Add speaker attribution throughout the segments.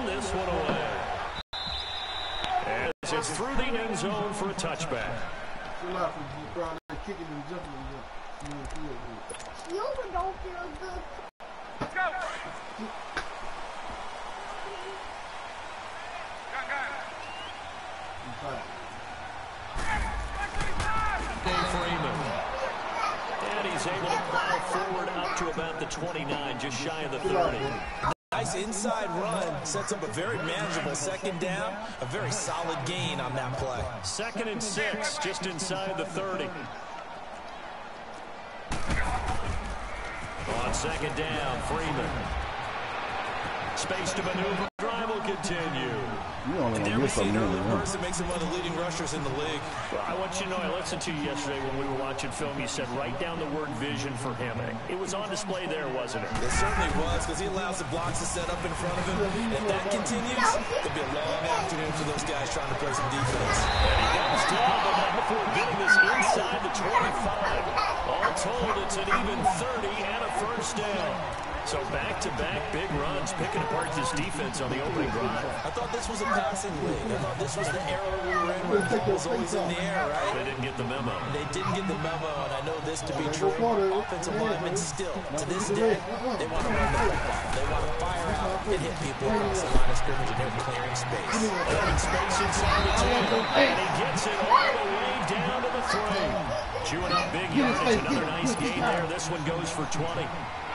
Speaker 1: this one away. As it's through the end zone for a touchback.
Speaker 2: Don't feel good.
Speaker 3: Let's go.
Speaker 1: Freeman. And he's able to plow forward up to about the 29, just shy of the 30.
Speaker 4: Nice inside run, sets up a very manageable second down, a very solid gain on that play.
Speaker 1: 2nd and 6, just inside the 30. On 2nd down, Freeman. Space to maneuver, drive will continue.
Speaker 4: And there we see an early burst that makes him one of the leading rushers in the league.
Speaker 1: Well, I want you to know, I listened to you yesterday when we were watching film. You said write down the word vision for him. It was on display there, wasn't it?
Speaker 4: It certainly was, because he allows the blocks to set up in front of him. If that continues, it'll be a long afternoon for those guys trying to play some defense.
Speaker 1: And he goes down, but not before getting this inside the 25. All told, it's an even 30 and a first down. So back-to-back big runs, picking apart this defense on the opening drive.
Speaker 4: I thought this was a passing league. I thought this was the era we were in where the ball was always in the air, right?
Speaker 1: They didn't get the memo.
Speaker 4: They didn't get the memo, and I know this to be true. Offensive linemen still, to this day, they want to run the football. They want to fire out and hit people across the line of scrimmage, and they're clearing space.
Speaker 1: Open space inside the 10, and he gets it all the way down to the 3. Chewing up big yardage, another nice gain there. This one goes for 20.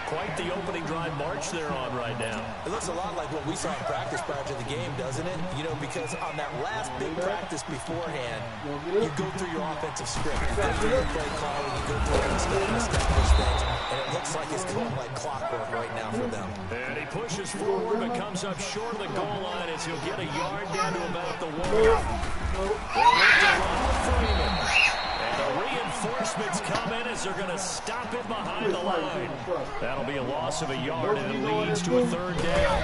Speaker 1: Quite the opening drive march they're on right now.
Speaker 4: It looks a lot like what we saw in practice prior to the game, doesn't it? You know, because on that last big practice beforehand, you go through your offensive script, you go through your play calling, you go through all the established things, and it looks like it's going like clockwork right now for them.
Speaker 1: And he pushes forward, but comes up short of the goal line as he'll get a yard down to about the 1. They'll look to run with Freeman. And the reinforcements come in as they're going to stop it behind the line. That'll be a loss of a yard, and it leads to a 3rd down.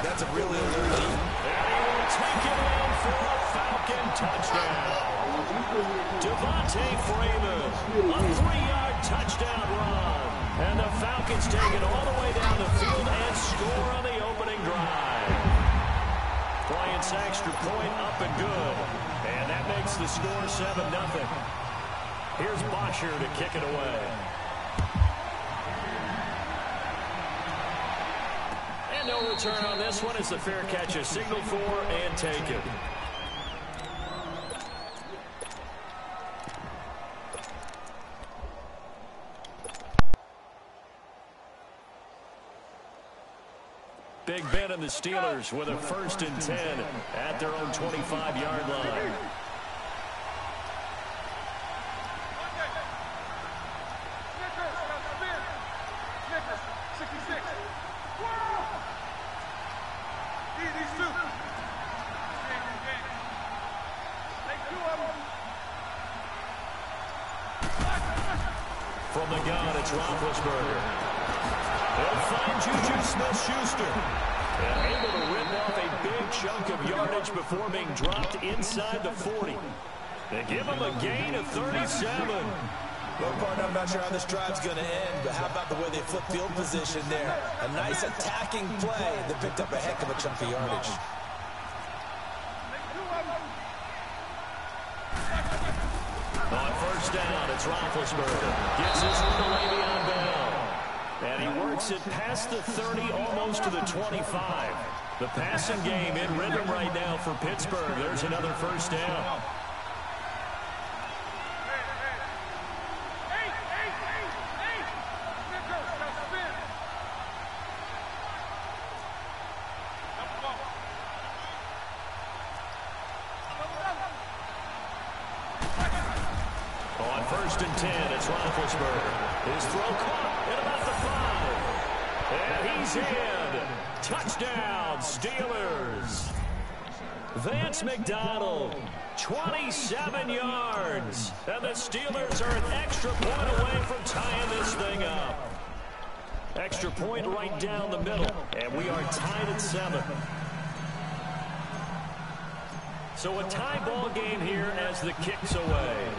Speaker 4: That's a really alert lead.
Speaker 1: And he will take it in for a Falcon touchdown. Devontae Freeman, a 3-yard touchdown run. And the Falcons take it all the way down the field and score on the opening drive. Bryant's extra point up and good. And that makes the score 7-0. Here's Bosher to kick it away. And no return on this one as the fair catch is signaled for and taken. Big Ben and the Steelers with a 1st and 10 at their own 25-yard line. From the gun, it's Roethlisberger. They'll find Juju Smith-Schuster. And able to rip off a big chunk of yardage before being dropped inside the 40. They give him a gain of 37.
Speaker 4: Well, partner, I'm not sure how this drive's going to end, but how about the way they flip field position there? A nice attacking play that picked up a heck of a chunk of yardage.
Speaker 1: On 1st down, it's Roethlisberger. Gets his one to Le'Veon Bell. And he works it past the 30, almost to the 25. The passing game in rhythm right now for Pittsburgh. There's another 1st down. On 1st and 10, it's Roethlisberger. His throw caught at about the 5. And he's in. Touchdown, Steelers. Vance McDonald, 27 yards. And the Steelers are an extra point away from tying this thing up. Extra point right down the middle. And we are tied at 7. So a tie ball game here as the kick's away.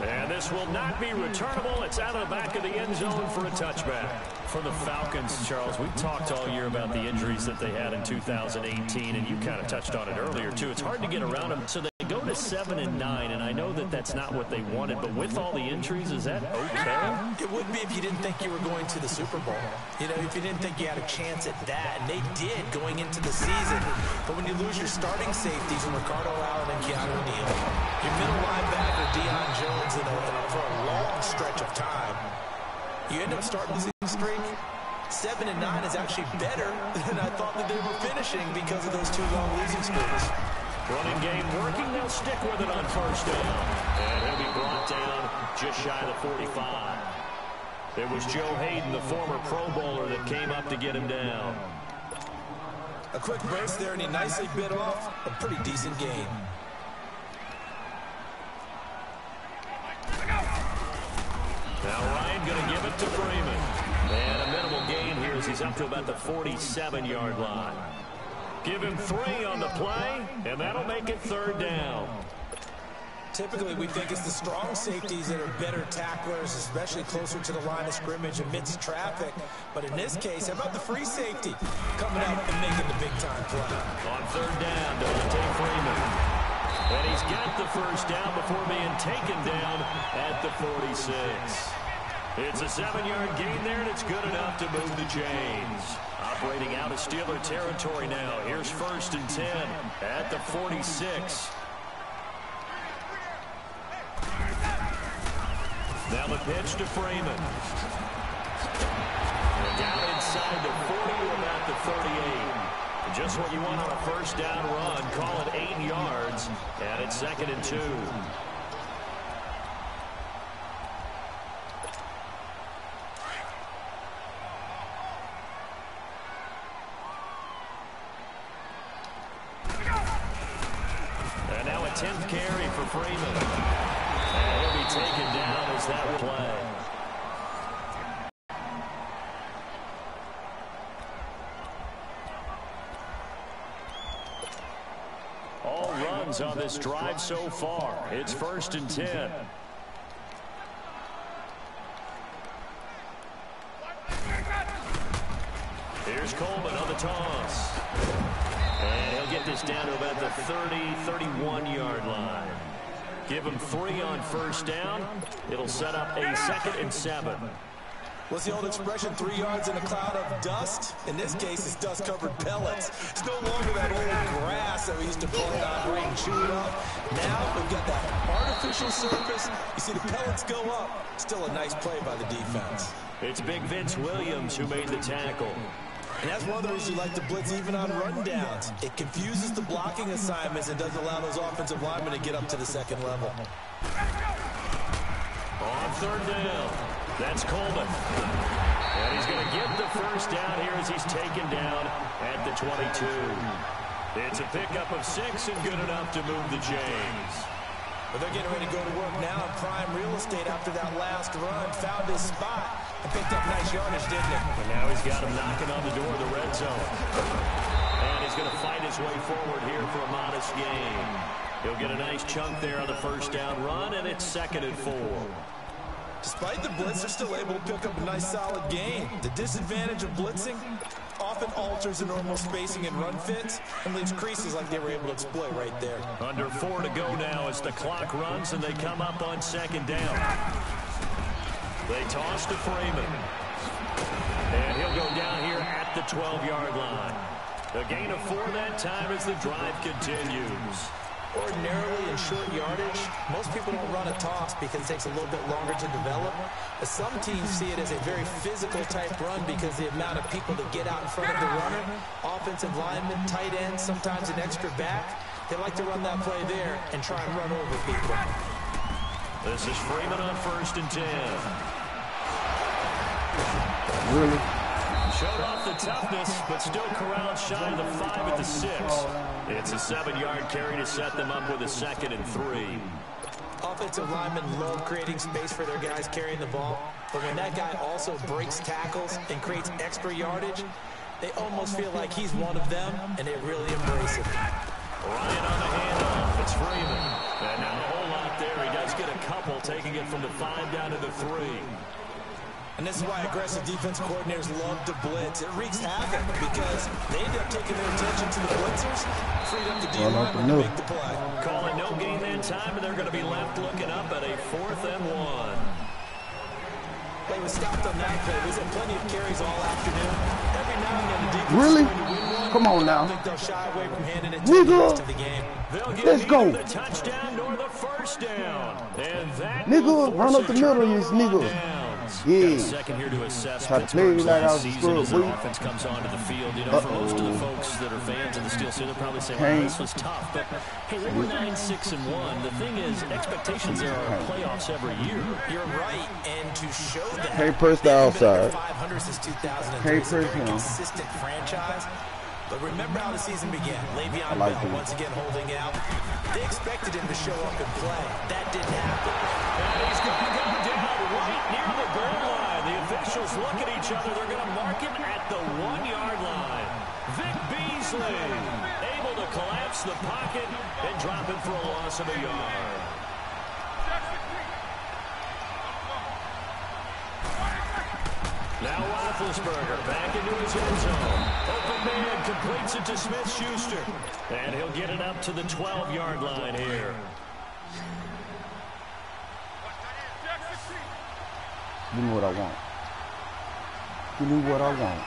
Speaker 1: And this will not be returnable. It's out of the back of the end zone for a touchback. For the Falcons, Charles, we've talked all year about the injuries that they had in 2018, and you kind of touched on it earlier, too. It's hard to get around them, so they go to 7-9, and I know that that's not what they wanted, but with all the injuries, is that okay?
Speaker 4: It would be if you didn't think you were going to the Super Bowl. You know, if you didn't think you had a chance at that, and they did going into the season. But when you lose your starting safeties in Ricardo Allen and Keanu Neal, your middle linebacker, Deion Jones, for a long stretch of time, you end up starting the losing streak. 7-9 is actually better than I thought that they were finishing because of those 2 long losing streaks.
Speaker 1: Running game working, they'll stick with it on first down. And he'll be brought down just shy of the 45. It was Joe Hayden, the former Pro Bowler, that came up to get him down.
Speaker 4: A quick burst there, and he nicely bit off a pretty decent gain.
Speaker 1: Now Ryan going to give it to Freeman. And a minimal gain here as he's up to about the 47-yard line. Give him 3 on the play, and that'll make it 3rd down.
Speaker 4: Typically, we think it's the strong safeties that are better tacklers, especially closer to the line of scrimmage amidst traffic. But in this case, how about the free safety coming out and making the big-time play?
Speaker 1: On 3rd down, Devontae Freeman. And he's got the first down before being taken down at the 46. It's a 7-yard gain there, and it's good enough to move the chains. Operating out of Steeler territory now. Here's 1st and 10 at the 46. Now the pitch to Freeman. And down inside the 40 to about the 38. Just what you want on a first down run. Call it 8 yards, and it's 2nd and 2. And now a 10th carry for Freeman. And he'll be taken down as that will play. All runs on this drive so far. It's 1st and 10. Here's Coleman on the toss. And he'll get this down to about the 30, 31-yard line. Give him 3 on first down. It'll set up a 2nd and 7.
Speaker 4: What's the old expression, 3 yards in a cloud of dust? In this case, it's dust-covered pellets. It's no longer that old grass that we used to pull down right and chew it up. Now we've got that artificial surface. You see the pellets go up. Still a nice play by the defense.
Speaker 1: It's Big Vince Williams who made the tackle.
Speaker 4: And that's one of the reasons you like to blitz even on rundowns. It confuses the blocking assignments and doesn't allow those offensive linemen to get up to the 2nd level.
Speaker 1: On 3rd down, that's Coleman. And he's going to get the first down here as he's taken down at the 22. It's a pickup of 6 and good enough to move the chains.
Speaker 4: But they're getting ready to go to work now in prime real estate after that last run. Found his spot and picked up nice yardage, didn't he?
Speaker 1: And now he's got him knocking on the door of the red zone. And he's going to fight his way forward here for a modest gain. He'll get a nice chunk there on the first down run, and it's 2nd and 4.
Speaker 4: Despite the blitz, they're still able to pick up a nice solid gain. The disadvantage of blitzing often alters the normal spacing and run fits and leaves creases like they were able to exploit right there.
Speaker 1: Under 4 to go now as the clock runs and they come up on 2nd down. They toss to Freeman. And he'll go down here at the 12-yard line. A gain of 4 that time as the drive continues.
Speaker 4: Ordinarily in short yardage, most people don't run a toss because it takes a little bit longer to develop. But some teams see it as a very physical type run because the amount of people that get out in front of the runner, offensive linemen, tight ends, sometimes an extra back, they like to run that play there and try and run over people.
Speaker 1: This is Freeman on 1st and 10.
Speaker 3: Really?
Speaker 1: Showed off the toughness, but still corralled shy of the 5 at the 6. It's a 7-yard carry to set them up with a 2nd and 3.
Speaker 4: Offensive linemen love creating space for their guys carrying the ball, but when that guy also breaks tackles and creates extra yardage, they almost feel like he's one of them, and they really embrace it.
Speaker 1: Ryan on the handoff. It's Freeman. And not a whole lot there. He does get a couple, taking it from the 5 down to the 3.
Speaker 4: And this is why aggressive defense coordinators love to blitz. It wreaks havoc because they end up taking their attention to the blitzers, freed up the D-line to make the play.
Speaker 1: Calling no gain that time, and they're going to be left looking up at a 4th and 1.
Speaker 4: They was stopped on that play. We've had plenty of carries all afternoon. Every now and then the defense
Speaker 3: really?
Speaker 4: is going to win one.
Speaker 3: Come on now.
Speaker 4: I don't think they'll shy away from handing it to the rest of the game.
Speaker 3: Let's go.
Speaker 1: The touchdown nor the first down. And that
Speaker 3: nigga, run up the middle of this nigga. Yeah.
Speaker 1: Second here to assess
Speaker 3: Try to play like I was a
Speaker 1: season as
Speaker 3: scrub,
Speaker 1: their offense comes onto the field. You know, for most of the folks that are fans of the Steel City, they'll probably say, well, this was tough. But, hey, they were 9-6-1. The thing is, expectations there are playoffs every year.
Speaker 4: You're right, and to show that,
Speaker 3: hey, press the outside.
Speaker 4: 500 since 2003.
Speaker 3: Hey,
Speaker 4: It's a very
Speaker 3: him.
Speaker 4: consistent franchise. But remember how the season began. Le'Veon Bell once again holding out. They expected him to show up and play. That didn't happen.
Speaker 1: And he's going to go down right near the goal line. The officials look at each other. They're going to mark him at the 1-yard line. Vic Beasley able to collapse the pocket and drop it for a loss of a yard. Now Roethlisberger back into his end zone. Open man completes it to Smith-Schuster. And he'll get it up to the 12-yard line here.
Speaker 3: Give me what I want. Give me what I want.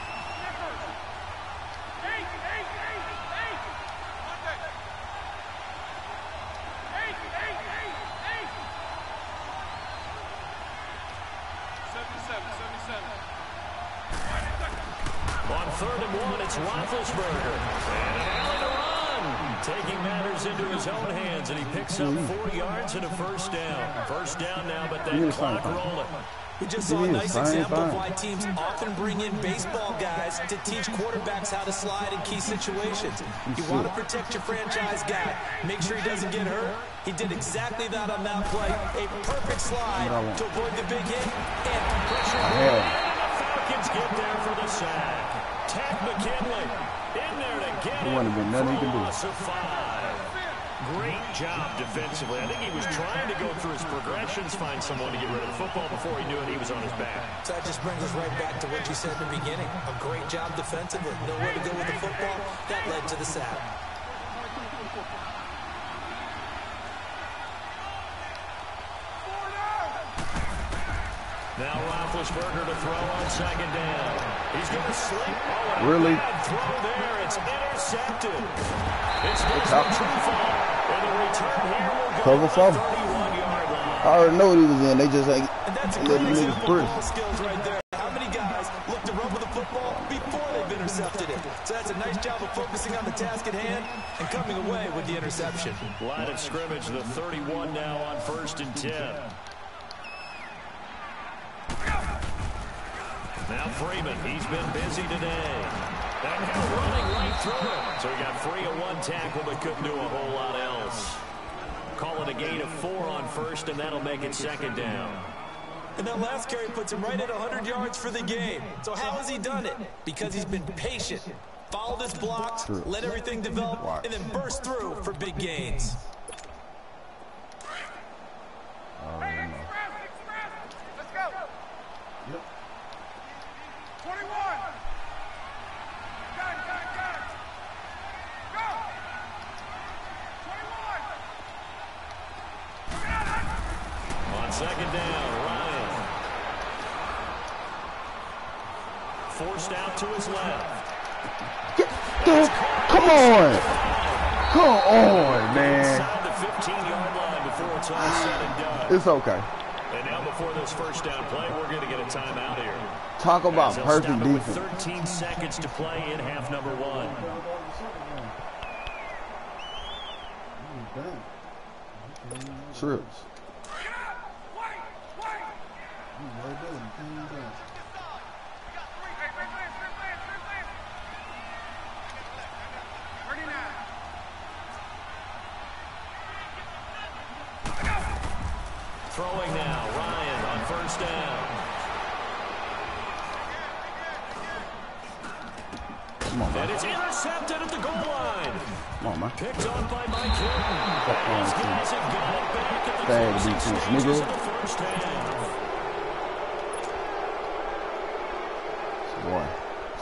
Speaker 1: On 3rd and 1, it's Roethlisberger. And an alley to run. Taking matters into his own hands, and he picks up 4 yards and a first down. First down now, but that clock rolling.
Speaker 4: We just saw a nice example of why teams often bring in baseball guys to teach quarterbacks how to slide in key situations. You want to protect your franchise guy. Make sure he doesn't get hurt. He did exactly that on that play. A perfect slide to avoid the big hit and pressure.
Speaker 1: And the Falcons get there for the sack. Ted McKinley in there to get him for a loss of 5. Great job defensively. I think he was trying to go through his progressions, find someone to get rid of the football. Before he knew it, he was on his back.
Speaker 4: So that just brings us right back to what you said in the beginning. A great job defensively. Nowhere to go with the football. That led to the sack.
Speaker 1: Now Roethlisberger to throw on 2nd down. He's going to slip. Oh,
Speaker 3: really?
Speaker 1: Bad throw there. It's intercepted. It's Trufant. And the return here will go
Speaker 3: Cover
Speaker 1: to the
Speaker 3: some.
Speaker 1: 31-yard line.
Speaker 3: I already know what he was in. They just ain't letting the niggas
Speaker 4: Ball
Speaker 3: first.
Speaker 4: skills right there. How many guys look to run with the football before they've intercepted it? So that's a nice job of focusing on the task at hand and coming away with the interception.
Speaker 1: Line of scrimmage, the 31 now on 1st and 10. Now Freeman, he's been busy today. That guy running right through it. So he got free of 1 tackle, but couldn't do a whole lot else. Call it a gain of 4 on 1st, and that'll make it 2nd down.
Speaker 4: And that last carry puts him right at 100 yards for the game. So how has he done it? Because he's been patient, followed his blocks, let everything develop, and then burst through for big gains.
Speaker 5: Let's go. Yep. 21. Got it. Go. 21.
Speaker 1: On 2nd down, Ryan. Forced out to his left.
Speaker 3: Come on. Come on, man.
Speaker 1: Inside the 15-yard line before it's all said and done.
Speaker 3: It's okay.
Speaker 1: And now before this first down play, we're going to get a timeout here.
Speaker 3: Talk about perfect
Speaker 1: stop it with
Speaker 3: defense.
Speaker 1: 13 seconds to play in half number 1.
Speaker 3: Trips.
Speaker 1: Throwing now, Ryan on 1st down.
Speaker 3: Come on, man.
Speaker 1: And it's intercepted at the goal line.
Speaker 3: Come on, man.
Speaker 1: Picked on by Mike Hilton. These guys have got it back at the
Speaker 3: Bad
Speaker 1: closing
Speaker 3: defense,
Speaker 1: stages
Speaker 3: nigga.
Speaker 1: of the first half.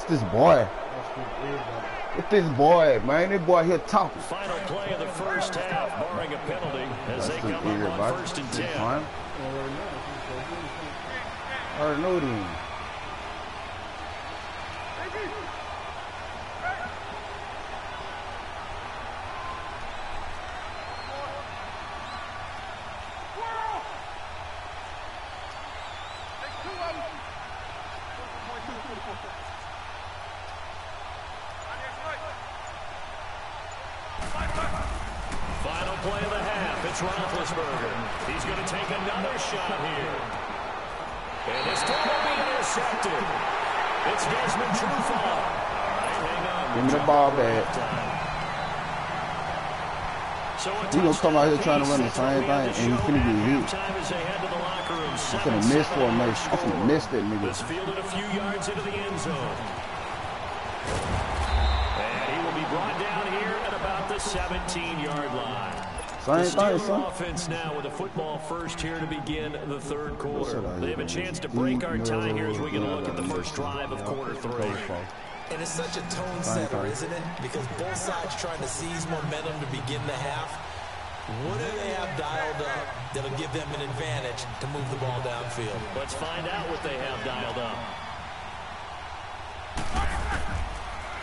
Speaker 3: this boy? What's this boy, man? This boy here talking.
Speaker 1: Final play of the first half, barring a penalty, as they come up on 1st and 10.
Speaker 3: I already know them.
Speaker 1: Final play of the half. It's Roethlisberger. He's going to take another shot here. And this throw will be intercepted. It's Desmond Trufant. Hang on.
Speaker 3: Give me the ball back.
Speaker 1: So
Speaker 3: He gonna come out here trying to run the same thing, and he's finna get hit. I'm finna miss formation. I'm finna miss that nigga.
Speaker 1: This fielded a few yards into the end zone. And he will be brought down here at about the 17-yard line.
Speaker 3: Same thing, son.
Speaker 1: Offense now with a football first here to begin the third quarter. They have a chance to break our tie here as we get a look at the first drive of quarter 3.
Speaker 4: And it's such a tone setter, isn't it? Because both sides trying to seize momentum to begin the half. What do they have dialed up that'll give them an advantage to move the ball downfield?
Speaker 1: Let's find out what they have dialed up.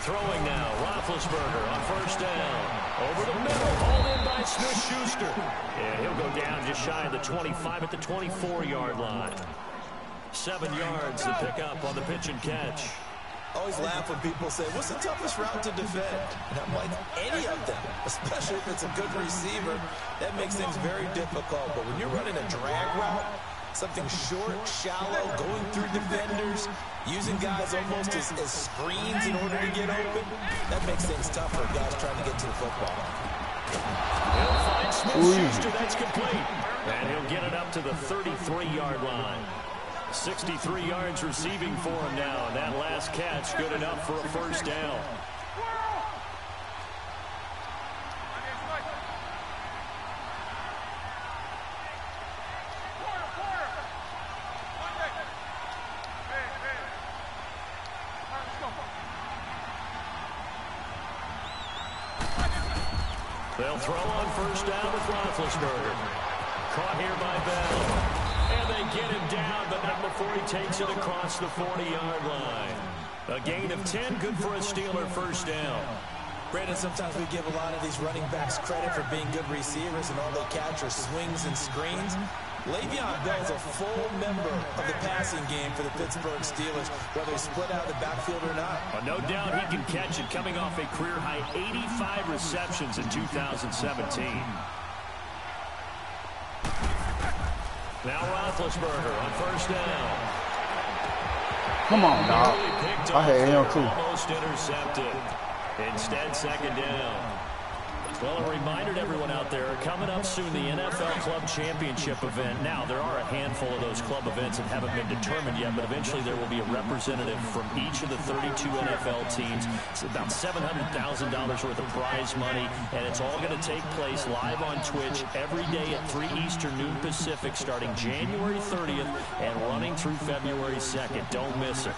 Speaker 1: Throwing now, Roethlisberger on 1st down. Over the middle, hauled in by Smith-Schuster. And he'll go down just shy of the 25 at the 24-yard line. 7 yards to pick up on the pitch and catch.
Speaker 4: I always laugh when people say, what's the toughest route to defend? And I'm like, any of them, especially if it's a good receiver. That makes things very difficult. But when you're running a drag route, something short, shallow, going through defenders, using guys almost as screens in order to get open, that makes things tougher, guys trying to get to the football.
Speaker 1: He'll find Smith-Schuster, that's complete. And he'll get it up to the 33-yard line. 63 yards receiving for him now. And that last catch good enough for a 1st down. They'll throw on 1st down with Roethlisberger. Caught here by Bell. And they get him down, but not before he takes it across the 40-yard line. A gain of 10, good for a Steeler 1st down.
Speaker 4: Brandon, sometimes we give a lot of these running backs credit for being good receivers, and all they catch are swings and screens. Le'Veon Bell is a full member of the passing game for the Pittsburgh Steelers, whether he's split out of the backfield or not.
Speaker 1: No doubt he can catch it, coming off a career-high 85 receptions in 2017. Now Roethlisberger on 1st down.
Speaker 3: Come on, dog. I had him too.
Speaker 1: Almost intercepted. Instead, 2nd down. Well, a reminder to everyone out there, coming up soon, the NFL Club Championship event. Now, there are a handful of those club events that haven't been determined yet, but eventually there will be a representative from each of the 32 NFL teams. It's about $700,000 worth of prize money, and it's all going to take place live on Twitch every day at 3 Eastern, noon Pacific, starting January 30th and running through February 2nd. Don't miss it.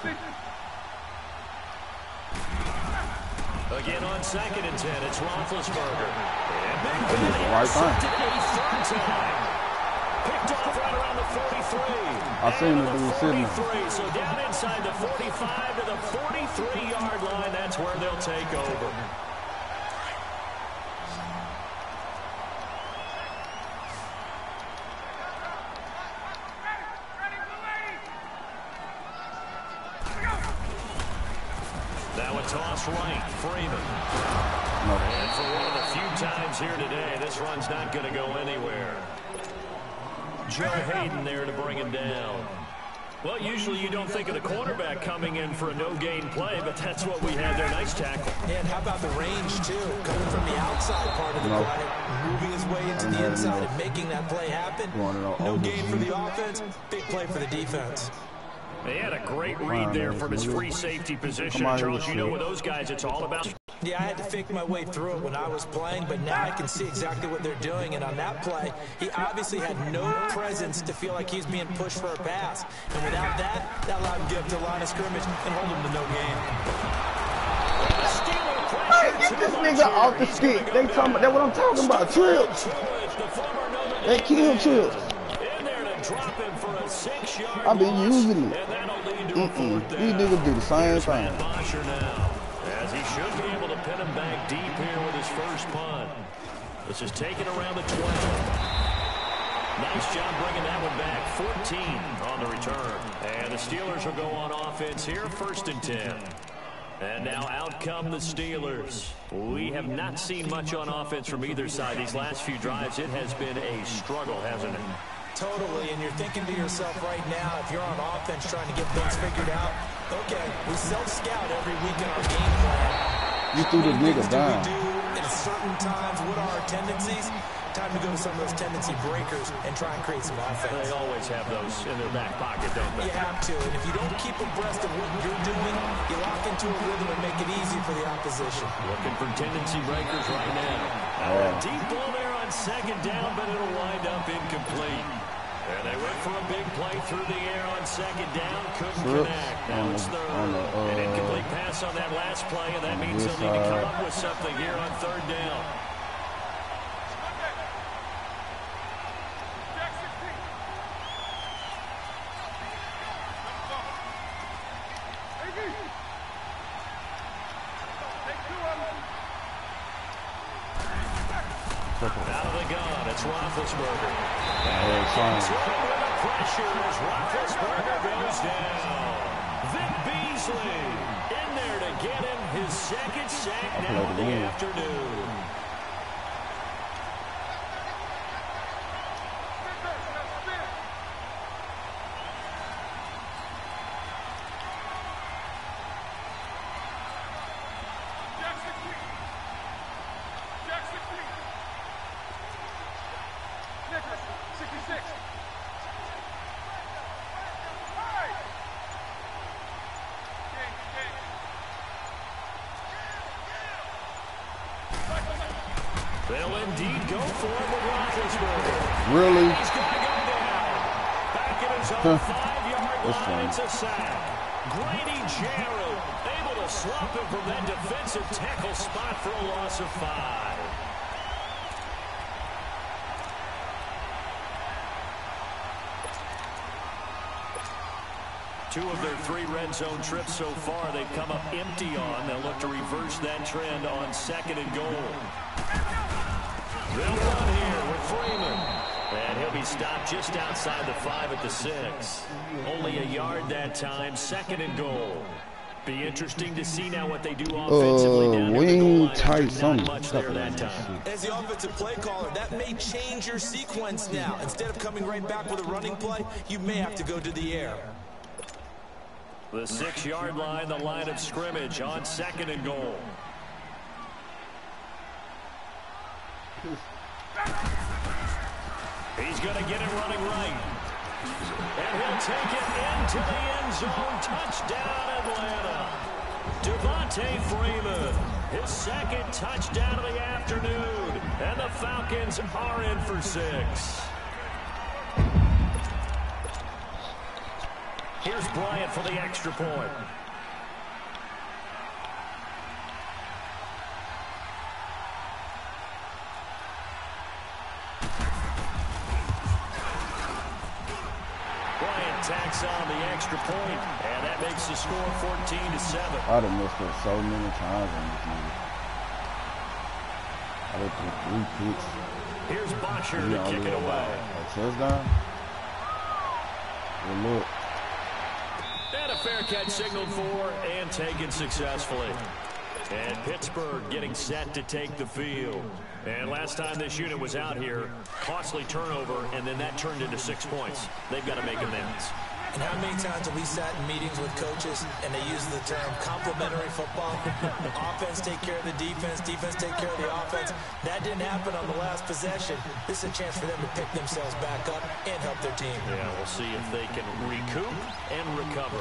Speaker 1: Again on 2nd and 10, it's Roethlisberger. And Big Ben intercepted a 3rd time. Picked off right around the 43.
Speaker 3: I seen him do sitting.
Speaker 1: 43, so down inside the 45 to the 43-yard line. That's where they'll take over. Now a toss right, Freeman. And for one of the few times here today, this run's not going to go anywhere. Joe Hayden there to bring him down. Well, usually you don't think of the quarterback coming in for a no-gain play, but that's what we had there. Nice tackle.
Speaker 4: And how about the range, too? Coming from the outside part of the play, moving his way into the inside and making that play happen. No gain for the offense, big play for the defense.
Speaker 1: They had a great read there from his free safety position. Charles, you know with those guys, it's all about...
Speaker 4: Yeah, I had to fake my way through it when I was playing, but now I can see exactly what they're doing. And on that play, he obviously had no presence to feel like he's being pushed for a pass. And without that, that allowed him to get up to the line of scrimmage and hold him to no gain.
Speaker 3: nigga off the stick. They talking about, that's what I'm talking about. Trips. They killed Trips. I've been using it. These niggas do the same thing.
Speaker 1: As he should be able to pin him back deep here with his first punt. This is taken around the 12. Nice job bringing that one back. 14 on the return. And the Steelers will go on offense here, 1st and 10. And now out come the Steelers. We have not seen much on offense from either side. These last few drives, it has been a struggle, hasn't it?
Speaker 4: Totally, and you're thinking to yourself right now, if you're on offense trying to get things figured out, okay, we self-scout every week in our game plan.
Speaker 3: You threw the nigga down.
Speaker 4: Do at certain times, what are our tendencies? Time to go to some of those tendency breakers and try and create some offense.
Speaker 1: They always have those in their back pocket, don't they?
Speaker 4: You have to, and if you don't keep abreast of what you're doing, you lock into a rhythm and make it easy for the opposition.
Speaker 1: Looking for tendency breakers right now. A deep ball there on 2nd down, but it'll wind up incomplete. And they went for a big play through the air on 2nd down. Couldn't connect. Now it's an incomplete pass on that last play, and that means they'll need to come up with something here on 3rd down. Out of the gun, it's Roethlisberger. With the pressure as Roethlisberger goes down. Vic Beasley in there to get him his 2nd sack now of the afternoon. They'll indeed go for it with Roethlisberger.
Speaker 3: Really?
Speaker 1: He's going to go down. Back in his own 5-yard line, it's a sack. Grady Jarrett able to slump him from that defensive tackle spot for a loss of 5. Two of their 3 red zone trips so far, they've come up empty on. They'll look to reverse that trend on 2nd and goal. They'll run here with Freeman. And he'll be stopped just outside the 5 at the 6. Only a yard that time, 2nd and goal. Be interesting to see now what they do offensively down here.
Speaker 3: Wing tight
Speaker 1: not much there that time.
Speaker 4: As the offensive play caller, that may change your sequence now. Instead of coming right back with a running play, you may have to go to the air.
Speaker 1: The 6-yard line, the line of scrimmage on 2nd and goal. He's going to get it running right. And he'll take it into the end zone. Touchdown, Atlanta. Devontae Freeman, his 2nd touchdown of the afternoon. And the Falcons are in for 6. Here's Bryant for the extra point. Bryant tacks on the extra point, and that makes the score 14-7.
Speaker 3: I'd have missed it so many times on this nigga. I would put 3 kicks.
Speaker 1: Here's Bosher to kick it away.
Speaker 3: A touchdown? Good look.
Speaker 1: And a fair catch signaled for and taken successfully. And Pittsburgh getting set to take the field. And last time this unit was out here, costly turnover, and then that turned into 6 points. They've got to make amends.
Speaker 4: And how many times have we sat in meetings with coaches and they use the term complementary football? Offense take care of the defense, defense take care of the offense. That didn't happen on the last possession. This is a chance for them to pick themselves back up and help their team.
Speaker 1: Yeah, we'll see if they can recoup and recover.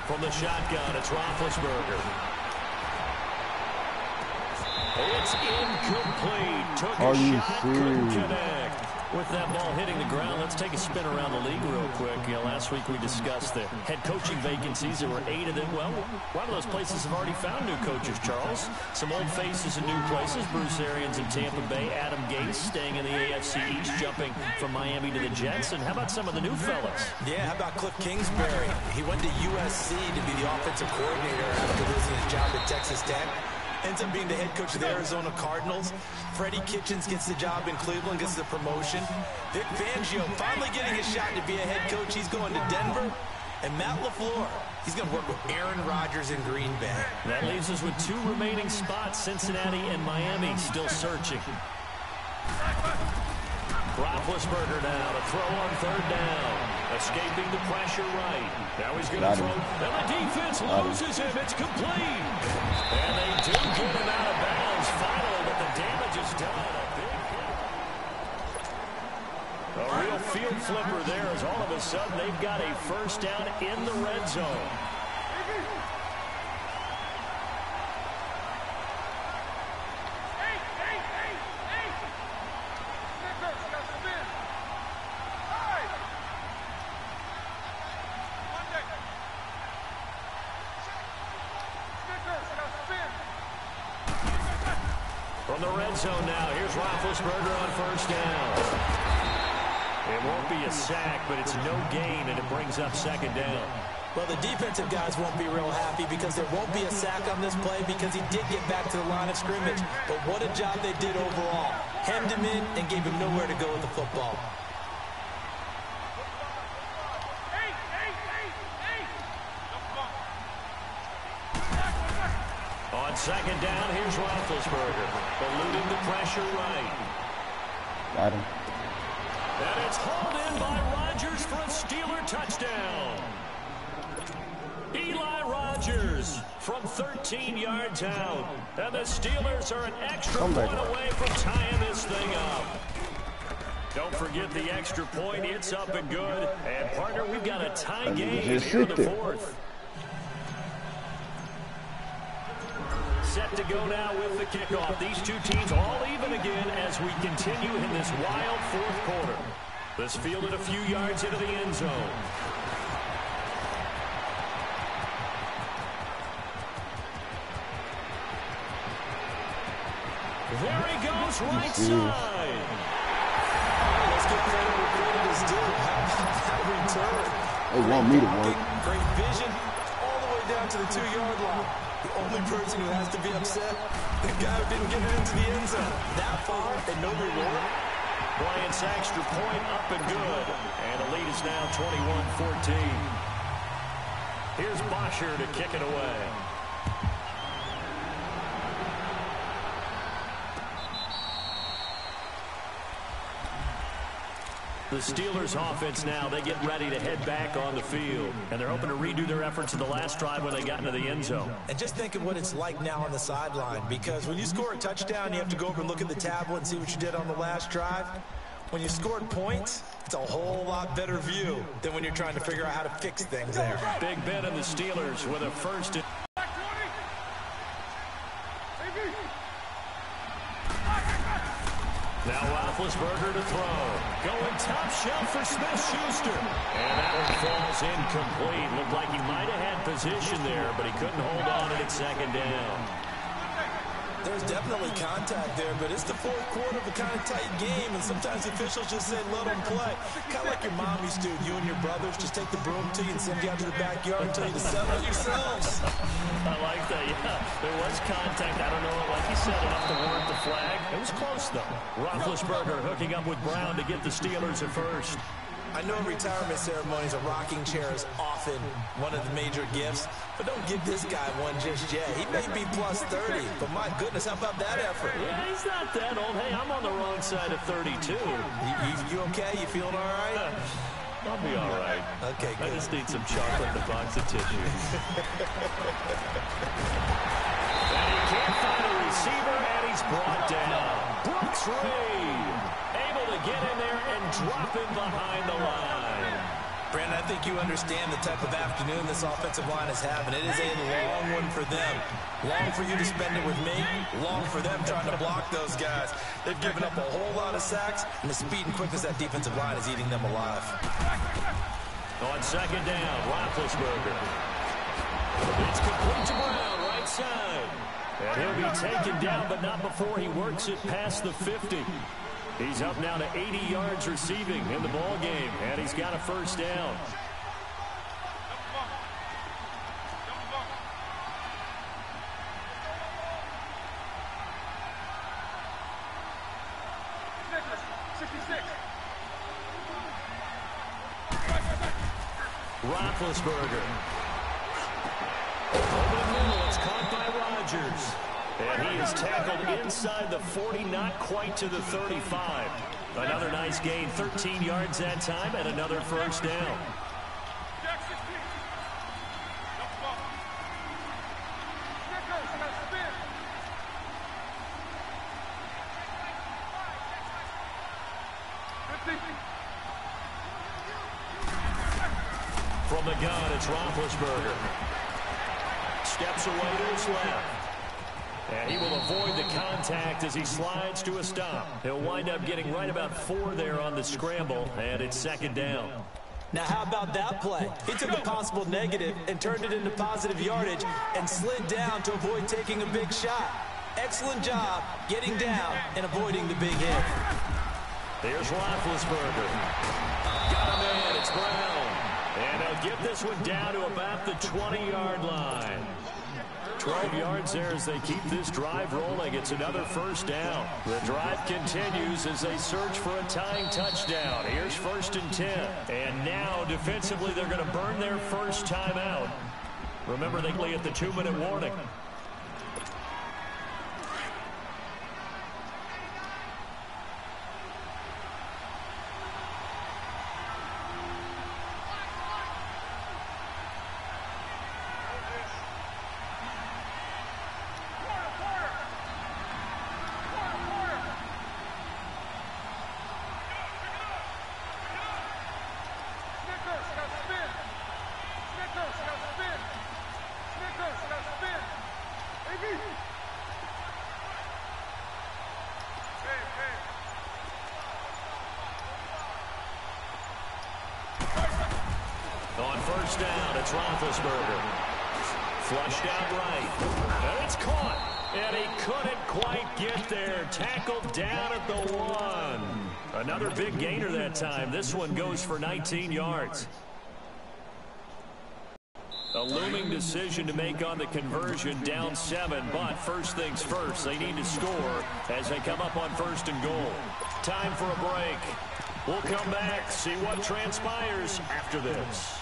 Speaker 1: From the shotgun, it's Roethlisberger. It's incomplete. Took a shot, couldn't connect. With that ball hitting the ground, let's take a spin around the league real quick. Last week we discussed the head coaching vacancies. There were 8 of them. Well, a lot of those places have already found new coaches, Charles. Some old faces in new places. Bruce Arians in Tampa Bay. Adam Gase staying in the AFC East, jumping from Miami to the Jets. And how about some of the new fellas?
Speaker 4: Yeah, how about Cliff Kingsbury? He went to USC to be the offensive coordinator after losing his job at Texas Tech. Ends up being the head coach of the Arizona Cardinals. Freddie Kitchens gets the job in Cleveland, gets the promotion. Vic Fangio finally getting his shot to be a head coach. He's going to Denver. And Matt LaFleur, he's going to work with Aaron Rodgers in Green Bay.
Speaker 1: That leaves us with 2 remaining spots, Cincinnati and Miami, still searching. Roethlisberger now to throw on 3rd down. Escaping the pressure right. Now he's going to throw. And the defense loses him. It's complete. And they do get him out of bounds finally, but the damage is done. A real field flipper there as all of a sudden they've got a first down in the red zone. From the red zone now, here's Roethlisberger on 1st down. It won't be a sack, but it's no gain, and it brings up 2nd down.
Speaker 4: Well, the defensive guys won't be real happy because there won't be a sack on this play because he did get back to the line of scrimmage. But what a job they did overall. Hemmed him in and gave him nowhere to go with the football.
Speaker 1: On 2nd down, here's Roethlisberger. Eluding the pressure right.
Speaker 3: Got him.
Speaker 1: And it's hauled in by Rodgers for a Steeler touchdown. Eli Rodgers from 13 yards out. And the Steelers are an extra point away from tying this thing up. Don't forget the extra point. It's up and good. And, partner, we've got a tie game here in the 4th. Set to go now with the kickoff. These 2 teams all even again as we continue in this wild 4th quarter. This fielded a few yards into the end zone. There he goes, right side.
Speaker 4: Let's get credit where credit is due. That return.
Speaker 3: They want me to work.
Speaker 4: Great vision all the way down to the 2-yard line. The only person who has to be upset, the guy who didn't get it into the end zone. That far and no reward.
Speaker 1: Bryant's extra point up and good. And the lead is now 21-14. Here's Bosher to kick it away. The Steelers offense now, they get ready to head back on the field. And they're hoping to redo their efforts in the last drive when they got into the end zone.
Speaker 4: And just think of what it's like now on the sideline. Because when you score a touchdown, you have to go over and look at the tablet and see what you did on the last drive. When you scored points, it's a whole lot better view than when you're trying to figure out how to fix things there.
Speaker 1: Big Ben and the Steelers with a first and... Now Roethlisberger to throw. Going top shelf for Smith-Schuster. And that one falls incomplete. Looked like he might have had position there, but he couldn't hold on at 2nd down.
Speaker 4: There's definitely contact there, but it's the 4th quarter of a kind of tight game, and sometimes officials just say, let them play. Kind of like your mom used to do, you and your brothers just take the broom to you and send you out to the backyard and tell you to settle it yourselves.
Speaker 1: I like that, yeah. There was contact. I don't know, like you said, enough to warrant the flag. It was close, though. Roethlisberger hooking up with Brown to get the Steelers at first.
Speaker 4: I know retirement ceremonies, a rocking chair is often one of the major gifts, but don't give this guy one just yet. He may be plus 30, but my goodness, how about that effort?
Speaker 1: Yeah, he's not that old. Hey, I'm on the wrong side of 32.
Speaker 4: You okay? You feeling all right?
Speaker 1: I'll be all right.
Speaker 4: Okay, good.
Speaker 1: I just need some chocolate and a box of tissues. And he can't find a receiver, and he's brought down. Brooks Reed able to get in there and drop him behind the line.
Speaker 4: Brandon, I think you understand the type of afternoon this offensive line is having. It is a long one for them. Long for you to spend it with me. Long for them trying to block those guys. They've given up a whole lot of sacks, and the speed and quickness of that defensive line is eating them alive.
Speaker 1: On second down, Roethlisberger. It's complete to Brown, right side. And he'll be taken down, but not before he works it past the 50. He's up now to 80 yards receiving in the ball game, and he's got a first down. Roethlisberger. Over the middle, it's caught by Rodgers. And he is tackled inside the 40, not quite to the 35. Another nice gain, 13 yards that time, and another first down. From the gun, it's Roethlisberger. Steps away to his left. And he will avoid the contact as he slides to a stop. He'll wind up getting right about 4 there on the scramble, and it's second down.
Speaker 4: Now, how about that play? He took a possible negative and turned it into positive yardage and slid down to avoid taking a big shot. Excellent job getting down and avoiding the big hit.
Speaker 1: Here's Roethlisberger. Got him in. It's Brown. And they'll get this one down to about the 20-yard line. 12 yards there as they keep this drive rolling. It's another first down. The drive continues as they search for a tying touchdown. Here's 1st and 10. And now, defensively, they're going to burn their first timeout. Remember, they play at the 2-minute warning. On first down, it's Roethlisberger. Flushed out right. And it's caught. And he couldn't quite get there. Tackled down at the 1. Another big gainer that time. This one goes for 19 yards. A looming decision to make on the conversion, down 7. But first things first, they need to score as they come up on 1st and goal. Time for a break. We'll come back, see what transpires after this.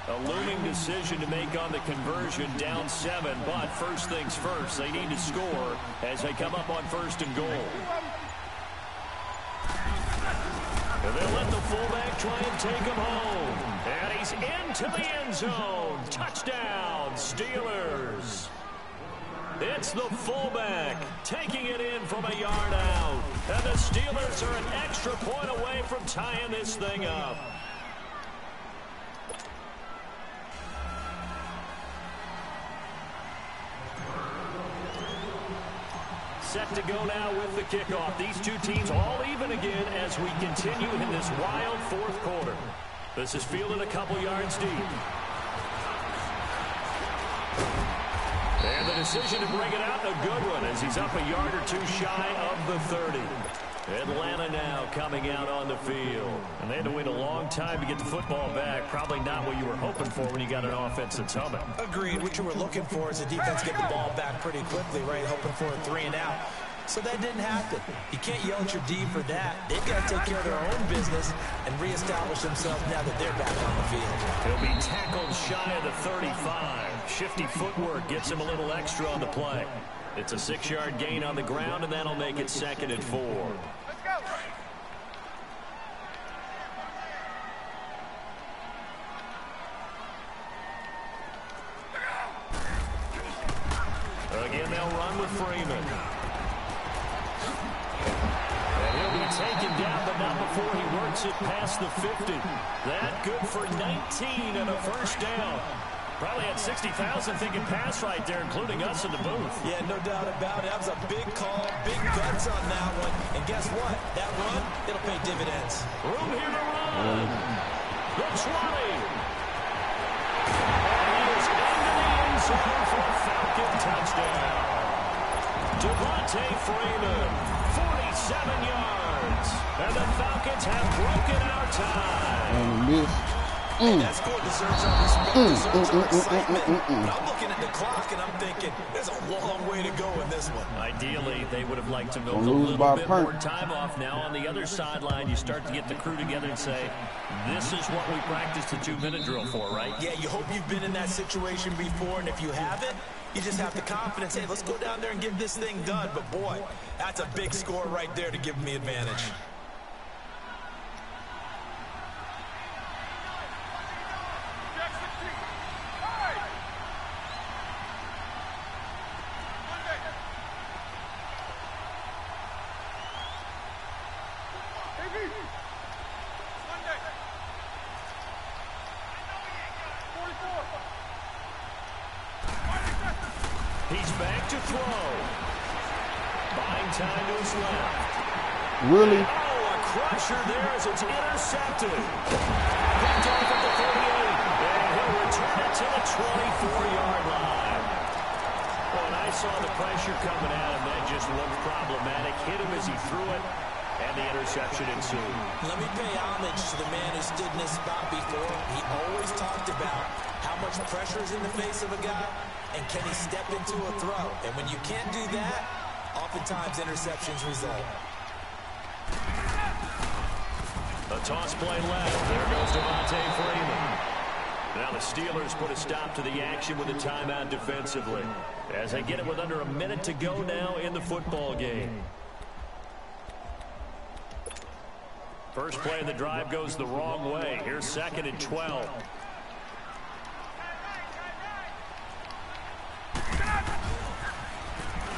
Speaker 1: A looming decision to make on the conversion, down 7. But first things first, they need to score as they come up on 1st and goal. And they'll let the fullback try and take him home. And he's into the end zone. Touchdown, Steelers. It's the fullback taking it in from a yard out. And the Steelers are an extra point away from tying this thing up. Set to go now with the kickoff. These two teams all even again as we continue in this wild 4th quarter. This is fielded a couple yards deep. And the decision to bring it out, a good one, as he's up a yard or 2 shy of the 30. Atlanta now coming out on the field. And they had to wait a long time to get the football back. Probably not what you were hoping for when you got an offense that's humming.
Speaker 4: Agreed. What you were looking for is the defense get the ball back pretty quickly, right? Hoping for a 3 and out. So that didn't happen. You can't yell at your D for that. They've got to take care of their own business and reestablish themselves now that they're back on the field.
Speaker 1: He'll be tackled shy of the 35. Shifty footwork gets him a little extra on the play. It's a 6-yard gain on the ground, and that'll make it 2nd and 4.
Speaker 5: Let's go.
Speaker 1: And they'll run with Freeman. And he'll be taken down, but not before he works it past the 50. That good for 19 and a first down. Probably had 60,000 thinking pass right there, including us in the booth.
Speaker 4: Yeah, no doubt about it. That was a big call, big guts on that one. And guess what? That run, it'll pay dividends.
Speaker 1: Room here to run. The 20. And he is into the end zone for a Falcon touchdown. Devontae Freeman, 47 yards. And the Falcons have broken our tie.
Speaker 3: And missed.
Speaker 4: Hey, that score deserves our respect, deserves our excitement. But I'm looking at the clock and I'm thinking, there's a long way to go in this one.
Speaker 1: Ideally, they would have liked to milk a little bit more time off. Now on the other sideline, you start to get the crew together and say, this is what we practiced the 2-minute drill for, right?
Speaker 4: Yeah, you hope you've been in that situation before, and if you haven't, you just have the confidence, hey, let's go down there and get this thing done. But boy, that's a big score right there to give them the advantage.
Speaker 1: He's back to throw. Buying time to his left.
Speaker 3: Really?
Speaker 1: Oh, a crusher there as it's intercepted. Picked off at the 38. And he'll return it to the 24-yard line. Well, and I saw the pressure coming at him. That just looked problematic. Hit him as he threw it. And the interception ensued.
Speaker 4: Let me pay homage to the man who stood in this spot before. He always talked about how much pressure is in the face of a guy, and can he step into a throw. And when you can't do that, oftentimes interceptions result.
Speaker 1: A toss play left. There goes Devontae Freeman. Now the Steelers put a stop to the action with a timeout defensively, as they get it with under a minute to go now in the football game. First play of the drive goes the wrong way. Here's 2nd and 12.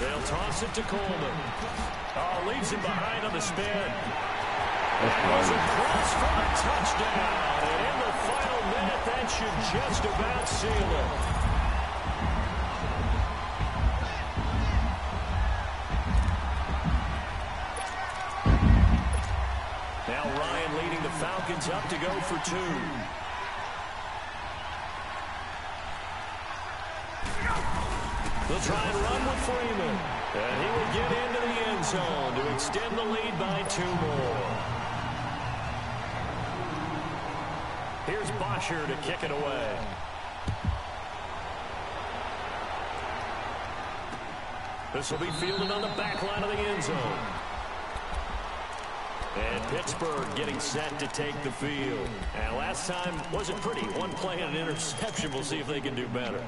Speaker 1: They'll toss it to Coleman. Oh, leaves him behind on the spin. Goes across for a touchdown. And in the final minute, that should just about seal it. Now Ryan leading the Falcons up to go for 2. They'll try and run with Freeman. And he will get into the end zone to extend the lead by 2 more. Here's Bosher to kick it away. This will be fielded on the back line of the end zone. And Pittsburgh getting set to take the field. And last time wasn't pretty. One play and an interception. We'll see if they can do better.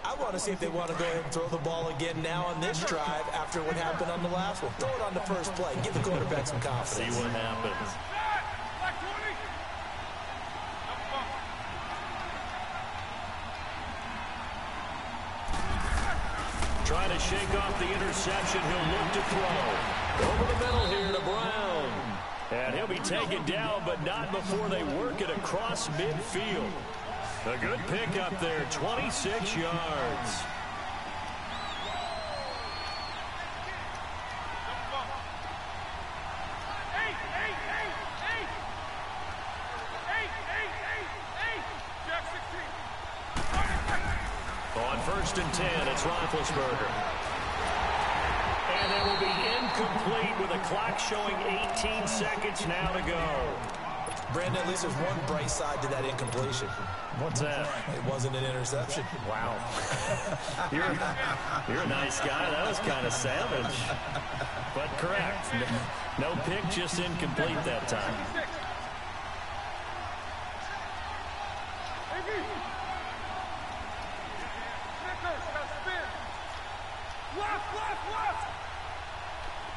Speaker 4: I want to see if they want to go ahead and throw the ball again now on this drive after what happened on the last one. Throw it on the first play. Give the quarterback some confidence.
Speaker 1: See what happens. Trying to shake off the interception. He'll look to throw. Over the middle here to Brown. And he'll be taken down, but not before they work it across midfield. A good pick up there, 26 yards. On 1st and 10, it's Roethlisberger. And it will be incomplete with a clock showing 18 seconds now to go.
Speaker 4: Brandon, at least there's one bright side to that incompletion.
Speaker 1: What's that?
Speaker 4: It wasn't an interception.
Speaker 1: Wow. You're a nice guy. That was kind of savage. But correct. No pick, just incomplete that time.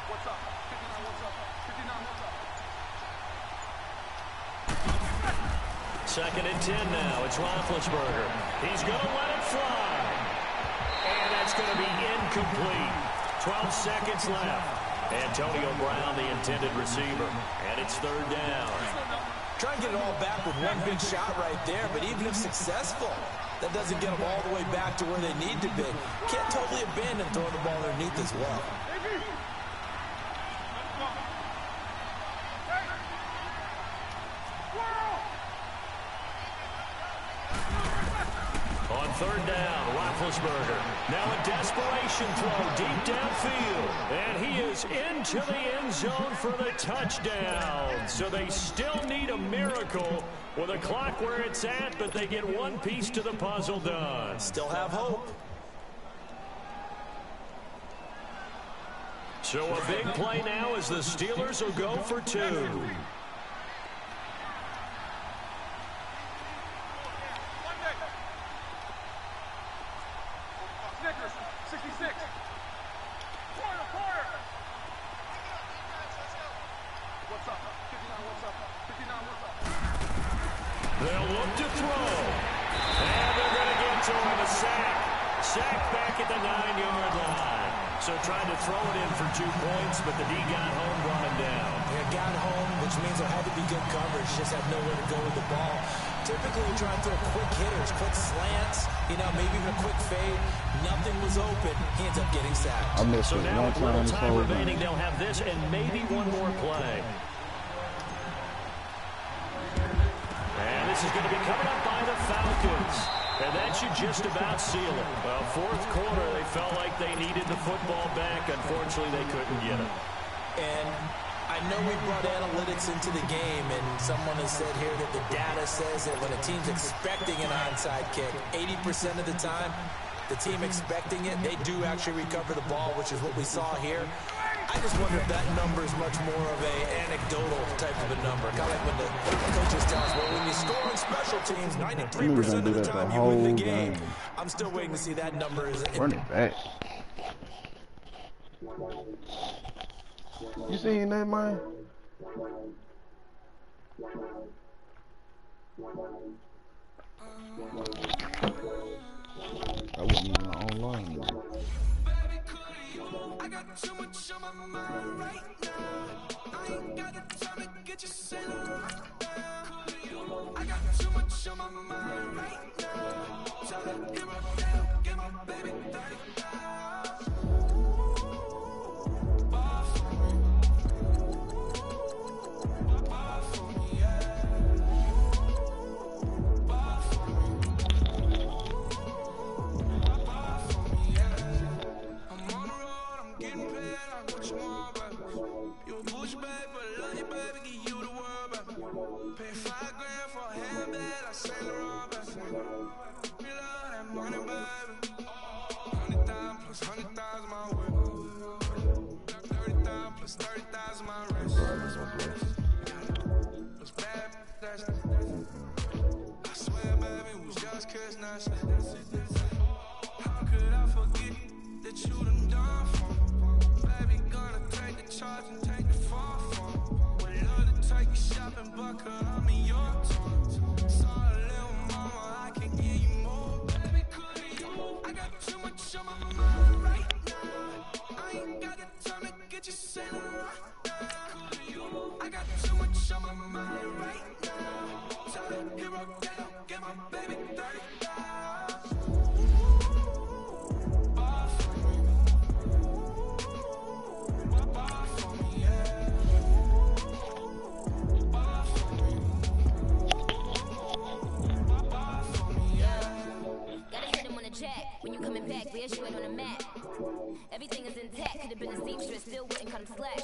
Speaker 5: What's up? 59, what's up? 59, what's up?
Speaker 1: 2nd and 10 now. It's Roethlisberger. He's going to let it fly. And that's going to be incomplete. 12 seconds left. Antonio Brown, the intended receiver. And it's third down.
Speaker 4: Try and get it all back with one big shot right there, but even if successful, that doesn't get them all the way back to where they need to be. Can't totally abandon throwing the ball underneath as well.
Speaker 1: On third down, Roethlisberger. Now a desperation throw deep downfield. And he is into the end zone for the touchdown. So they still need a miracle with a clock where it's at, but they get one piece to the puzzle done.
Speaker 4: Still have hope.
Speaker 1: So a big play now as the Steelers will go for two.
Speaker 5: Snickers, 66. Corner. What's up? 59, what's up? 59, what's up?
Speaker 1: They'll look to throw. And they're going to get to him. A sack. Sack back at the 9-yard line. So trying to throw it in for 2 points, but the D got home, brought him down.
Speaker 4: Yeah, got home, which means there had to be good coverage. Just had nowhere to go with the ball. Typically, you're trying to throw quick hitters, quick slants, maybe even a quick fade. Nothing was open. He ends up getting sacked.
Speaker 3: I missed it
Speaker 1: now
Speaker 3: one
Speaker 1: with little
Speaker 3: time
Speaker 1: remaining, they'll have this and maybe one more play. And this is going to be coming up by the Falcons. And that should just about seal it. Well, fourth quarter, they felt like they needed the football back. Unfortunately, they couldn't get it.
Speaker 4: And I know we brought analytics into the game, and someone has said here that the data says that when a team's expecting an onside kick, 80% of the time, the team expecting it, they do actually recover the ball, which is what we saw here. I just wonder if that number is much more of an anecdotal type of a number. Kind of like when the coaches tell us, well, when you score on special teams, 93% of the time you win the game. I'm still waiting to see that number.
Speaker 3: Run it back. You seen that, man? I wasn't even online though.
Speaker 6: I got too much on my mind right now. I ain't got the time to get you sent around. I got too much on my mind right now. Tell her, here I go, get my baby 30,000. Bar for me, yeah. Bar for me, yeah. I'm on the road, I'm getting paid, like what you want, baby. You a push, baby, but love you, baby, give you the world, baby. Pay $5 grand for a handbag, I say the wrong, baby. You love that money, baby. 100,000 plus 100,000 my way. 30,000 plus 30,000 my wrist. Looks bad, that's I swear, baby, was just kiss, not how could I forget that you done for me? Baby, gonna take the charge and take the fall for me. Would love to take you shopping, but could I mean your tongue? Sorry, little mama, I can give you more. Baby, could you? I got too much on my mind right now. I ain't got the time to get you sent around. I got too much on my mind right now. Tell her, here I go, get my baby 30,000.
Speaker 7: When you coming back, where's you on the map? Everything is intact, could have been a seamstress, still wouldn't come slack.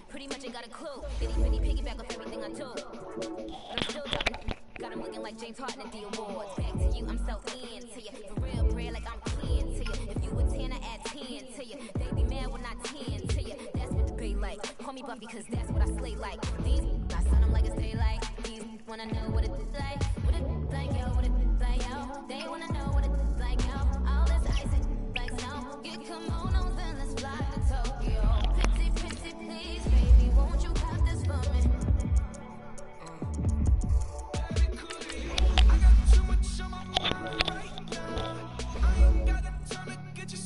Speaker 7: Pretty much ain't got a clue, bitty piggyback off everything I do. But I'm still dropping, got him looking like James Harden at the awards. Back to you, I'm so into you, for real, bread like I'm kin to you. If you a 10, I add 10 to you. They be mad when I 10 to you, that's what the debate like. Call me Buffy, cause that's what I slay like. These, I son them like it's daylight. These wanna know what it's like. What it's like, yo, what it's like, yo. They wanna know what it's like, yo. All this ice is like snow. Get kimonos and let's fly to Tokyo. Pretty, pretty, please, baby, won't you have this for me?
Speaker 6: Baby, could you? I got too much on my mind right now. I ain't got the time to get you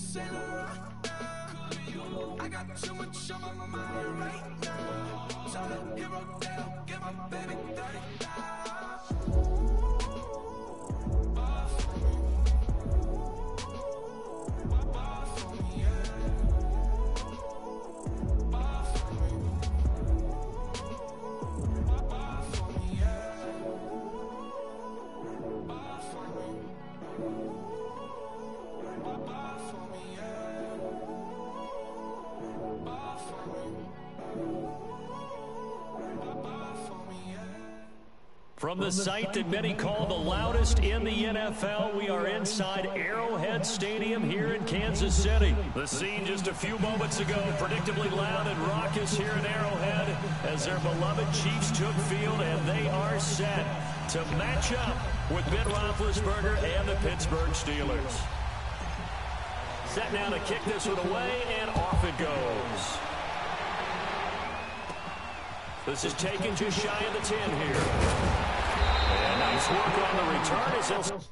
Speaker 1: From the site that many call the loudest in the NFL, we are inside Arrowhead Stadium here in Kansas City. The scene just a few moments ago, predictably loud and raucous here in Arrowhead as their beloved Chiefs took field, and they are set to match up with Ben Roethlisberger and the Pittsburgh Steelers. Set now to kick this one away, and off it goes. This is taken just shy of the 10 here. And nice work on the return as he'll...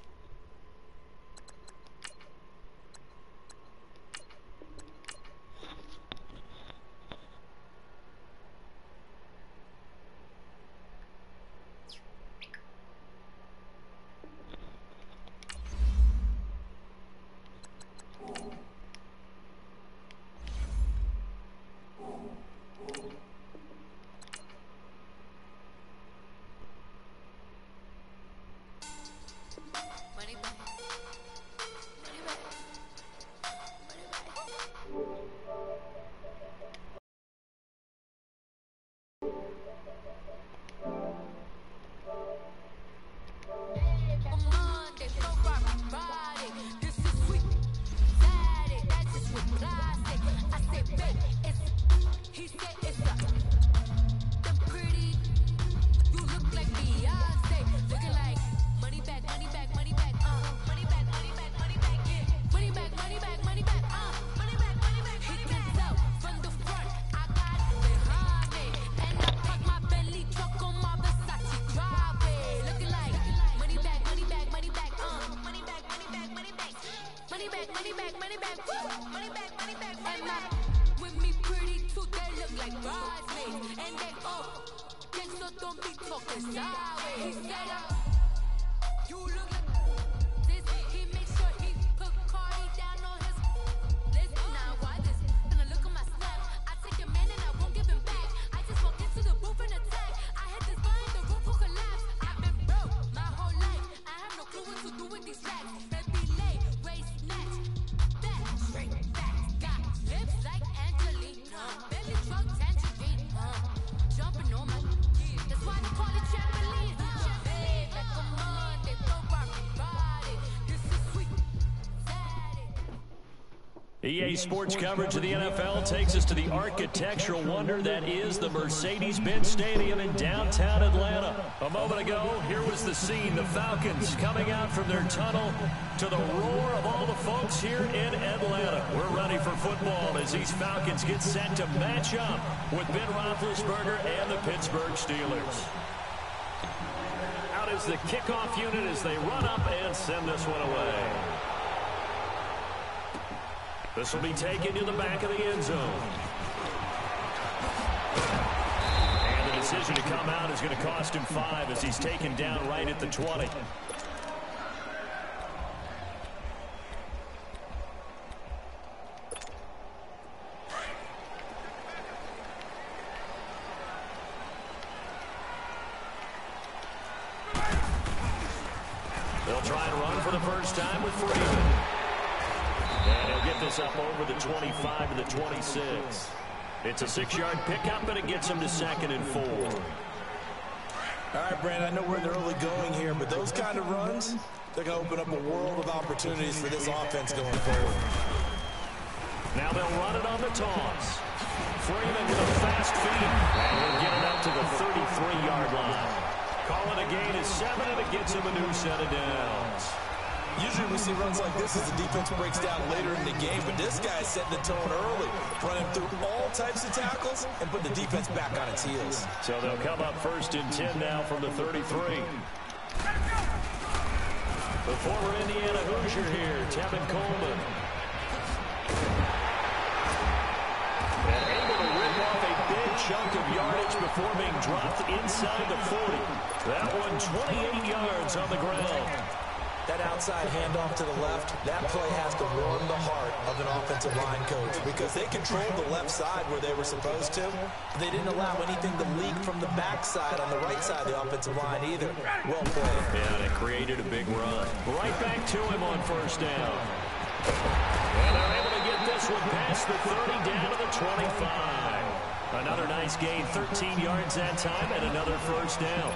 Speaker 1: EA Sports coverage of the NFL takes us to the architectural wonder that is the Mercedes-Benz Stadium in downtown Atlanta. A moment ago, here was the scene. The Falcons coming out from their tunnel to the roar of all the folks here in Atlanta. We're ready for football as these Falcons get set to match up with Ben Roethlisberger and the Pittsburgh Steelers. Out is the kickoff unit as they run up and send this one away. This will be taken to the back of the end zone. And the decision to come out is going to cost him 5 as he's taken down right at the 20. They'll try and run for the first time with Freeman. And he'll get this up over the 25 to the 26. It's a 6-yard pickup, but it gets him to 2nd and 4.
Speaker 4: All right, Brandon, I know we're in the early going here, but those kind of runs, they're going to open up a world of opportunities for this offense going forward.
Speaker 1: Now they'll run it on the toss. Freeman with a fast feed. And he'll get it up to the 33-yard line. Calling a gain is 7, and it gets him a new set of downs.
Speaker 4: Usually we see runs like this as the defense breaks down later in the game, but this guy's setting the tone early, running through all types of tackles and putting the defense back on its heels.
Speaker 1: So they'll come up 1st and 10 now from the 33. The former Indiana Hoosier here, Tevin Coleman. And able to rip off a big chunk of yardage before being dropped inside the 40. That one 28 yards on the ground.
Speaker 4: That outside handoff to the left, that play has to warm the heart of an offensive line coach because they controlled the left side where they were supposed to. They didn't allow anything to leak from the backside on the right side of the offensive line either. Well played.
Speaker 1: Yeah, and it created a big run. Right back to him on 1st down. And they're able to get this one past the 30 down to the 25. Another nice gain, 13 yards that time, and another 1st down.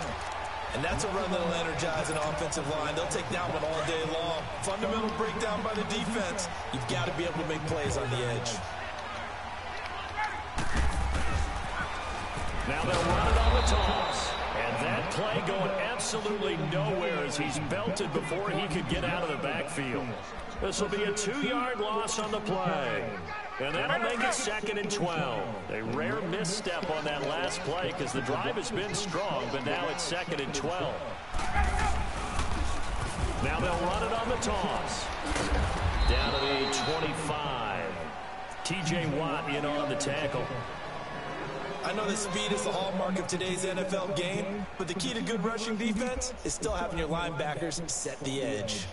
Speaker 4: And that's a run that'll energize an offensive line. They'll take that one all day long. Fundamental breakdown by the defense. You've got to be able to make plays on the edge.
Speaker 1: Now they'll run it on the toss. And that play going absolutely nowhere as he's belted before he could get out of the backfield. This will be a 2-yard loss on the play. And that'll make it 2nd and 12. A rare misstep on that last play because the drive has been strong, but now it's 2nd and 12. Now they'll run it on the toss. Down to the 25. T.J. Watt in on the tackle.
Speaker 4: I know that speed is the hallmark of today's NFL game, but the key to good rushing defense is still having your linebackers set the edge.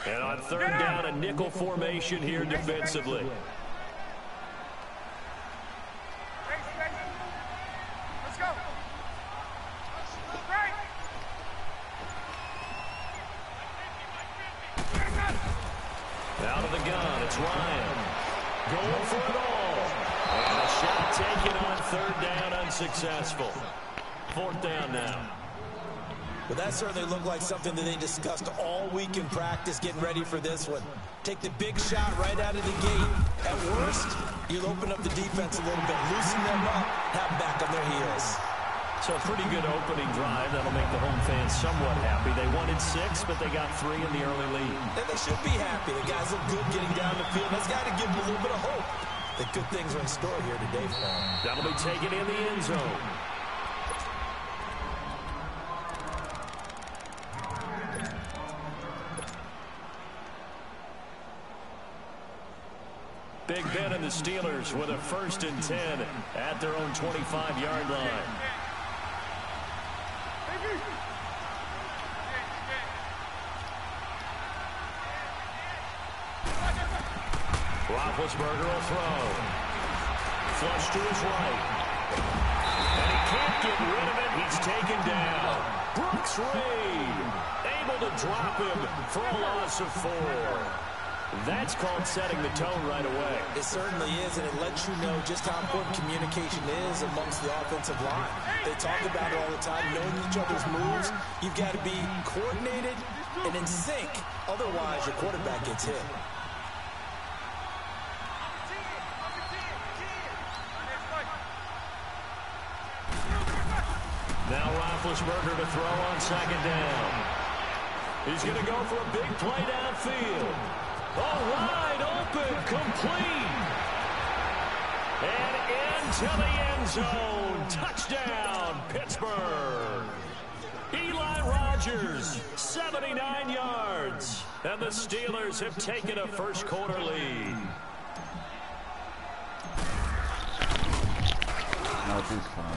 Speaker 1: And on 3rd down, a nickel formation here defensively.
Speaker 5: Let's go.
Speaker 1: Out of the gun, it's Ryan. Going for it all. And a shot taken on 3rd down, unsuccessful. 4th down now.
Speaker 4: Well, that certainly looked like something that they discussed all week in practice getting ready for this one. Take the big shot right out of the gate. At worst, you'll open up the defense a little bit, loosen them up, have them back on their heels.
Speaker 1: So a pretty good opening drive. That'll make the home fans somewhat happy. They wanted 6, but they got 3 in the early lead.
Speaker 4: And they should be happy. The guys look good getting down the field. That's got to give them a little bit of hope that good things are in store here today for them.
Speaker 1: That'll be taken in the end zone. Big Ben and the Steelers with a 1st and 10 at their own 25-yard line. Roethlisberger will throw. Flush to his right. And he can't get rid of it. He's taken down. Brooks Reed able to drop him for a loss of 4. That's called setting the tone right away.
Speaker 4: It certainly is, and it lets you know just how important communication is amongst the offensive line. They talk about it all the time, knowing each other's moves. You've got to be coordinated and in sync. Otherwise, your quarterback gets hit.
Speaker 1: Now Roethlisberger to throw on 2nd down. He's going to go for a big play downfield. Oh, wide open, complete. And into the end zone. Touchdown, Pittsburgh. Eli Rogers, 79 yards. And the Steelers have taken a first-quarter lead.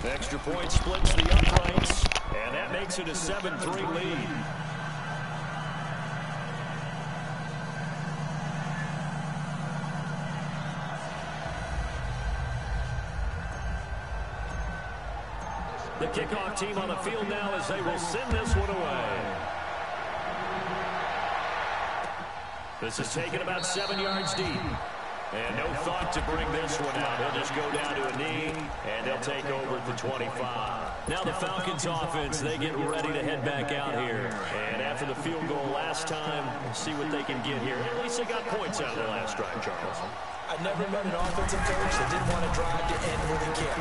Speaker 1: Extra point splits the uprights, and that makes it a 7-3 lead. The kickoff team on the field now as they will send this one away. This is taken about 7 yards deep. And no thought to bring this one out. He'll just go down to a knee, and they'll take over at the 25. Now the Falcons offense, they get ready to head back out here. And after the field goal last time, see what they can get here. At least they got points out of the last drive, Charles.
Speaker 4: I never met an offensive coach that didn't want to drive to end with a kick.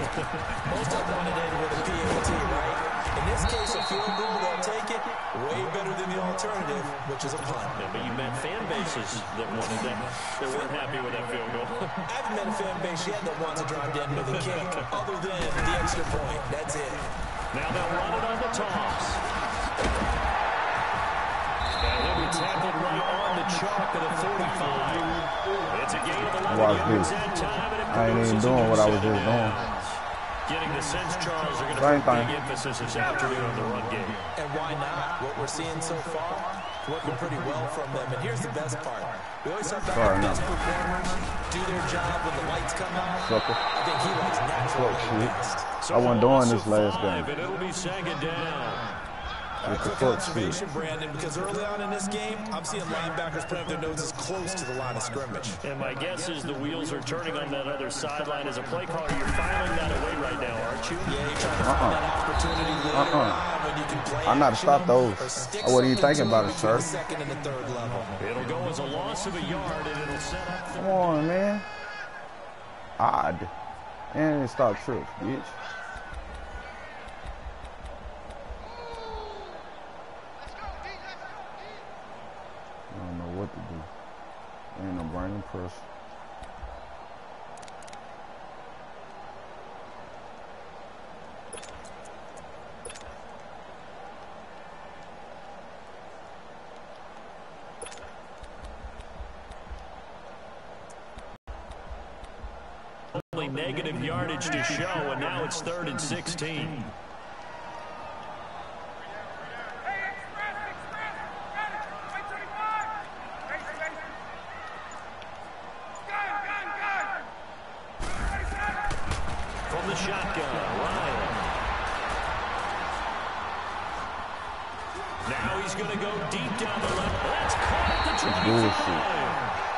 Speaker 4: Most of them wanted to end with a PAT, right? In this case, a field goal, they'll take it. Way better than the alternative, which is a punt.
Speaker 1: Yeah, but you met fan bases that wanted that. They weren't happy with that field goal.
Speaker 4: I haven't met a fan base yet that wants to drive to end with a kick, other than the extra point. That's it.
Speaker 1: Now they'll run it on the toss. And he'll be tackled right on the chalk of the 45. It's a gain of 11 yards that time, and it
Speaker 3: I ain't even doing what I was just doing.
Speaker 1: Getting the sense, Charles, are going to put big emphasis this afternoon on the run game.
Speaker 4: And why not? What we're seeing so far, working pretty well from them. And here's the best part. We always talk about the best performers do their job when the lights come out.
Speaker 3: Sucker.
Speaker 4: I think he likes natural best.
Speaker 3: I wasn't doing this last game.
Speaker 1: And it'll be 2nd down.
Speaker 4: Quick observation, Brandon, because early on in this game, I'm seeing linebackers putting up their noses close to the line of scrimmage.
Speaker 1: And my guess is the wheels are turning on that other sideline. As a play caller, you're filing that away right now, aren't you?
Speaker 4: Yeah, you're trying to find that opportunity later on when you can play.
Speaker 3: I'm not to stop those. I wasn't even thinking about it, sir.
Speaker 4: Second and the third level.
Speaker 1: It'll go as a loss of a yard, and it'll set up.
Speaker 3: Come on, man. Odd. And it stop trips, bitch. I don't know what to do. Ain't no brain press.
Speaker 1: Only negative yardage to show, and now it's 3rd and 16. From the shotgun, Ryan. Now he's going to go deep down the left. That's caught at the 25.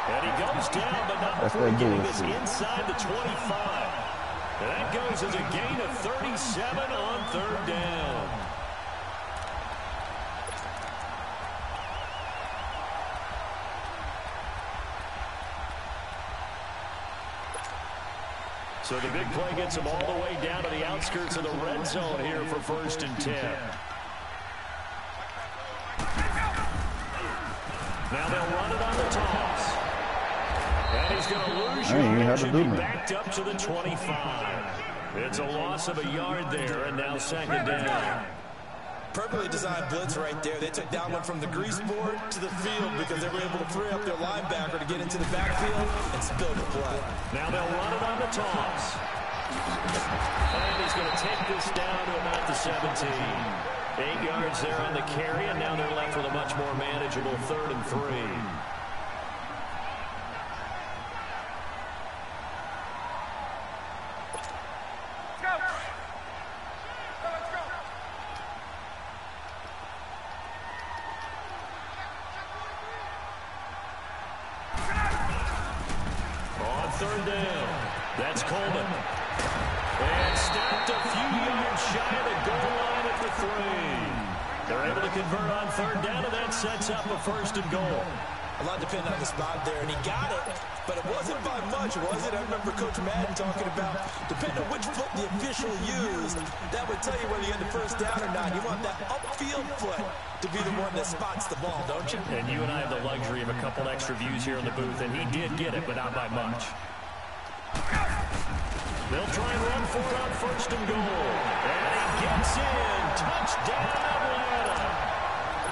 Speaker 1: And he goes down, but not before getting this inside the 25. And that goes as a gain of 37 on 3rd down. So the big play gets him all the way down to the outskirts of the red zone here for 1st and 10. Now they'll run it on the toss. And he's going to lose yardage and be backed up to the 25. It's a loss of a yard there, and now 2nd down.
Speaker 4: Perfectly designed blitz right there. They took that one from the grease board to the field because they were able to free up their linebacker to get into the backfield and spill the play.
Speaker 1: Now they'll run it on the toss. And he's going to take this down to about the 17. 8 yards there on the carry, and now they're left with a much more manageable 3rd and 3. On 3rd down, that's Coleman. And stopped a few yards shy of the goal line at the 3. They're able to convert on 3rd down, and that sets up a 1st and goal.
Speaker 4: A lot depending on the spot there, and he got it, but it wasn't by much, was it? I remember Coach Madden talking about, depending on which foot the official used, that would tell you whether you had the 1st down or not. You want that upfield foot to be the one that spots the ball, don't you?
Speaker 1: And you and I have the luxury of a couple extra views here in the booth, and he did get it, but not by much. They'll try and run for it on 1st and goal. And he gets in. Touchdown, Atlanta.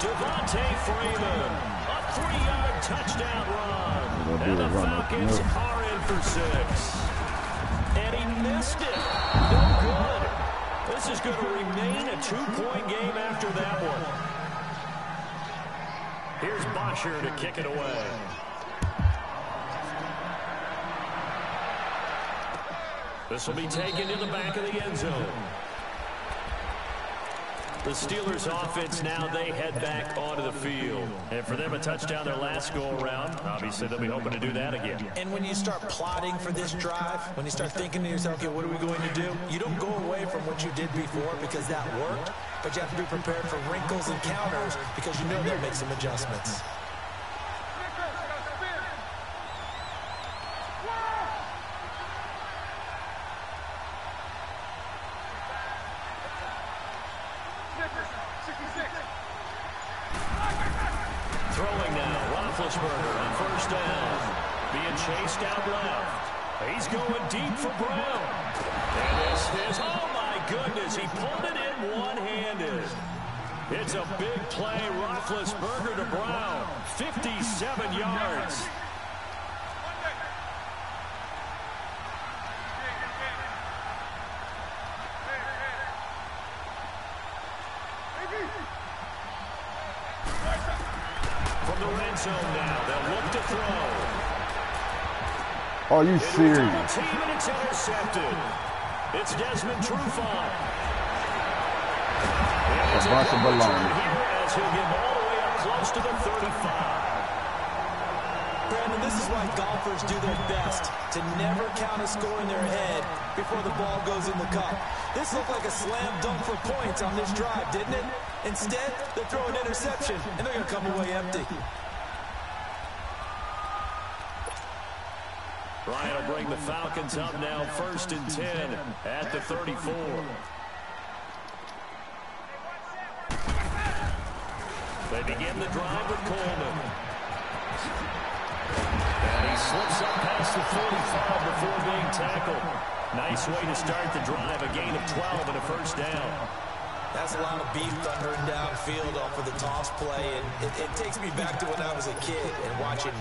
Speaker 1: Devontae Freeman. A 3-yard touchdown run. And the Falcons are in for 6. And he missed it. No good. This is going to remain a 2-point game after that one. Here's Bosher to kick it away. This will be taken to the back of the end zone. The Steelers offense now, they head back onto the field. And for them, a touchdown their last go-around. Obviously, they'll be hoping to do that again.
Speaker 4: And when you start plotting for this drive, when you start thinking to yourself, okay, what are we going to do? You don't go away from what you did before because that worked, but you have to be prepared for wrinkles and counters because you know they'll make some adjustments.
Speaker 1: Throwing now, Roethlisberger on 1st down. Being chased out left. He's going deep for Brown. And this is, oh my goodness, he pulled it in one-handed. It's a big play, Roethlisberger to Brown. 57 yards. From the red zone now, they'll look to throw.
Speaker 3: Are you serious?
Speaker 1: Team and it's intercepted. It's Desmond Trufant. And
Speaker 3: a bunch of baloney.
Speaker 1: As he'll get all the way up close to the 35.
Speaker 4: Brandon, this is why golfers do their best to never count a score in their head before the ball goes in the cup. This looked like a slam dunk for points on this drive, didn't it? Instead, they throw an interception, and they're going to come away empty.
Speaker 1: Ryan will bring the Falcons up now 1st and 10 at the 34. They begin the drive with Coleman. And he slips up past the 45 before being tackled. Nice way to start the drive, a gain of 12 and a first down.
Speaker 4: That's a lot of beef thundering downfield off of the toss play, and it takes me back to when I was a kid and watching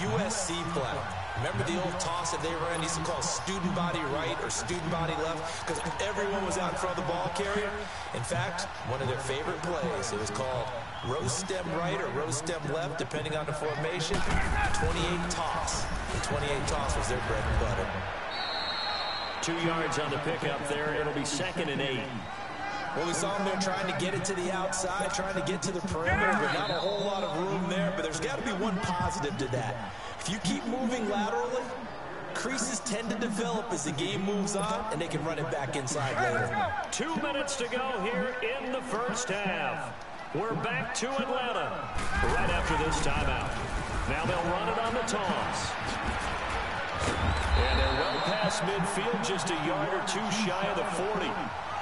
Speaker 4: USC play. Remember the old toss that they ran, used to call student body right or student body left, because everyone was out in front of the ball carrier. In fact, one of their favorite plays, it was called roast stem right or roast stem left, depending on the formation. 28 toss. The 28 toss was their bread and butter.
Speaker 1: 2 yards on the pickup there. It'll be 2nd and 8.
Speaker 4: Well, we saw him there trying to get it to the outside, trying to get to the perimeter, but not a whole lot of room there. But there's got to be one positive to that. If you keep moving laterally, creases tend to develop as the game moves on, and they can run it back inside later.
Speaker 1: 2 minutes to go here in the first half. We're back to Atlanta right after this timeout. Now they'll run it on the toss. And they're well past midfield, just a yard or two shy of the 40.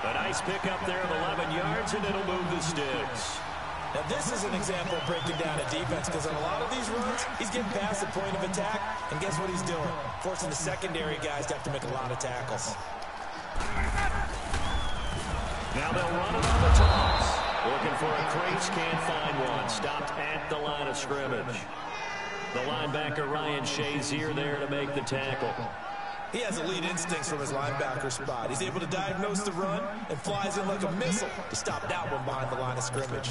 Speaker 1: A nice pickup there of 11 yards, and it'll move the sticks.
Speaker 4: Now, this is an example of breaking down a defense, because on a lot of these runs, he's getting past the point of attack, and guess what he's doing? Forcing the secondary guys to have to make a lot of tackles.
Speaker 1: Now they'll run it on the toss. Looking for a crease, can't find one. Stopped at the line of scrimmage. The linebacker, Ryan Shazier, there to make the tackle.
Speaker 4: He has elite instincts from his linebacker spot. He's able to diagnose the run and flies in like a missile to stop that one behind the line of scrimmage.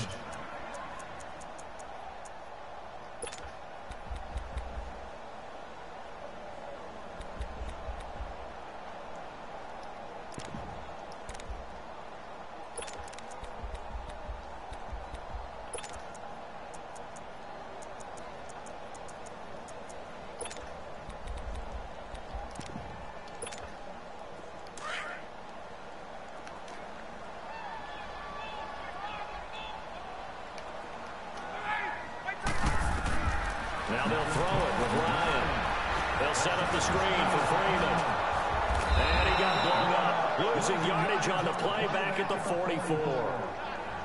Speaker 1: Now they'll throw it with Ryan. They'll set up the screen for Freeman. And he got blown up, losing yardage on the play back at the 44.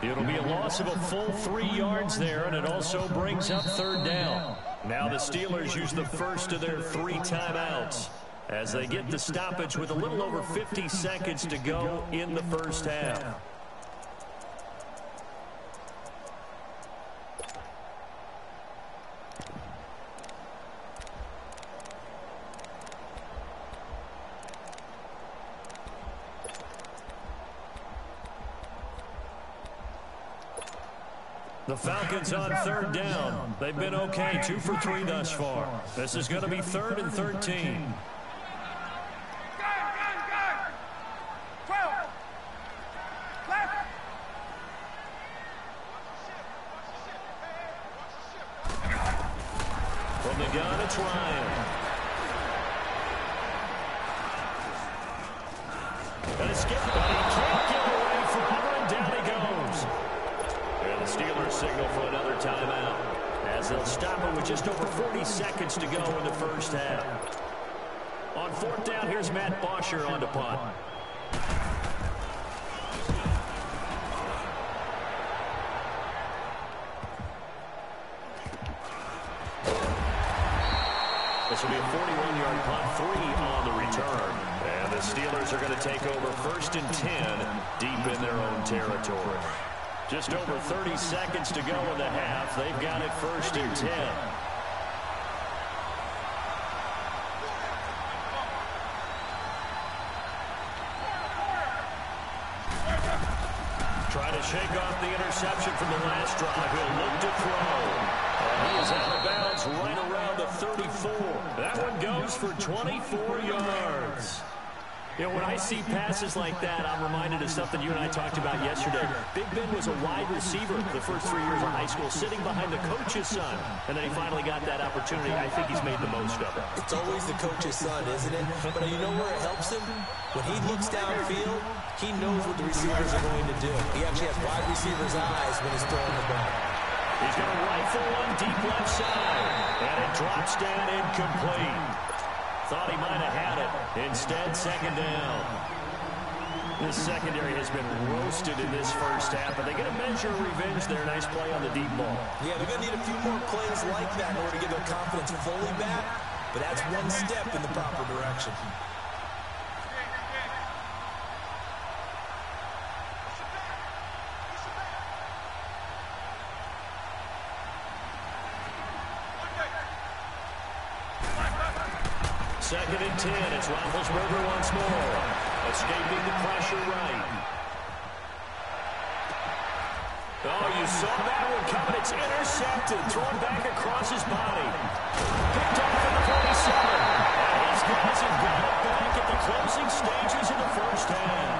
Speaker 1: It'll be a loss of a full 3 yards there, and it also brings up 3rd down. Now the Steelers use the first of their 3 timeouts as they get the stoppage with a little over 50 seconds to go in the first half. The Falcons on 3rd down. They've been okay, 2 for 3 thus far. This is going to be 3rd and 13. From the gun, it's Ryan. And a skip, but he can't get away from her, and down he goes. And the Steelers signal for another timeout as they'll stop it with just over 40 seconds to go in the first half. On 4th down, here's Matt Bosher on to punt. This will be a 41-yard punt, 3 on the return. And the Steelers are going to take over 1st and 10 deep in their own territory. Just over 30 seconds to go in the half. They've got it 1st and 10. Trying to shake off the interception from the last drive. He'll look to throw. And he is out of bounds right around the 34. That one goes for 24 yards. You know, when I see passes like that, I'm reminded of something you and I talked about yesterday. Big Ben was a wide receiver the first 3 years of high school, sitting behind the coach's son. And then he finally got that opportunity. I think he's made the most of it.
Speaker 4: It's always the coach's son, isn't it? But you know where it helps him? When he looks downfield, he knows what the receivers are going to do. He actually has wide receivers' eyes when he's throwing the ball.
Speaker 1: He's going to rifle one deep left side. And it drops down incomplete. Thought he might have had it. Instead, second down. This secondary has been roasted in this first half, but they get a measure of revenge there. Nice play on the deep ball.
Speaker 4: Yeah, they're going to need a few more plays like that in order to get their confidence fully back, but that's one step in the proper direction.
Speaker 1: Second and 10. It's Roethlisberger once more. Escaping the pressure right. Oh, you saw that one coming. It's intercepted. Thrown back across his body. Picked off at the 47. And his guys have got it back at the closing stages of the first half.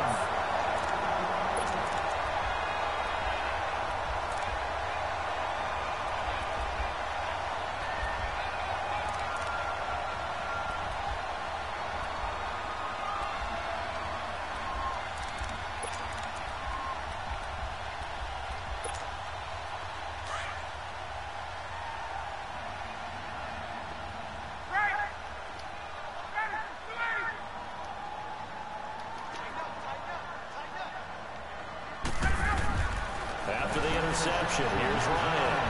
Speaker 1: After the interception, here's Ryan.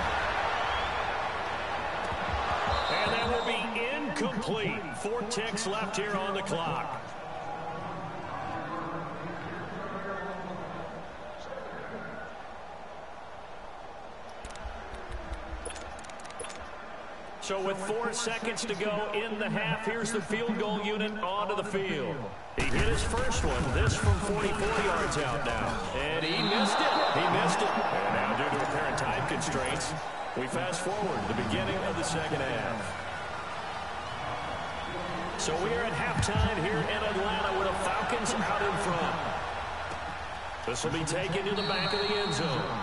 Speaker 1: And that will be incomplete. 4 ticks left here on the clock. So with 4 seconds to go in the half, here's the field goal unit onto the field. He hit his first one, this from 44 yards out now. And he missed it. He missed it. And now due to apparent time constraints, we fast forward to the beginning of the second half. So we are at halftime here in Atlanta with the Falcons out in front. This will be taken to the back of the end zone.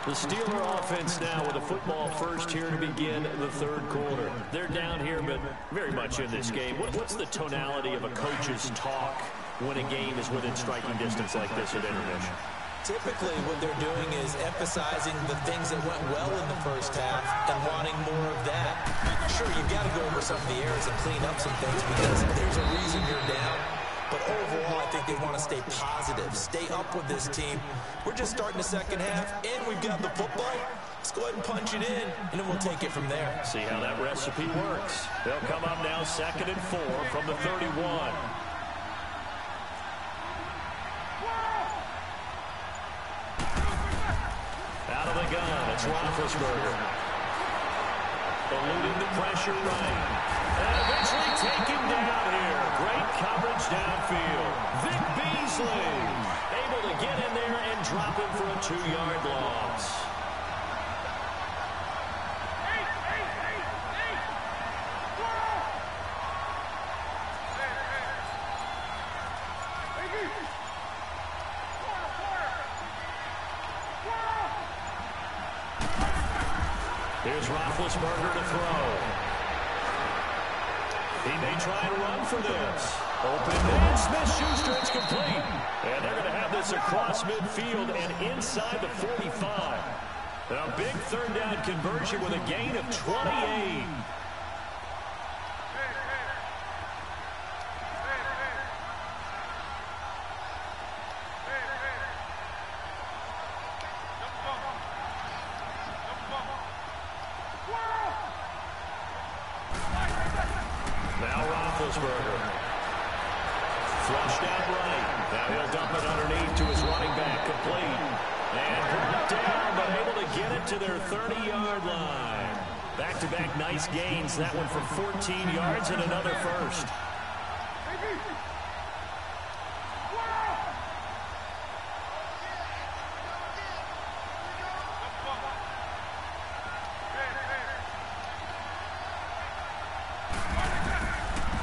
Speaker 1: The Steeler offense now with a football first here to begin the third quarter. They're down here, but very much in this game. What's the tonality of a coach's talk when a game is within striking distance like this at intermission?
Speaker 4: Typically, what they're doing is emphasizing the things that went well in the first half and wanting more of that. Sure, you've got to go over some of the errors and clean up some things because there's a reason you're down. But overall, I think they want to stay positive, stay up with this team. We're just starting the second half, and we've got the football. Let's go ahead and punch it in, and then we'll take it from there.
Speaker 1: See how that recipe works. They'll come up now 2nd and 4 from the 31. Out of the gun, it's Roethlisberger. Eluding the pressure right. And eventually taken down here. Great coverage downfield. Vic Beasley able to get in there and drop him for a 2-yard loss. Here's Roethlisberger to throw. He may try and run for this. Open man, Smith-Schuster, it's complete. And they're going to have this across midfield and inside the 45. A big third down conversion with a gain of 28. Now Roethlisberger. Flushed out right. Now he'll dump it underneath to his running back. Complete. And brought down, but able to get it to their 30-yard line. Back-to-back nice gains. That one for 14 yards and another first.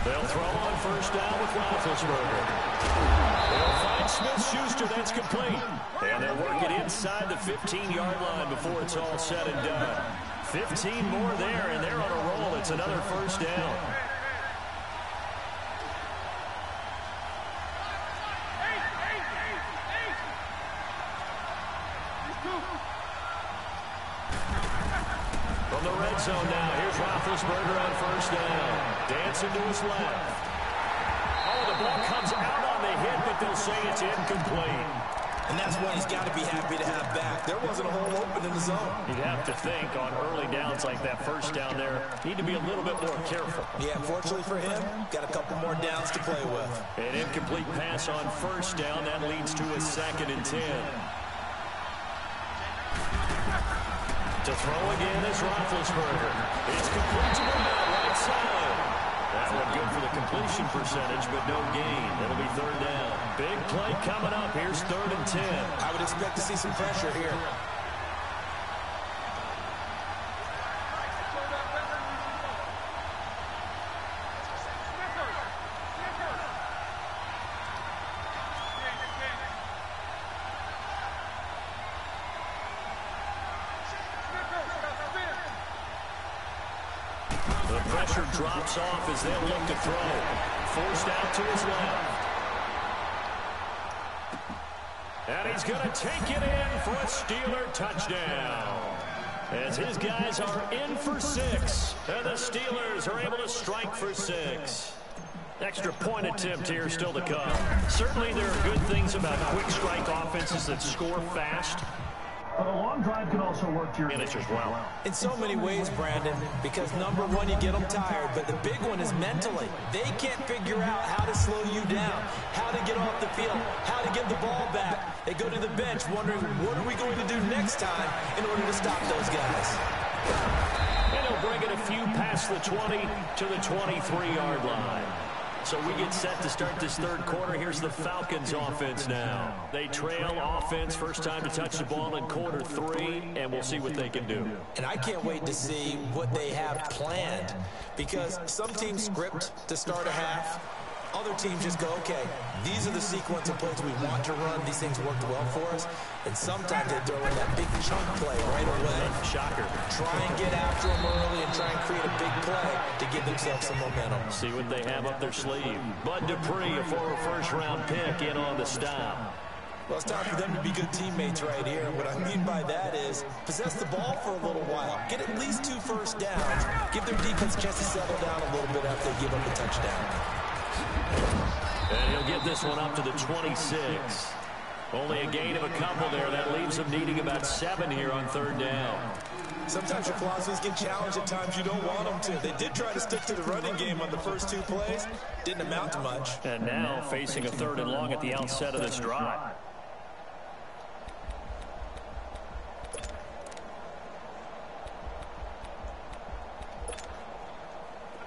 Speaker 1: They'll throw on first down with Roethlisberger. They'll find Smith-Schuster. That's complete. And they'll work it inside the 15-yard line before it's all said and done. 15 more there, and they're on a roll. It's another first down. From the red zone now, here's Roethlisberger on first down. Dancing to his left. Oh, the ball comes out on the hit, but they'll say it's incomplete.
Speaker 4: And that's what he's got to be happy to have back. There wasn't a hole open in the zone.
Speaker 1: You'd have to think on early downs like that first down there, need to be a little bit more careful.
Speaker 4: Yeah, fortunately for him, got a couple more downs to play with.
Speaker 1: An incomplete pass on first down. That leads to a 2nd and 10. To throw again is Roethlisberger. It's complete to the right side. That one good for the completion percentage, but no gain. It'll be 3rd down. Big play coming up. Here's 3rd and 10.
Speaker 4: I would expect to see some pressure here.
Speaker 1: The pressure drops off as they'll look to throw. Forced out to his left. And he's going to take it in for a Steeler touchdown. As his guys are in for 6. And the Steelers are able to strike for 6. Extra point attempt here still to come. Certainly there are good things about quick strike offenses that score fast. But a long drive can also work to your advantage as well.
Speaker 4: In so many ways, Brandon, because number one, you get them tired, but the big one is mentally. They can't figure out how to slow you down, how to get off the field, how to get the ball back. They go to the bench wondering, what are we going to do next time in order to stop those guys?
Speaker 1: And he'll bring it a few past the 20 to the 23-yard line. So we get set to start this 3rd quarter. Here's the Falcons offense now. They trail offense, first time to touch the ball in quarter 3, and we'll see what they can do.
Speaker 4: And I can't wait to see what they have planned, because some teams script to start a half. Other teams just go, okay, these are the sequence of plays we want to run. These things worked well for us. And sometimes they throw in that big chunk play right away.
Speaker 1: Shocker.
Speaker 4: Try and get after them early and try and create a big play to give themselves some momentum.
Speaker 1: See what they have up their sleeve. Bud Dupree, a former first-round pick, in on the stop.
Speaker 4: Well, it's time for them to be good teammates right here. What I mean by that is possess the ball for a little while. Get at least 2 first downs. Give their defense a chance to settle down a little bit after they give up a touchdown.
Speaker 1: And he'll get this one up to the 26. Only a gain of a couple there. That leaves him needing about 7 here on 3rd down.
Speaker 4: Sometimes your philosophies get challenged at times you don't want them to. They did try to stick to the running game on the first 2 plays. Didn't amount to much.
Speaker 1: And now facing a 3rd and long at the outset of this drive.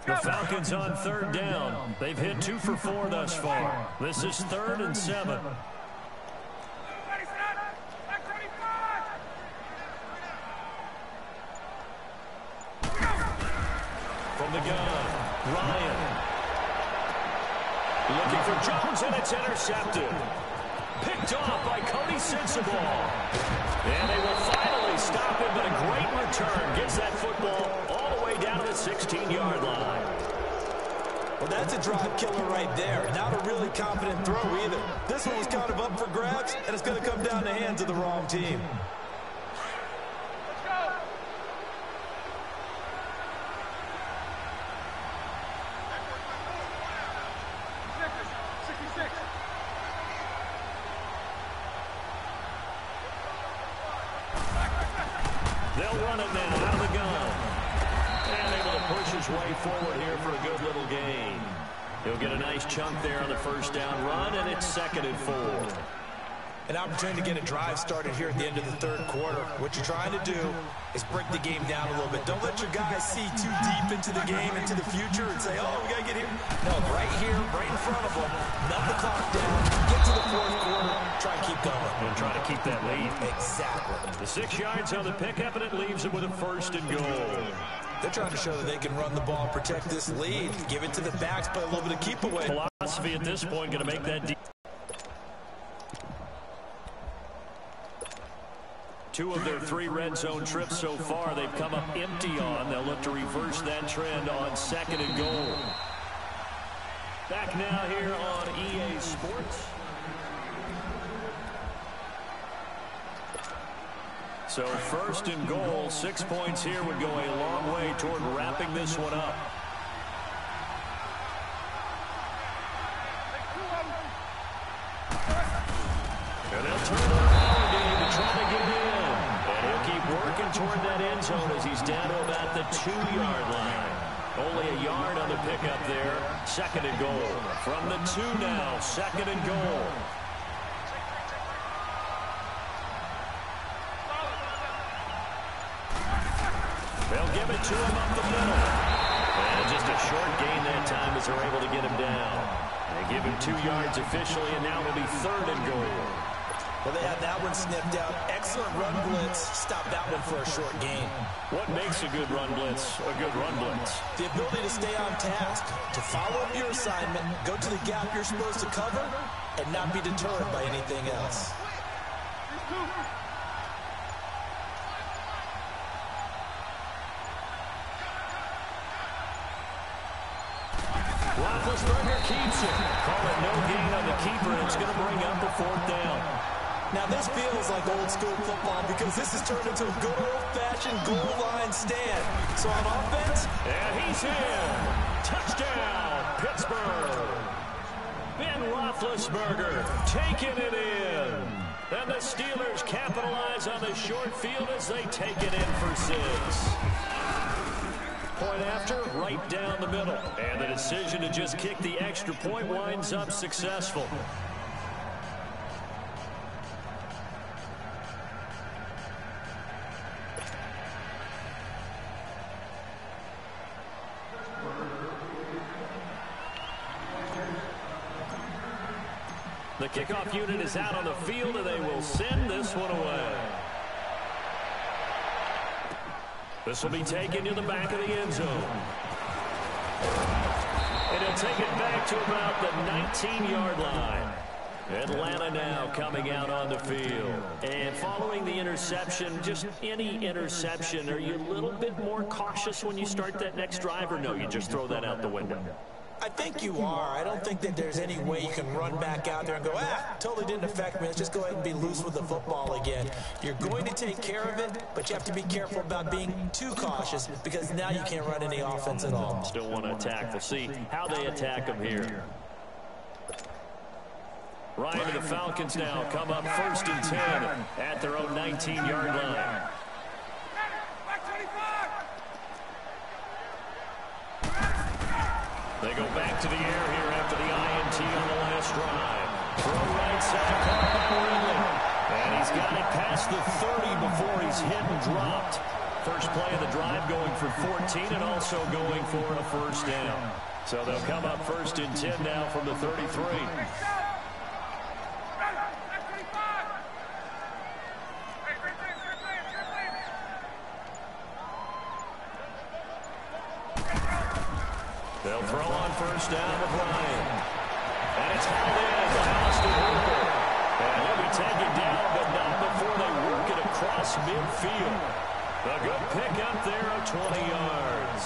Speaker 1: The Falcons on 3rd down. They've hit 2 for 4 thus far. This is 3rd and 7. From the gun, Ryan. Looking for Jones, and it's intercepted. Picked off by Cody Sensabaugh. And they will finally stop him, but a great return. Gets that football all the way down to the 16-yard line.
Speaker 4: Well, that's a drive killer right there. Not a really confident throw either. This one was kind of up for grabs, and it's going to come down the hands of the wrong team.
Speaker 1: They'll run it now out of the gun. And able to push his way forward here for a good little gain. He'll get a nice chunk there on the first down run, and it's 2nd and 4.
Speaker 4: An opportunity to get a drive started here at the end of the 3rd quarter. What you're trying to do is break the game down a little bit. Don't let your guys see too deep into the game, into the future, and say, oh, we got to get here. No, right here, right in front of them, melt the clock down, get to the 4th quarter, try and keep going.
Speaker 1: And try to keep that lead.
Speaker 4: Exactly.
Speaker 1: The 6 yards on the pickup, and it leaves him with a 1st and goal.
Speaker 4: They're trying to show that they can run the ball and protect this lead. Give it to the backs, play a little bit of keep away.
Speaker 1: Philosophy at this point going to make that deep. 2 of their 3 red zone trips so far, they've come up empty on. They'll look to reverse that trend on 2nd and goal. Back now here on EA Sports. So 1st and goal, 6 points here would go a long way toward wrapping this one up. And they'll turn it around to try to get in. And he'll keep working toward that end zone as he's down to about the 2-yard line. Only a yard on the pickup there. 2nd and goal. From the 2 now, 2nd and goal. They'll give it to him up the middle. And just a short gain that time as they're able to get him down. They give him 2 yards officially, and now it'll be 3rd and goal.
Speaker 4: Well, they had that one sniffed out. Excellent run blitz. Stop that one for a short gain.
Speaker 1: What makes a good run blitz a good run blitz?
Speaker 4: The ability to stay on task, to follow up your assignment, go to the gap you're supposed to cover, and not be deterred by anything else.
Speaker 1: Roethlisberger keeps it. Call it no gain on the keeper, and it's going to bring up the 4th down.
Speaker 4: Now, this feels like old school football because this has turned into a good old-fashioned goal line stand. So on offense,
Speaker 1: and he's in. Touchdown, Pittsburgh. Ben Roethlisberger taking it in. And the Steelers capitalize on the short field as they take it in for 6. Point after, right down the middle. And the decision to just kick the extra point winds up successful. The kickoff unit is out on the field, and they will send this one away. This will be taken to the back of the end zone. And he'll take it back to about the 19-yard line. Atlanta now coming out on the field. And following the interception, just any interception, are you a little bit more cautious when you start that next drive, or no, you just throw that out the window?
Speaker 4: I think you are. I don't think that there's any way you can run back out there and go, totally didn't affect me. Let's just go ahead and be loose with the football again. You're going to take care of it, but you have to be careful about being too cautious because now you can't run any offense at all.
Speaker 1: Still want to attack. We'll see how they attack them here. Ryan and the Falcons now come up 1st and 10 at their own 19-yard line. They go back to the air here after the INT on the last drive. Throw right side, caught by Ridley. And he's got it past the 30 before he's hit and dropped. First play of the drive going for 14 and also going for a 1st down. So they'll come up 1st and 10 now from the 33. They'll throw on 1st down with Ryan. And it's hauled in at the Hollister Hooper. And he'll be taken down, but not before they work it across midfield. A good pickup there of 20 yards.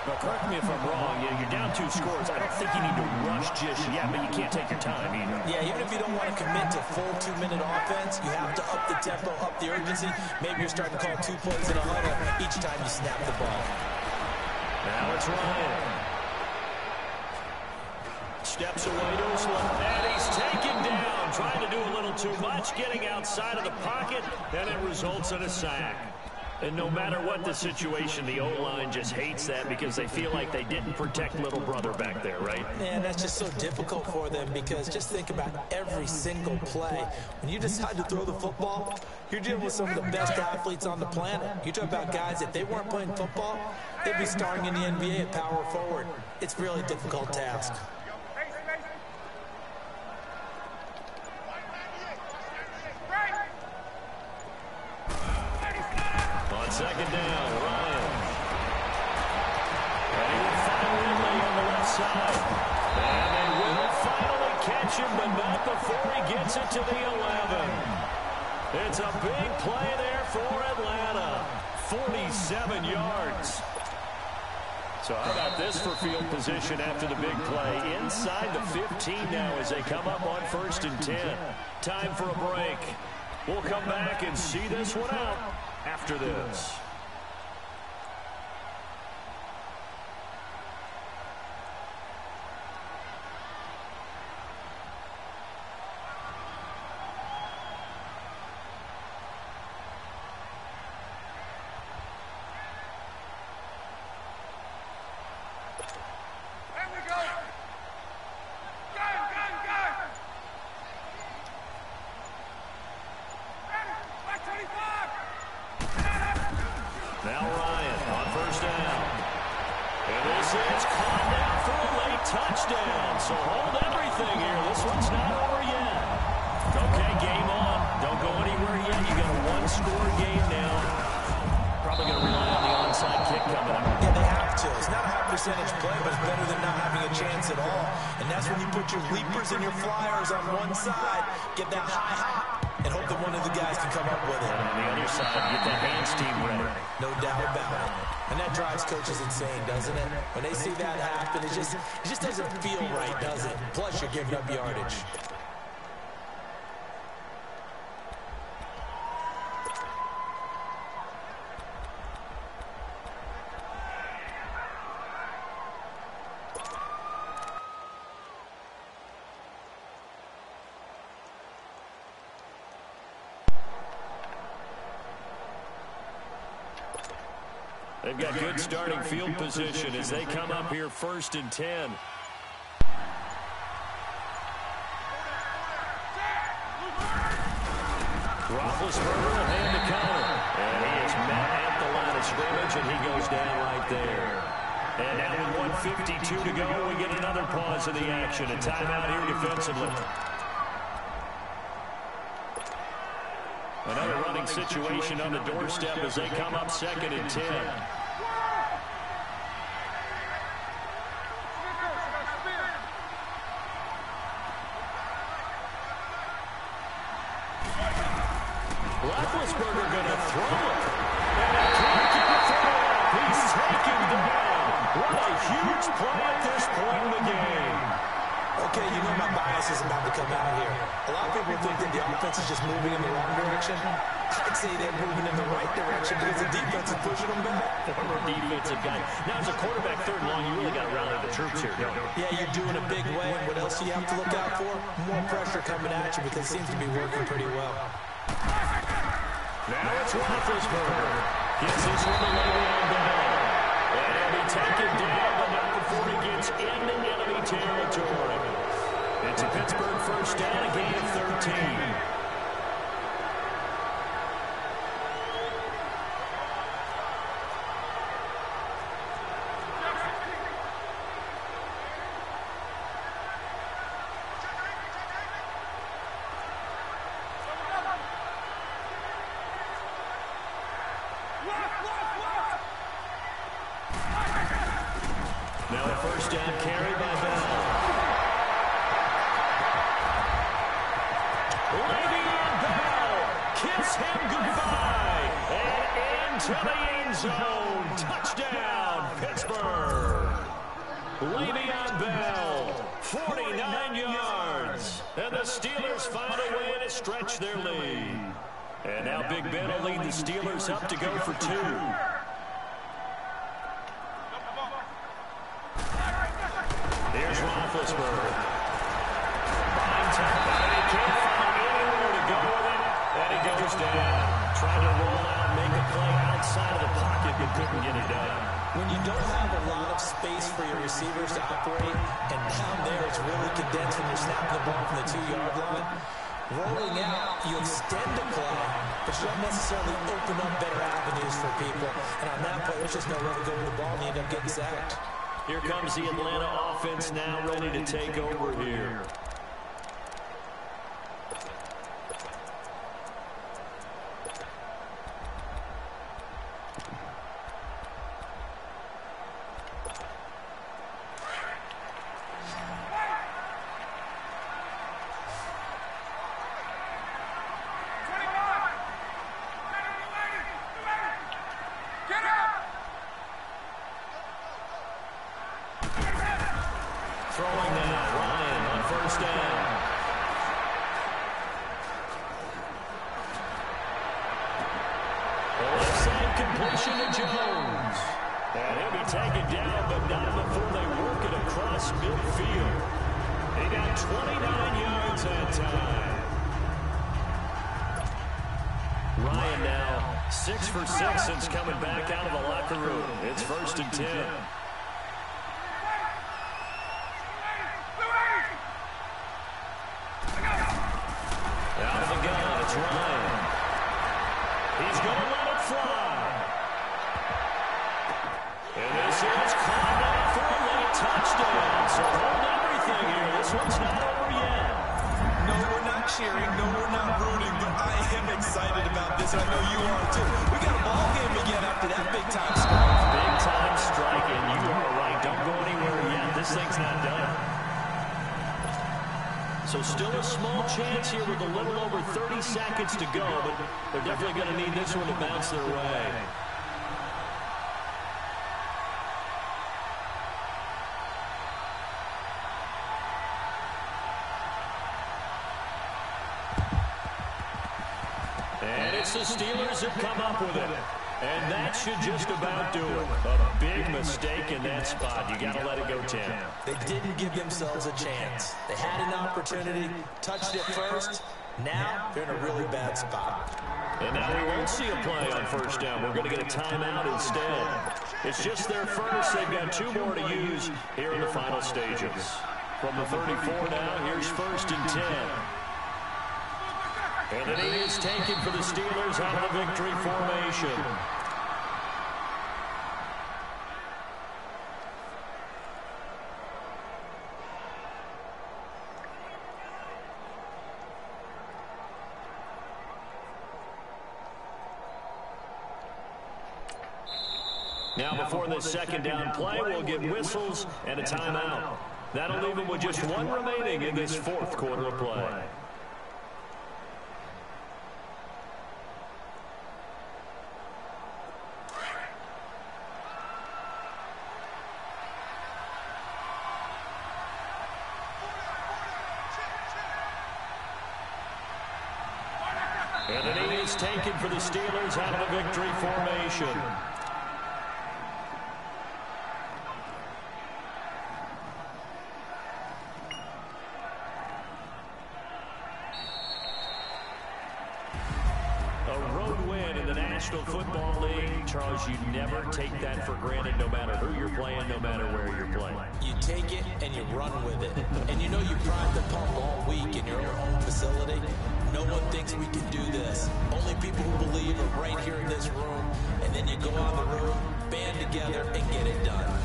Speaker 1: Now, correct me if I'm wrong. You're down 2 scores. I don't think you need to rush just yet, but you can't take your time either.
Speaker 4: Yeah, even if you don't want to commit to full 2-minute offense, you have to up the tempo, up the urgency. Maybe you're starting to call 2 plays in a huddle each time you snap the ball.
Speaker 1: Now it's Ryan. Steps away to his left, and he's taken down, trying to do a little too much, getting outside of the pocket, and it results in a sack. And no matter what the situation, the O-line just hates that because they feel like they didn't protect little brother back there, right?
Speaker 4: Man, that's just so difficult for them because just think about every single play. When you decide to throw the football, you're dealing with some of the best athletes on the planet. You talk about guys, if they weren't playing football, they'd be starring in the NBA at power forward. It's a really difficult task.
Speaker 1: On 2nd down, Ryan. inside. And they will finally catch him, but not before he gets it to the 11. It's a big play there for Atlanta. 47 yards. So how about this for field position after the big play? Inside the 15 now as they come up on 1st and 10. Time for a break. We'll come back and see this one out after this. Touchdown. So hold everything here. This one's not over yet. Okay, game on. Don't go anywhere yet. You got a one-score game now. Probably going to rely on the onside kick coming up.
Speaker 4: Yeah, they have to. It's not a high percentage play, but it's better than not having a chance at all. And that's when you put your leapers and your flyers on one side, get that high hop, and hope that one of the guys can come up with it.
Speaker 1: And on the other side, get that hands team ready.
Speaker 4: No doubt about it. And that drives coaches insane, doesn't it? When they see that happen, it just doesn't feel right, does it? Plus, you're giving up yardage.
Speaker 1: They've got good starting field position as they come up here 1st and 10. Roethlisberger will hand the counter. And he is met at the line of scrimmage, and he goes down right there. And now with 1:52 to go, we get another pause in the action. A timeout here defensively. Another running situation on the doorstep as they come up 2nd and 10. Roethlisberger going to throw it. And a kick out for it. He's taken down. What a huge play at this point in the game.
Speaker 4: Okay, you know my bias is about to come out here. A lot of people think that the offense is just moving in the wrong direction. I'd say they're moving in the right direction because the defense is pushing them back.
Speaker 1: Former defensive guy. Now, as a quarterback, 3rd and long, you really got to rally the troops here, don't you?
Speaker 4: Yeah, you're doing a big way. And what else do you have to look out for? More pressure coming at you because it seems to be working pretty well.
Speaker 1: Now it's Roethlisberger. Gets this one to Le'Veon Bell. And he'll be taken down, but not before he gets into enemy territory. It's a Pittsburgh 1st down, a gain of 13. Now a 1st down carry by Bell. Le'Veon Bell, kiss him goodbye. And into the end zone. Touchdown, Pittsburgh. Le'Veon Bell, 49 yards. And the Steelers find a way to stretch their lead. And now Big Ben will lead the Steelers up to go for 2. Here's Roethlisberger. Behind time, and he can't find anywhere to go with it. And he goes down. Trying to roll out, make a play outside of the pocket, but couldn't get it done.
Speaker 4: When you don't have a lot of space for your receivers to operate, and down there it's really condensed when you're snapping the ball from the 2-yard line, rolling out, you extend the play, but you don't necessarily open up better avenues for people. And on that play, there's just nowhere to go with the ball, and you end up getting sacked.
Speaker 1: Here comes the Atlanta offense now ready to take over here. Throwing now, Ryan on first down. The left side completion to Jones. And he'll be taken down, but not before they work it across midfield. He got 29 yards that time. Ryan now 6 for 6 since coming back out of the locker room. It's 1st and 10. Out of the gun, it's Ryan. He's going to let it fly. And this is caught now for a late touchdown. So hold everything here. This one's not over yet.
Speaker 4: No, we're not cheering. No, we're not rooting. But I am excited about this. I know you are too. We got a ball game again after that big-time strike.
Speaker 1: Big-time strike, and you are right. Don't go anywhere yet. This thing's not done. So still a small chance here with a little over 30 seconds to go, but they're definitely going to need this one to bounce their way. And it's the Steelers that come up with it. And that should just about do it. A big mistake in that spot. You got to let it go, Tim.
Speaker 4: They didn't give themselves a chance. They had an opportunity, touched it first. Now they're in a really bad spot.
Speaker 1: And now we won't see a play on first down. We're going to get a timeout instead. It's just their first. They've got 2 more to use here in the final stages. From the 34 now, here's 1st and 10. And the knee is taken for the Steelers out of the victory formation. Now before this second down play, we'll get whistles and a timeout. That'll leave them with just 1 remaining in this 4th quarter of play. And the knee is taken for the Steelers out of the victory formation. A road win in the National Football League. Charles, you never take that for granted no matter who you're playing, no matter where you're playing.
Speaker 4: You take it and you run with it. And you know you pride the pump all week in your own home facility. No one thinks we can do this. Only people who believe are right here in this room. And then you go on the road, band together, and get it done.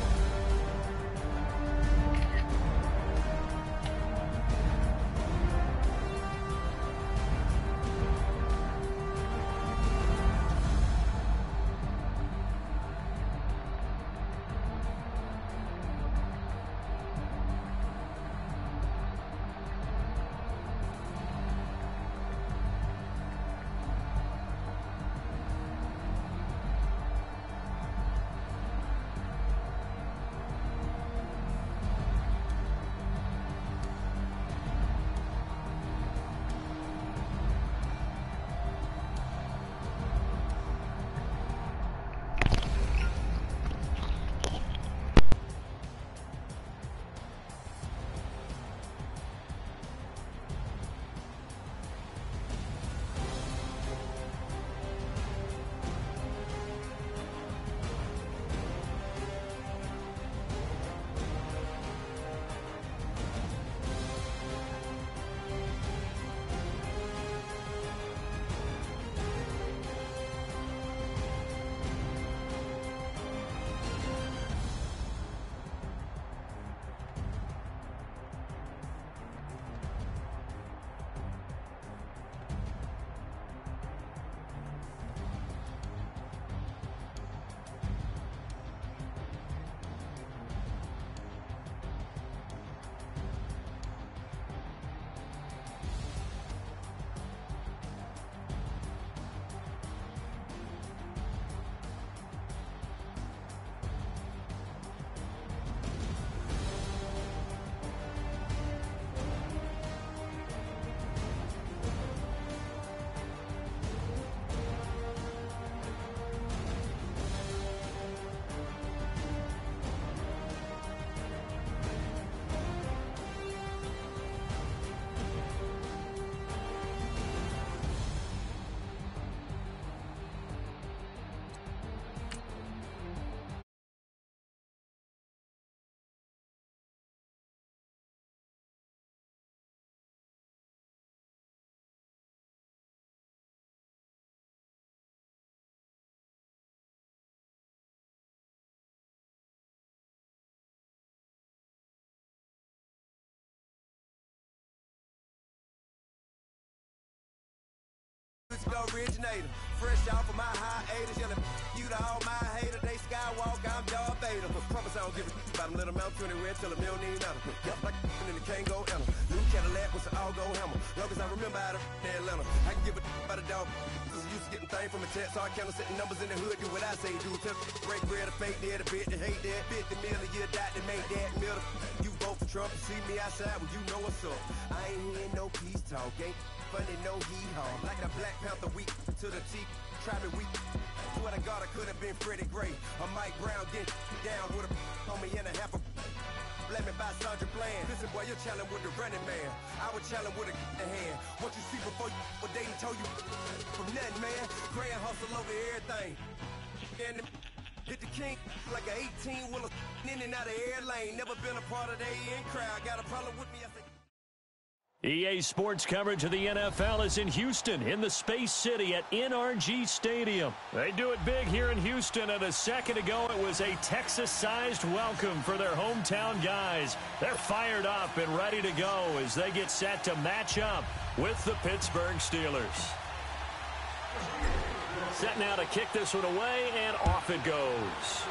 Speaker 8: Originator, fresh off of my hiatus, yelling you to all my haters. They skywalk, I'm Darth Vader. Promise I don't give a about them little Mount 20 red till a million matter. Yup, like and the can't go enter. New Cadillac with an all-go hammer. Long as I remember how to Atlanta, I can give a about a dog. Used to getting things from a text, so I count setting numbers in the hood. Do what I say, do. Tell break bread, a fake dead, a bit to hate that. 50 million, you died to make that middle. You vote for Trump, you see me outside, well you know what's up. I ain't hearing no peace talk, ain't funny, no hee-haw. Like a Black Panther week to the teeth, try me weak. Swear to God, I could have been Freddie Gray. Or Mike Brown getting down with a on me and a half a let me buy Sandra Bland. Listen, boy, you're challenging with the running man. I would challenge with a hand. What you see before you, what they told you from nothing, man. Grand hustle over everything. And hit the king like an 18-wheeler in and out of air lane. Never been a part of the in crowd. Got a problem with me, I say.
Speaker 1: EA Sports coverage of the NFL is in Houston, in the Space City at NRG Stadium. They do it big here in Houston, and a second ago it was a Texas-sized welcome for their hometown guys. They're fired up and ready to go as they get set to match up with the Pittsburgh Steelers. Set now to kick this one away, and off it goes.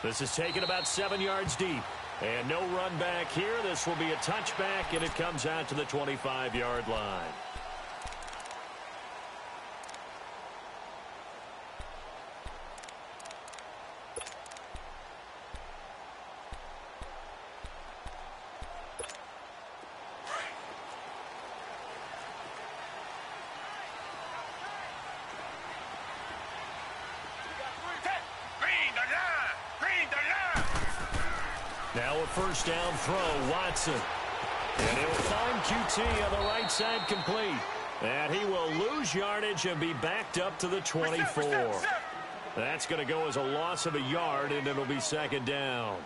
Speaker 1: This is taken about 7 yards deep. And no run back here. This will be a touchback, and it comes out to the 25-yard line. Now a first down throw, Watson. And he'll find QT on the right side complete. And he will lose yardage and be backed up to the 24. That's going to go as a loss of a yard, and it'll be second down.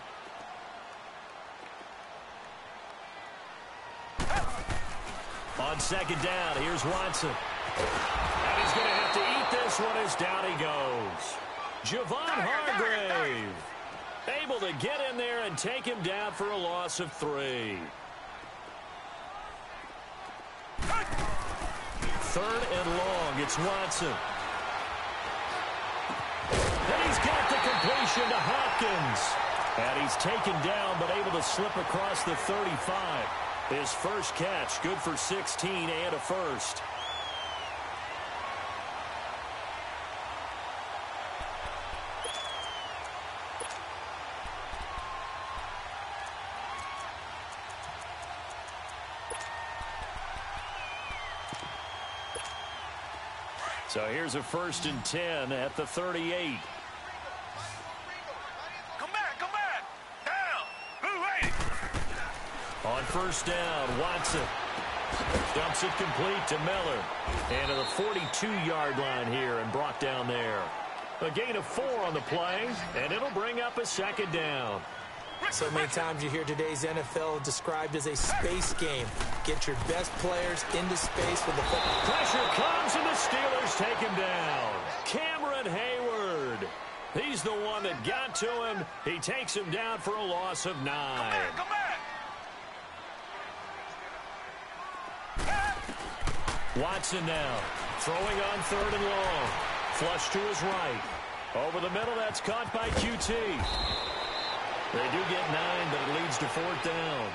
Speaker 1: On second down, here's Watson. And he's going to have to eat this one as down he goes. Javon Hargrave. Able to get in there and take him down for a loss of 3. Third and long. It's Watson. And he's got the completion to Hopkins. And he's taken down but able to slip across the 35. His first catch, good for 16 and a first. So here's a first and 10 at the 38.
Speaker 5: Come back. Down. Blue 80.
Speaker 1: On first down, Watson dumps it complete to Miller. And to the 42-yard line here and brought down there. A gain of 4 on the play, and it'll bring up a second down.
Speaker 4: So many times you hear today's NFL described as a space game. Get your best players into space with the football.
Speaker 1: Pressure comes, and the Steelers take him down. Cameron Hayward. He's the one that got to him. He takes him down for a loss of 9.
Speaker 5: Come back.
Speaker 1: Watson now throwing on third and long. Flush to his right. Over the middle, that's caught by QT. They do get 9, but it leads to fourth down.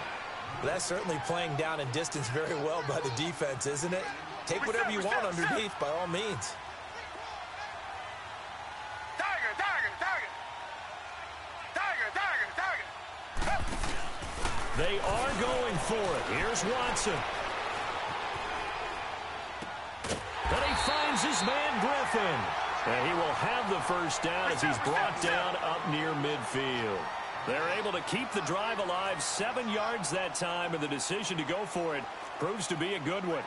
Speaker 4: That's certainly playing down and distance very well by the defense, isn't it? Take whatever you want underneath, by all means.
Speaker 5: Tiger.
Speaker 1: They are going for it. Here's Watson. And he finds his man Griffin. And he will have the first down as he's brought down up near midfield. They're able to keep the drive alive 7 yards that time, and the decision to go for it proves to be a good one.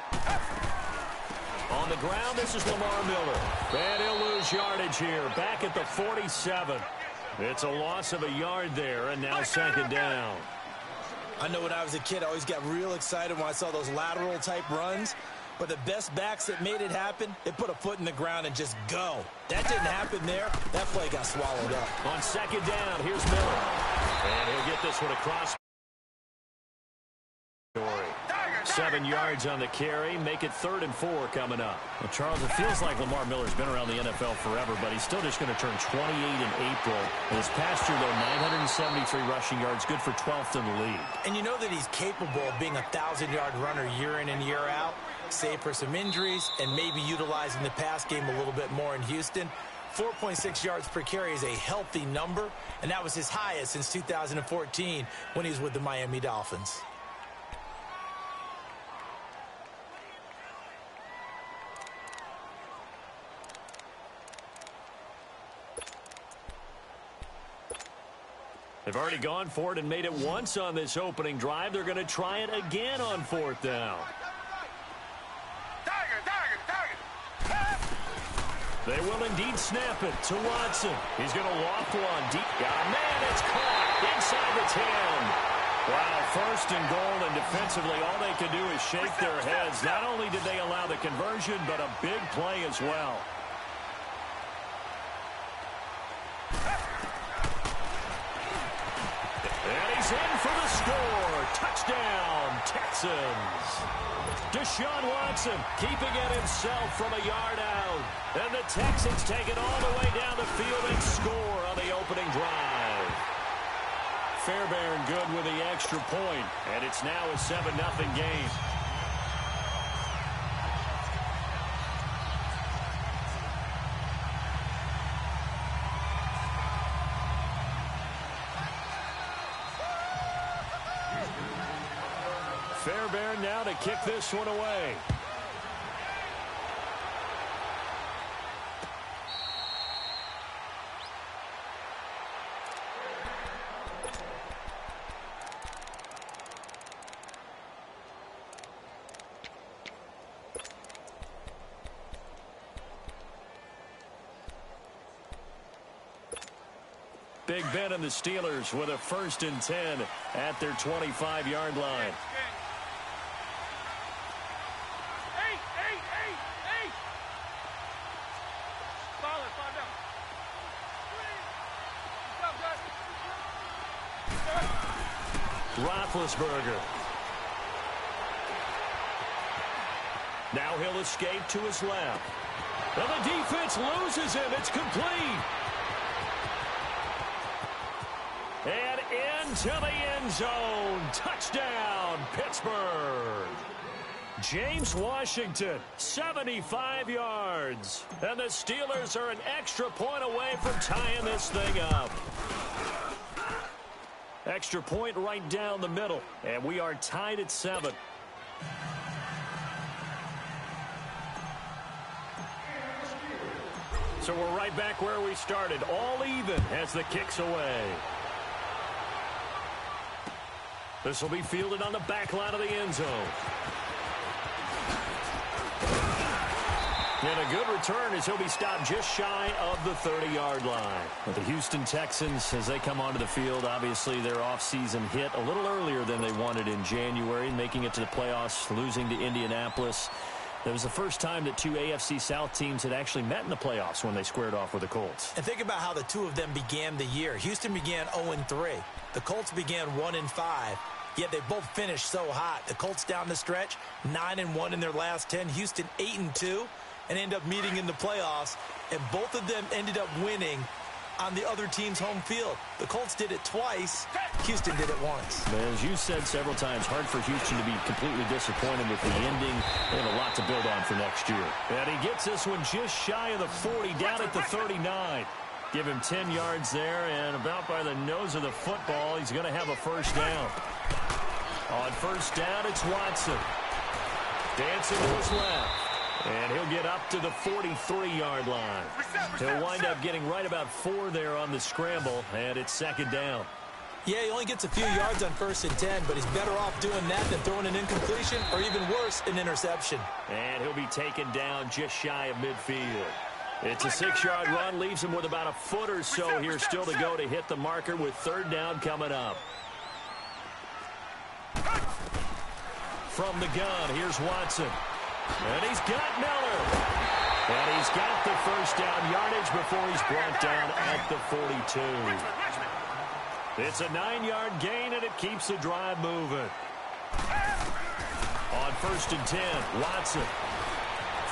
Speaker 1: On the ground, this is Lamar Miller. And he'll lose yardage here, back at the 47. It's a loss of a yard there, and now second down.
Speaker 4: I know when I was a kid, I always got real excited when I saw those lateral-type runs. But the best backs that made it happen, they put a foot in the ground and just go. That didn't happen there. That play got swallowed up.
Speaker 1: On second down, here's Miller. And he'll get this one across. 7 yards on the carry. Make it 3rd and 4 coming up. Well, Charles, it feels like Lamar Miller's been around the NFL forever, but he's still just going to turn 28 in April. This past year, though, 973 rushing yards, good for 12th in the league.
Speaker 4: And you know that he's capable of being a 1,000-yard runner year in and year out, save for some injuries and maybe utilizing the pass game a little bit more in Houston. 4.6 yards per carry is a healthy number, and that was his highest since 2014 when he was with the Miami Dolphins.
Speaker 1: They've already gone for it and made it once on this opening drive. They're going to try it again on 4th down. They will indeed snap it to Watson. He's going to loft one deep. Man, it's caught inside the 10. Wow, 1st and goal, and defensively all they can do is shake their heads. Not only did they allow the conversion, but a big play as well. And he's in for the score. Touchdown, Texans. Deshaun Watson keeping it himself from a yard out. And the Texans take it all the way down the field and score on the opening drive. Fairbairn good with the extra point, and it's now a 7-0 game. Fairbairn now to kick this one away. Big Ben and the Steelers with a 1st and 10 at their 25-yard line. Roethlisberger. Now he'll escape to his left. And the defense loses him. It's complete. And into the end zone. Touchdown, Pittsburgh. James Washington, 75 yards. And the Steelers are an extra point away from tying this thing up. Extra point right down the middle. And we are tied at 7. So we're right back where we started. All even as the kick's away. This will be fielded on the back line of the end zone. And a good return as he'll be stopped just shy of the 30-yard line. But the Houston Texans, as they come onto the field, obviously their offseason hit a little earlier than they wanted in January, making it to the playoffs, losing to Indianapolis. It was the first time that 2 AFC South teams had actually met in the playoffs when they squared off with the Colts.
Speaker 4: And think about how the two of them began the year. Houston began 0-3. The Colts began 1-5. Yet they both finished so hot. The Colts down the stretch, 9-1 in their last 10. Houston 8-2. And end up meeting in the playoffs, and both of them ended up winning on the other team's home field. The Colts did it twice. Houston did it once.
Speaker 1: But as you said several times, hard for Houston to be completely disappointed with the ending. They have a lot to build on for next year. And he gets this one just shy of the 40, down at the 39. Give him 10 yards there, and about by the nose of the football, he's going to have a 1st down. On 1st down, it's Watson. Dancing to his left. And he'll get up to the 43-yard line. He'll wind up getting right about 4 there on the scramble, and it's 2nd down.
Speaker 4: Yeah, he only gets a few yards on 1st and 10, but he's better off doing that than throwing an incompletion or even worse, an interception.
Speaker 1: And he'll be taken down just shy of midfield. It's a 6-yard run, leaves him with about a foot or so here still to go to hit the marker with 3rd down coming up. From the gun, here's Watson. And he's got Miller. And he's got the 1st down yardage before he's brought down at the 42. It's a 9-yard gain, and it keeps the drive moving. On 1st and 10, Watson.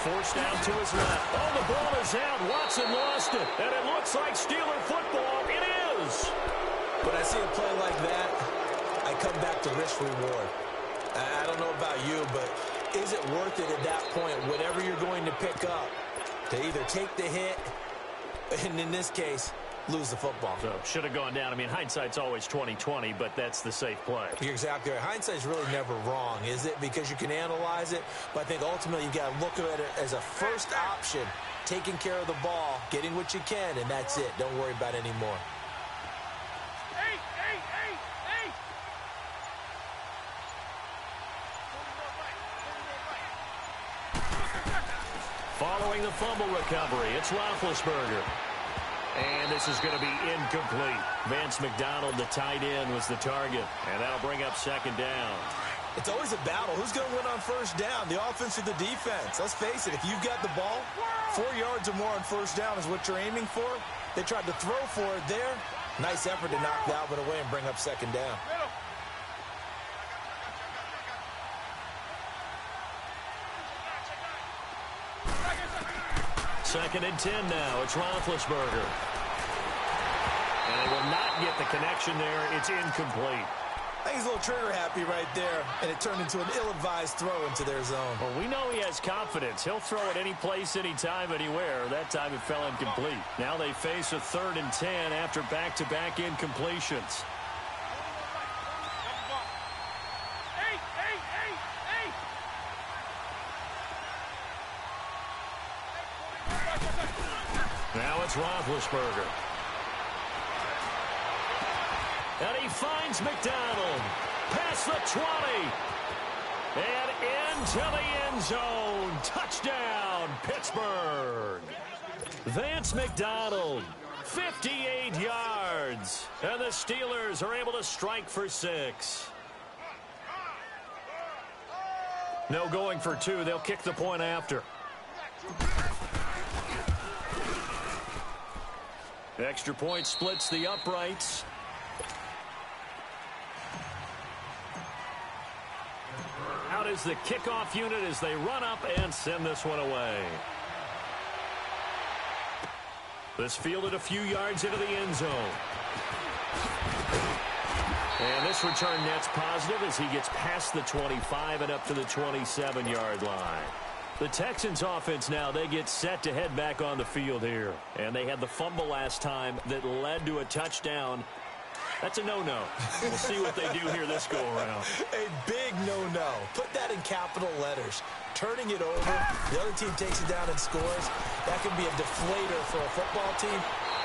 Speaker 1: Forced out to his left. Oh, the ball is out. Watson lost it. And it looks like Steeler football. It is.
Speaker 4: When I see a play like that, I come back to risk reward. I don't know about you, but is it worth it at that point, whatever you're going to pick up, to either take the hit, and in this case, lose the football?
Speaker 1: So should have gone down. I mean, hindsight's always 20/20, but that's the safe play.
Speaker 4: You're exactly right. Hindsight's really never wrong, is it? Because you can analyze it, but I think ultimately you got to look at it as a first option, taking care of the ball, getting what you can, and that's it. Don't worry about it anymore.
Speaker 1: Following the fumble recovery, it's Roethlisberger. And this is going to be incomplete. Vance McDonald, the tight end, was the target. And that'll bring up 2nd down.
Speaker 4: It's always a battle. Who's going to win on 1st down, the offense or the defense? Let's face it, if you've got the ball, 4 yards or more on 1st down is what you're aiming for. They tried to throw for it there. Nice effort to knock Dalvin away and bring up 2nd down.
Speaker 1: Second and 10 now. It's Roethlisberger. And they will not get the connection there. It's incomplete.
Speaker 4: I think he's a little trigger happy right there, and it turned into an ill-advised throw into their zone.
Speaker 1: Well, we know he has confidence. He'll throw it any place, anytime, anywhere. That time it fell incomplete. Now they face a 3rd and 10 after back-to-back incompletions. Now it's Roethlisberger. And he finds McDonald. Past the 20. And into the end zone. Touchdown, Pittsburgh. Vance McDonald, 58 yards. And the Steelers are able to strike for 6. No going for 2. They'll kick the point after. Extra point splits the uprights. Out is the kickoff unit as they run up and send this one away. This fielded a few yards into the end zone. And this return net's positive as he gets past the 25 and up to the 27-yard line. The Texans offense now, they get set to head back on the field here. And they had the fumble last time that led to a touchdown. That's a no-no. We'll see what they do here this go-around.
Speaker 4: A big no-no. Put that in capital letters. Turning it over, the other team takes it down and scores. That can be a deflator for a football team.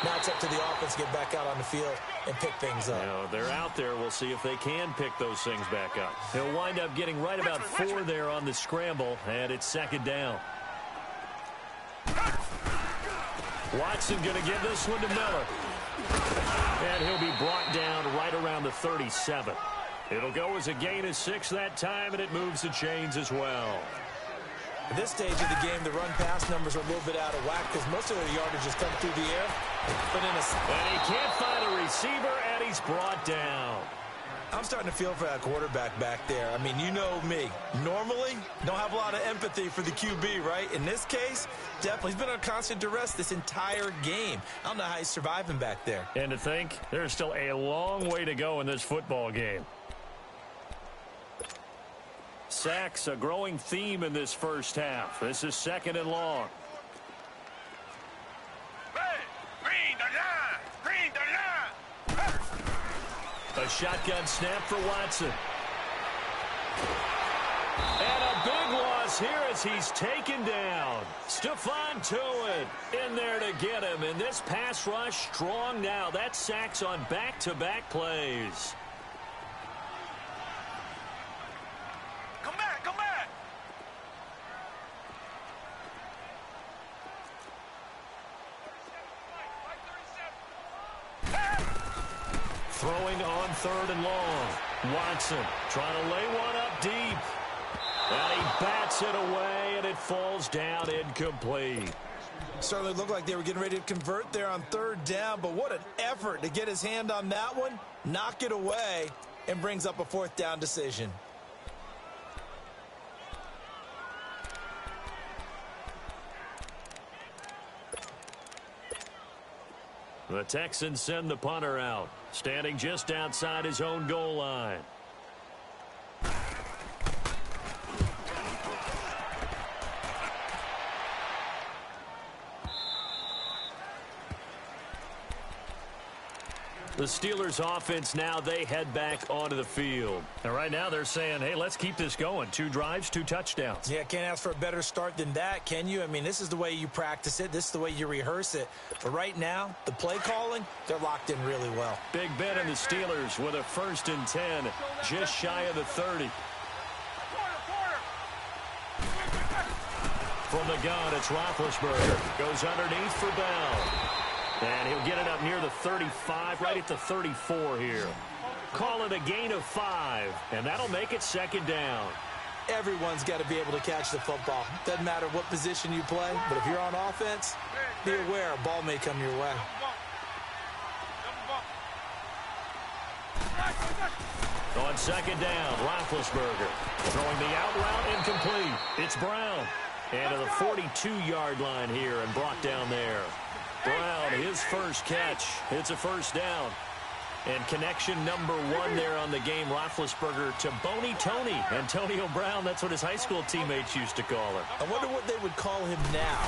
Speaker 4: Now it's up to the offense to get back out on the field and pick things up.
Speaker 1: You know, they're out there. We'll see if they can pick those things back up. He'll wind up getting right about 4 there on the scramble, and it's 2nd down. Watson going to give this one to Miller. And he'll be brought down right around the 37. It'll go as a gain of 6 that time, and it moves the chains as well.
Speaker 4: At this stage of the game, the run-pass numbers are a little bit out of whack because most of their yardage has come through the air.
Speaker 1: And he can't find a receiver, and he's brought down.
Speaker 4: I'm starting to feel for that quarterback back there. I mean, you know me. Normally, don't have a lot of empathy for the QB, right? In this case, definitely. He's been on constant duress this entire game. I don't know how he's surviving back there.
Speaker 1: And to think, there's still a long way to go in this football game. Sacks, a growing theme in this first half. This is 2nd and long. A shotgun snap for Watson. And a big loss here as he's taken down. Stephon Tuitt in there to get him. And this pass rush strong now. That's sacks on back-to-back plays.
Speaker 5: Come back, come back.
Speaker 1: Throwing on 3rd and long. Watson trying to lay one up deep. And he bats it away, and it falls down incomplete.
Speaker 4: Certainly looked like they were getting ready to convert there on 3rd down, but what an effort to get his hand on that one, knock it away, and brings up a 4th down decision.
Speaker 1: The Texans send the punter out, standing just outside his own goal line. The Steelers offense now, they head back onto the field. And right now they're saying, hey, let's keep this going. 2 drives, 2 touchdowns.
Speaker 4: Yeah, can't ask for a better start than that, can you? I mean, this is the way you practice it. This is the way you rehearse it. But right now, the play calling, they're locked in really well.
Speaker 1: Big Ben and the Steelers with a 1st and 10, just shy of the 30. From the gun, it's Roethlisberger. Goes underneath for Bell. And he'll get it up near the 35, right at the 34 here. Call it a gain of 5, and that'll make it 2nd down.
Speaker 4: Everyone's got to be able to catch the football. Doesn't matter what position you play, but if you're on offense, be aware a ball may come your way.
Speaker 1: On 2nd down, Roethlisberger throwing the out route incomplete. It's Brown. And to the 42-yard line here and brought down there. Brown, his first catch. It's a 1st down. And connection number 1 there on the game, Roethlisberger to Boney Tony. Antonio Brown, that's what his high school teammates used to call him.
Speaker 4: I wonder what they would call him now.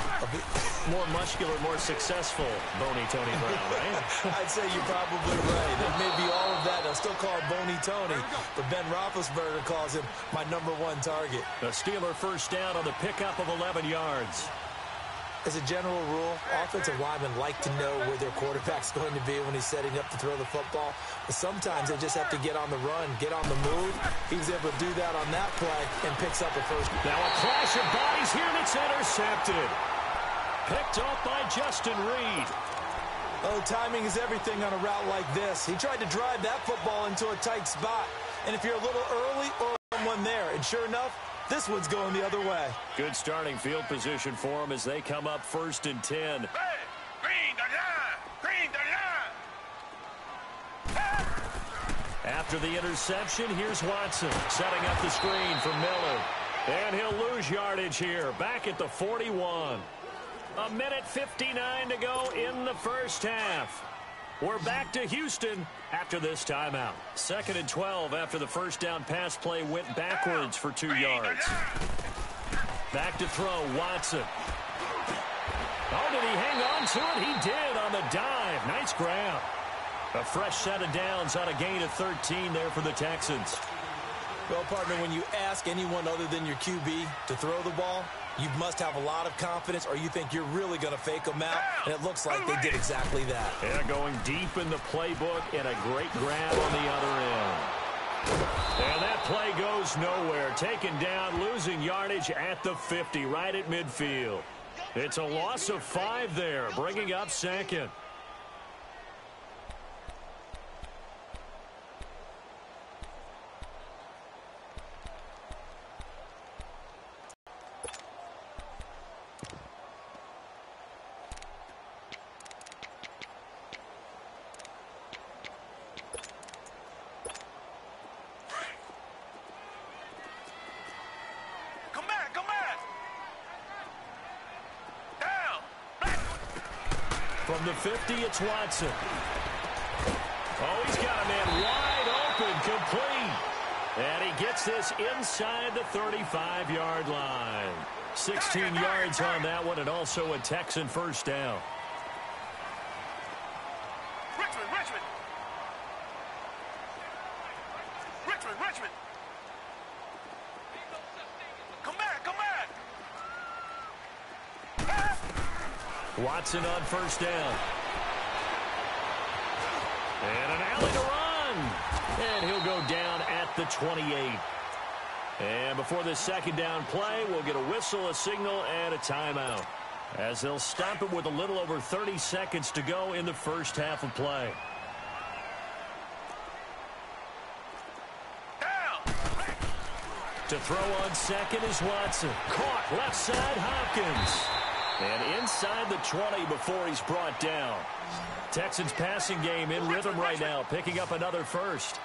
Speaker 1: More muscular, more successful Boney Tony Brown, right?
Speaker 4: I'd say you're probably right. It may be all of that. They'll still call him Boney Tony. But Ben Roethlisberger calls him my number 1 target.
Speaker 1: A Steeler 1st down on the pickup of 11 yards.
Speaker 4: As a general rule, offensive linemen like to know where their quarterback's going to be when he's setting up to throw the football. But sometimes they just have to get on the run, get on the move. He was able to do that on that play and picks up a 1st.
Speaker 1: Now a clash of bodies here, and it's intercepted. Picked off by Justin Reed.
Speaker 4: Oh, timing is everything on a route like this. He tried to drive that football into a tight spot. And if you're a little early or someone there, and sure enough, this one's going the other way.
Speaker 1: Good starting field position for them as they come up 1st and 10. After the interception, here's Watson setting up the screen for Miller. And he'll lose yardage here, back at the 41. 1:59 to go in the 1st half. We're back to Houston after this timeout. 2nd and 12 after the 1st down pass play went backwards for 2 yards. Back to throw, Watson. Oh, did he hang on to it? He did on the dive. Nice grab. A fresh set of downs on a gain of 13 there for the Texans.
Speaker 4: Well, partner, when you ask anyone other than your QB to throw the ball, you must have a lot of confidence, or you think you're really going to fake them out, and it looks like they did exactly that.
Speaker 1: Yeah, going deep in the playbook and a great grab on the other end. And that play goes nowhere. Taken down, losing yardage at the 50, right at midfield. It's a loss of 5 there, bringing up 2nd. From the 50, it's Watson. Oh, he's got a man wide open, complete. And he gets this inside the 35-yard line. 16 yards on that one, and also a Texan 1st down.
Speaker 5: Richmond. Come back.
Speaker 1: Watson on 1st down. And an alley to run. And he'll go down at the 28. And before this 2nd down play, we'll get a whistle, a signal, and a timeout, as they'll stop it with a little over 30 seconds to go in the 1st half of play. To throw on 2nd is Watson. Caught left side, Hopkins. And inside the 20 before he's brought down. Texans passing game in rhythm right now, picking up another 1st.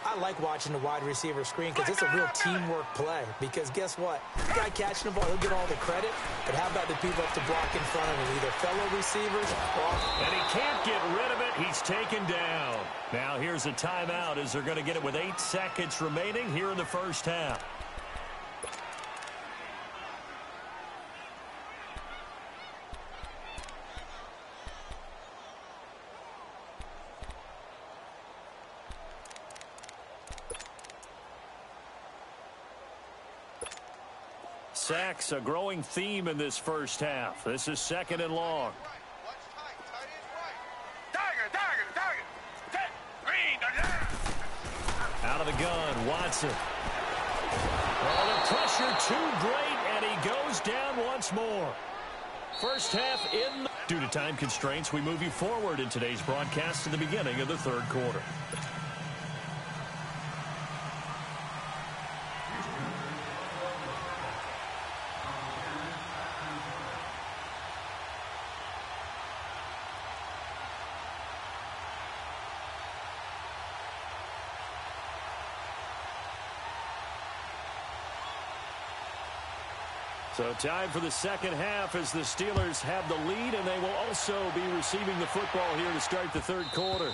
Speaker 4: I like watching the wide receiver screen because it's a real teamwork play. Because guess what? The guy catching the ball, he'll get all the credit. But how about the people up to block in front of him, either fellow receivers or...
Speaker 1: And he can't get rid of it. He's taken down. Now here's a timeout as they're going to get it with 8 seconds remaining here in the first half. Sacks, a growing theme in this first half. This is 2nd and long. Out of the gun, Watson. Oh, the pressure too great, and he goes down once more. First half in. Due to time constraints, we move you forward in today's broadcast to the beginning of the 3rd quarter. So time for the second half as the Steelers have the lead, and they will also be receiving the football here to start the 3rd quarter.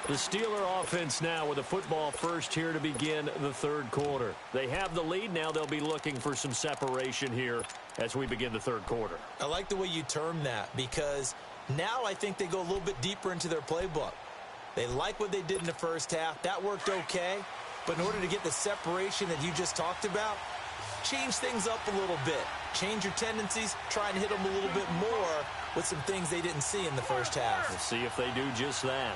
Speaker 1: The Steeler offense now with the football first here to begin the 3rd quarter. They have the lead. Now they'll be looking for some separation here as we begin the 3rd quarter.
Speaker 4: I like the way you term that because now I think they go a little bit deeper into their playbook. They like what they did in the first half. That worked okay. But in order to get the separation that you just talked about, change things up a little bit. Change your tendencies, try and hit them a little bit more with some things they didn't see in the first half.
Speaker 1: We'll see if they do just that.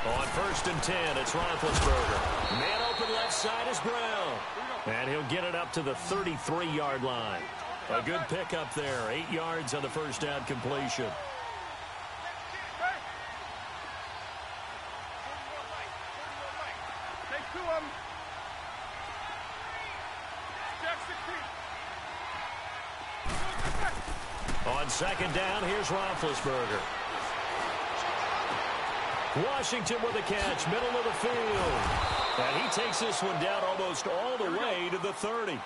Speaker 1: On 1st and 10, it's Roethlisberger. Man open left side is Brown. And he'll get it up to the 33-yard line. A good pickup there. 8 yards on the first down completion.
Speaker 5: Take 2 of them. Check 16.
Speaker 1: On 2nd down, here's Roethlisberger. Washington with a catch, middle of the field. And he takes this one down almost all the way to the 30.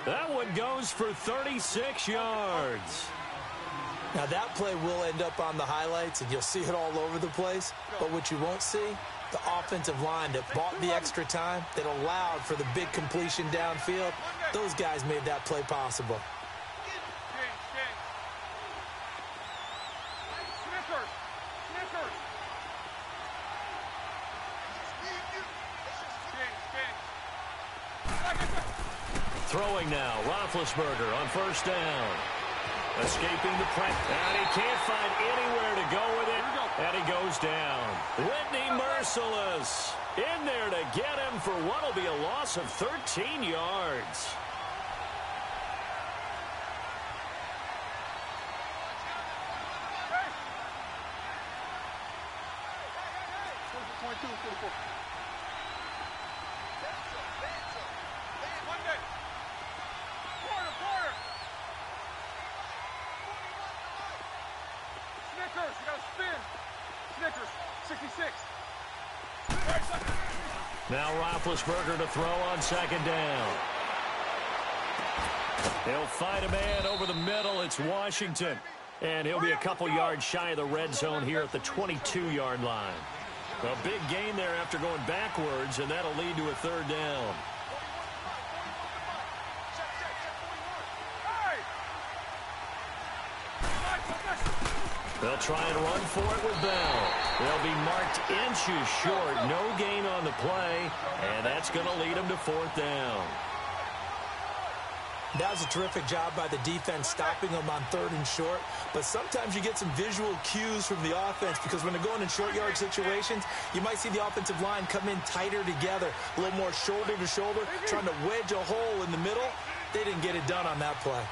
Speaker 1: That one goes for 36 yards.
Speaker 4: Now that play will end up on the highlights, and you'll see it all over the place. But what you won't see, the offensive line that bought the extra time, that allowed for the big completion downfield, those guys made that play possible.
Speaker 1: Throwing now, Roethlisberger on 1st down. Escaping the press, and he can't find anywhere to go with it, and he goes down. Whitney merciless in there to get him for what will be a loss of 13 yards. Now Roethlisberger to throw on 2nd down. He'll find a man over the middle. It's Washington. And he'll be a couple yards shy of the red zone here at the 22-yard line. A big gain there after going backwards, and that'll lead to a 3rd down. They'll try and run for it with Bell. They'll be marked inches short. No gain on the play, and that's going to lead them to 4th down.
Speaker 4: That was a terrific job by the defense stopping them on 3rd and short. But sometimes you get some visual cues from the offense because when they're going in short yard situations, you might see the offensive line come in tighter together, a little more shoulder to shoulder, trying to wedge a hole in the middle. They didn't get it done on that play.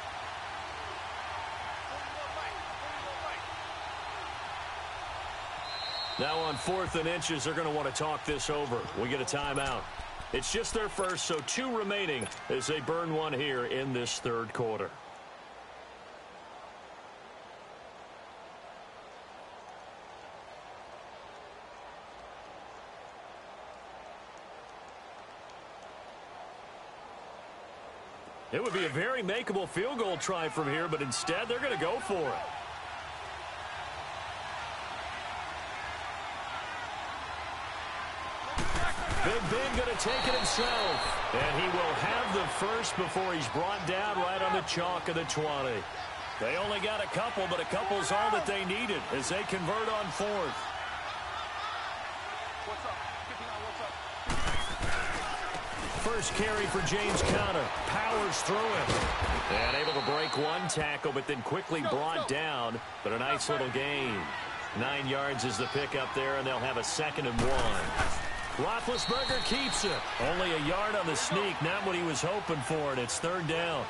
Speaker 1: Now on 4th and inches, they're going to want to talk this over. We get a timeout. It's just their first, so 2 remaining as they burn one here in this third quarter. It would be a very makeable field goal try from here, but instead they're going to go for it. Big Ben going to take it himself. And he will have the first before he's brought down right on the chalk of the 20. They only got a couple, but a couple's all that they needed as they convert on 4th.
Speaker 5: What's up? 59, what's up?
Speaker 1: First carry for James Conner. Powers through him. And able to break one tackle, but then quickly brought down. But a nice little gain. 9 yards is the pickup there, and they'll have a 2nd and 1. Roethlisberger keeps it. Only a yard on the sneak. Not what he was hoping for, and it's 3rd down.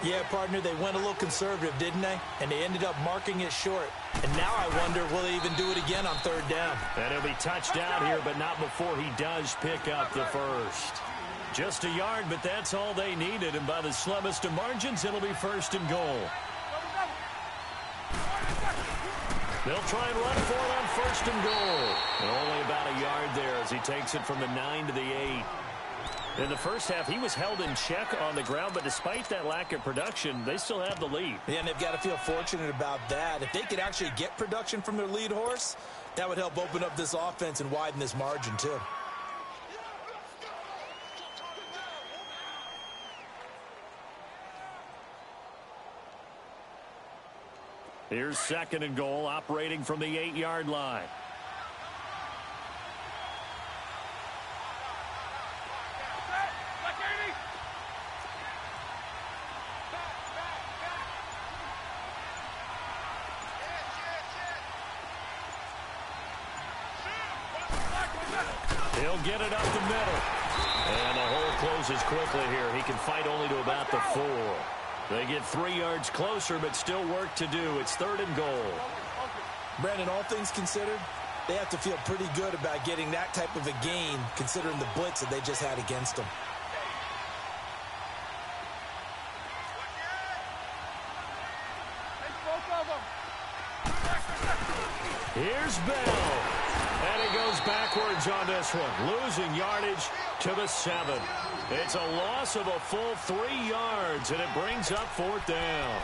Speaker 4: Yeah, partner, they went a little conservative, didn't they? And they ended up marking it short. And now I wonder, will they even do it again on 3rd down?
Speaker 1: And he'll be touched down here, but not before he does pick up the first. Just a yard, but that's all they needed. And by the slimmest of margins, it'll be 1st and goal. They'll try and run for it on 1st and goal. And only about a yard there as he takes it from the 9 to the 8. In the first half, he was held in check on the ground, but despite that lack of production, they still have the lead.
Speaker 4: Yeah, and they've got to feel fortunate about that. If they could actually get production from their lead horse, that would help open up this offense and widen this margin, too.
Speaker 1: Here's 2nd and goal, operating from the 8-yard line. He'll get it up the middle. And the hole closes quickly here. He can fight only to about the 4. They get 3 yards closer, but still work to do. It's 3rd and goal.
Speaker 4: Brandon, all things considered, they have to feel pretty good about getting that type of a gain, considering the blitz that they just had against them.
Speaker 1: Here's Bell. And he goes backwards on this one, losing yardage to the 7. It's a loss of a full 3 yards, and it brings up 4th down.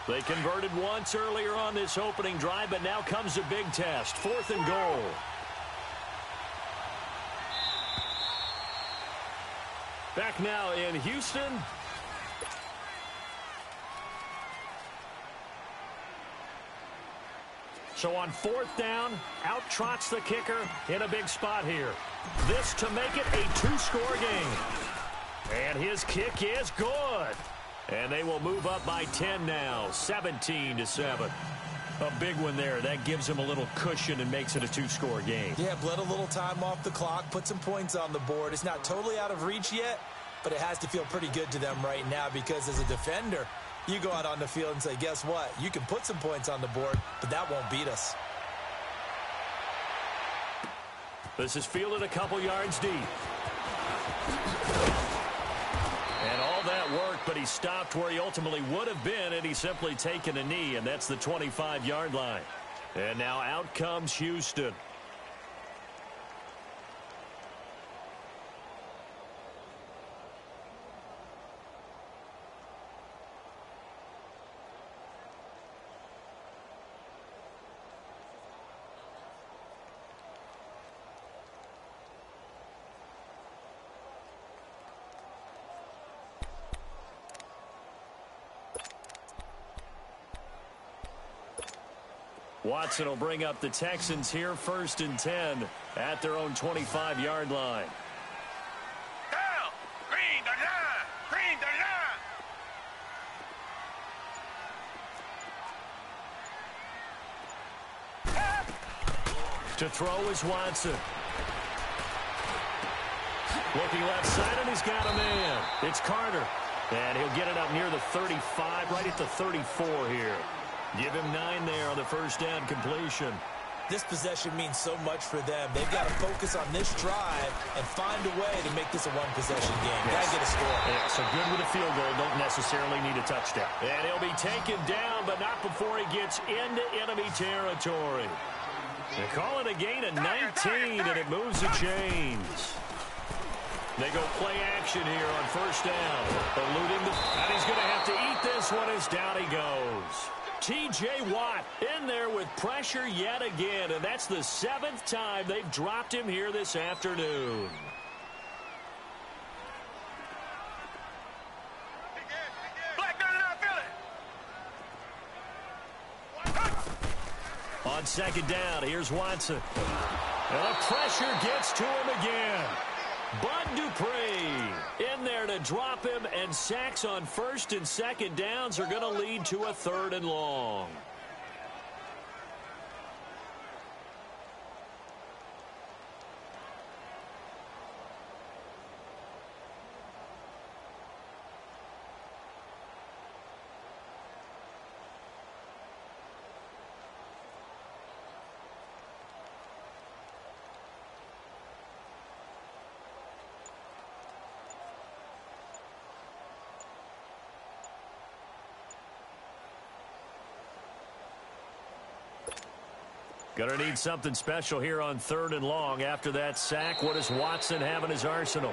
Speaker 1: They converted once earlier on this opening drive, but now comes a big test. 4th and goal. Back now in Houston. So on 4th down, out trots the kicker in a big spot here. This to make it a 2-score game. And his kick is good. And they will move up by 10 now, 17-7. A big one there. That gives them a little cushion and makes it a 2-score game.
Speaker 4: Yeah, bled a little time off the clock, put some points on the board. It's not totally out of reach yet, but it has to feel pretty good to them right now because as a defender, you go out on the field and say, guess what? You can put some points on the board, but that won't beat us.
Speaker 1: This is fielded a couple yards deep. And all that work, but he stopped where he ultimately would have been, and he's simply taken a knee, and that's the 25-yard line. And now out comes Houston. Watson will bring up the Texans here, 1st and 10 at their own 25-yard line.
Speaker 5: Down! Green the line! Green the line!
Speaker 1: To throw is Watson. Looking left side, and he's got a man. It's Carter. And he'll get it up near the 35, right at the 34 here. Give him 9 there on the first down completion.
Speaker 4: This possession means so much for them. They've got to focus on this drive and find a way to make this a one-possession game.
Speaker 1: Yes.
Speaker 4: Got to get a score.
Speaker 1: Yeah, so good with a field goal. Don't necessarily need a touchdown. And he'll be taken down, but not before he gets into enemy territory. They call it a gain of 19, and it moves the chains. They go play action here on first down. Eluding the... And he's going to have to eat this one as down he goes. T.J. Watt in there with pressure yet again, and that's the 7th time they've dropped him here this afternoon. On second down, here's Watson. And the pressure gets to him again. Bud Dupree in there to drop him, and sacks on first and second downs are going to lead to a 3rd and long. Going to need something special here on 3rd and long after that sack. What does Watson have in his arsenal?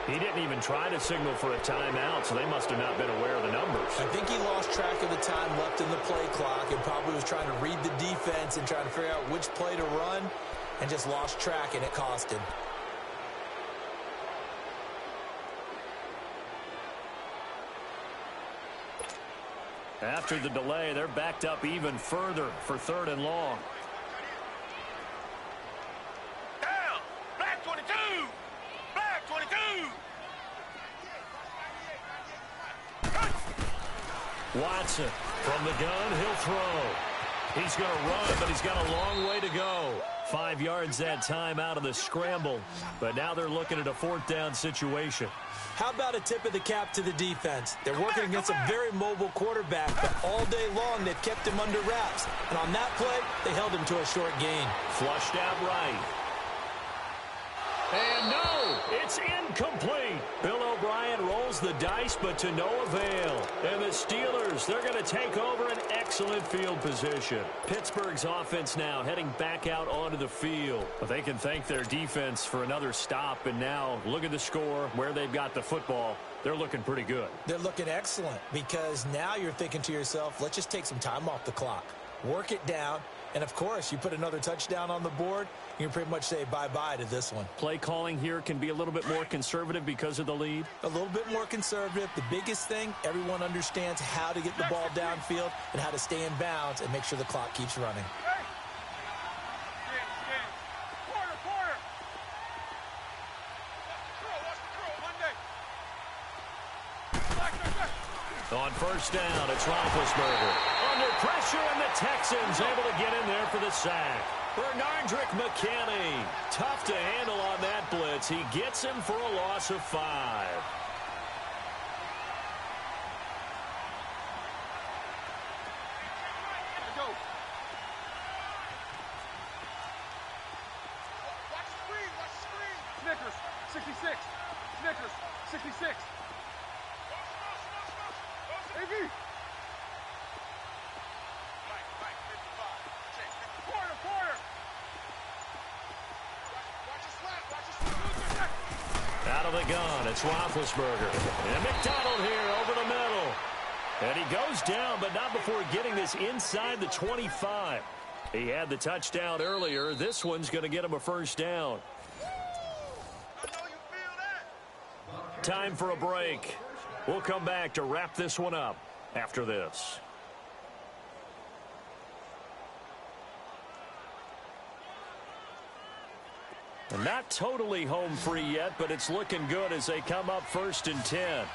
Speaker 1: He didn't even try to signal for a timeout, so they must have not been aware of the numbers.
Speaker 4: I think he lost track of the time left in the play clock and probably was trying to read the defense and trying to figure out which play to run, and just lost track, and it cost him.
Speaker 1: After the delay, they're backed up even further for 3rd and long.
Speaker 5: Down! Black 22! Black 22!
Speaker 1: Watson from the gun, he'll throw. He's going to run, but he's got a long way to go. 5 yards that time out of the scramble, but now they're looking at a 4th down situation.
Speaker 4: How about a tip of the cap to the defense? They're working against a very mobile quarterback, but all day long they've kept him under wraps. And on that play, they held him to a short gain.
Speaker 1: Flushed out right. And no, it's incomplete. Bill O'Brien rolls the dice, but to no avail. And the Steelers, they're going to take over an excellent field position. Pittsburgh's offense now heading back out onto the field. But they can thank their defense for another stop. And now look at the score, where they've got the football. They're looking pretty good.
Speaker 4: They're looking excellent because now you're thinking to yourself, let's just take some time off the clock. Work it down. And, of course, you put another touchdown on the board, you can pretty much say bye-bye to this one.
Speaker 1: Play calling here can be a little bit more conservative because of the lead.
Speaker 4: A little bit more conservative. The biggest thing, everyone understands how to get the ball downfield and how to stay in bounds and make sure the clock keeps running.
Speaker 1: On first down, it's Roethlisberger. Under pressure, and the Texans able to get in there for the sack. Bernardrick McKinney, tough to handle on that blitz. He gets him for a loss of 5.
Speaker 5: Snickers, 66. Snickers, 66. AV.
Speaker 1: Out of the gun, it's Roethlisberger. And McDonald here over the middle. And he goes down, but not before getting this inside the 25. He had the touchdown earlier. This one's going to get him a first down. Time for a break. We'll come back to wrap this one up after this. Not totally home free yet, but it's looking good as they come up 1st and 10.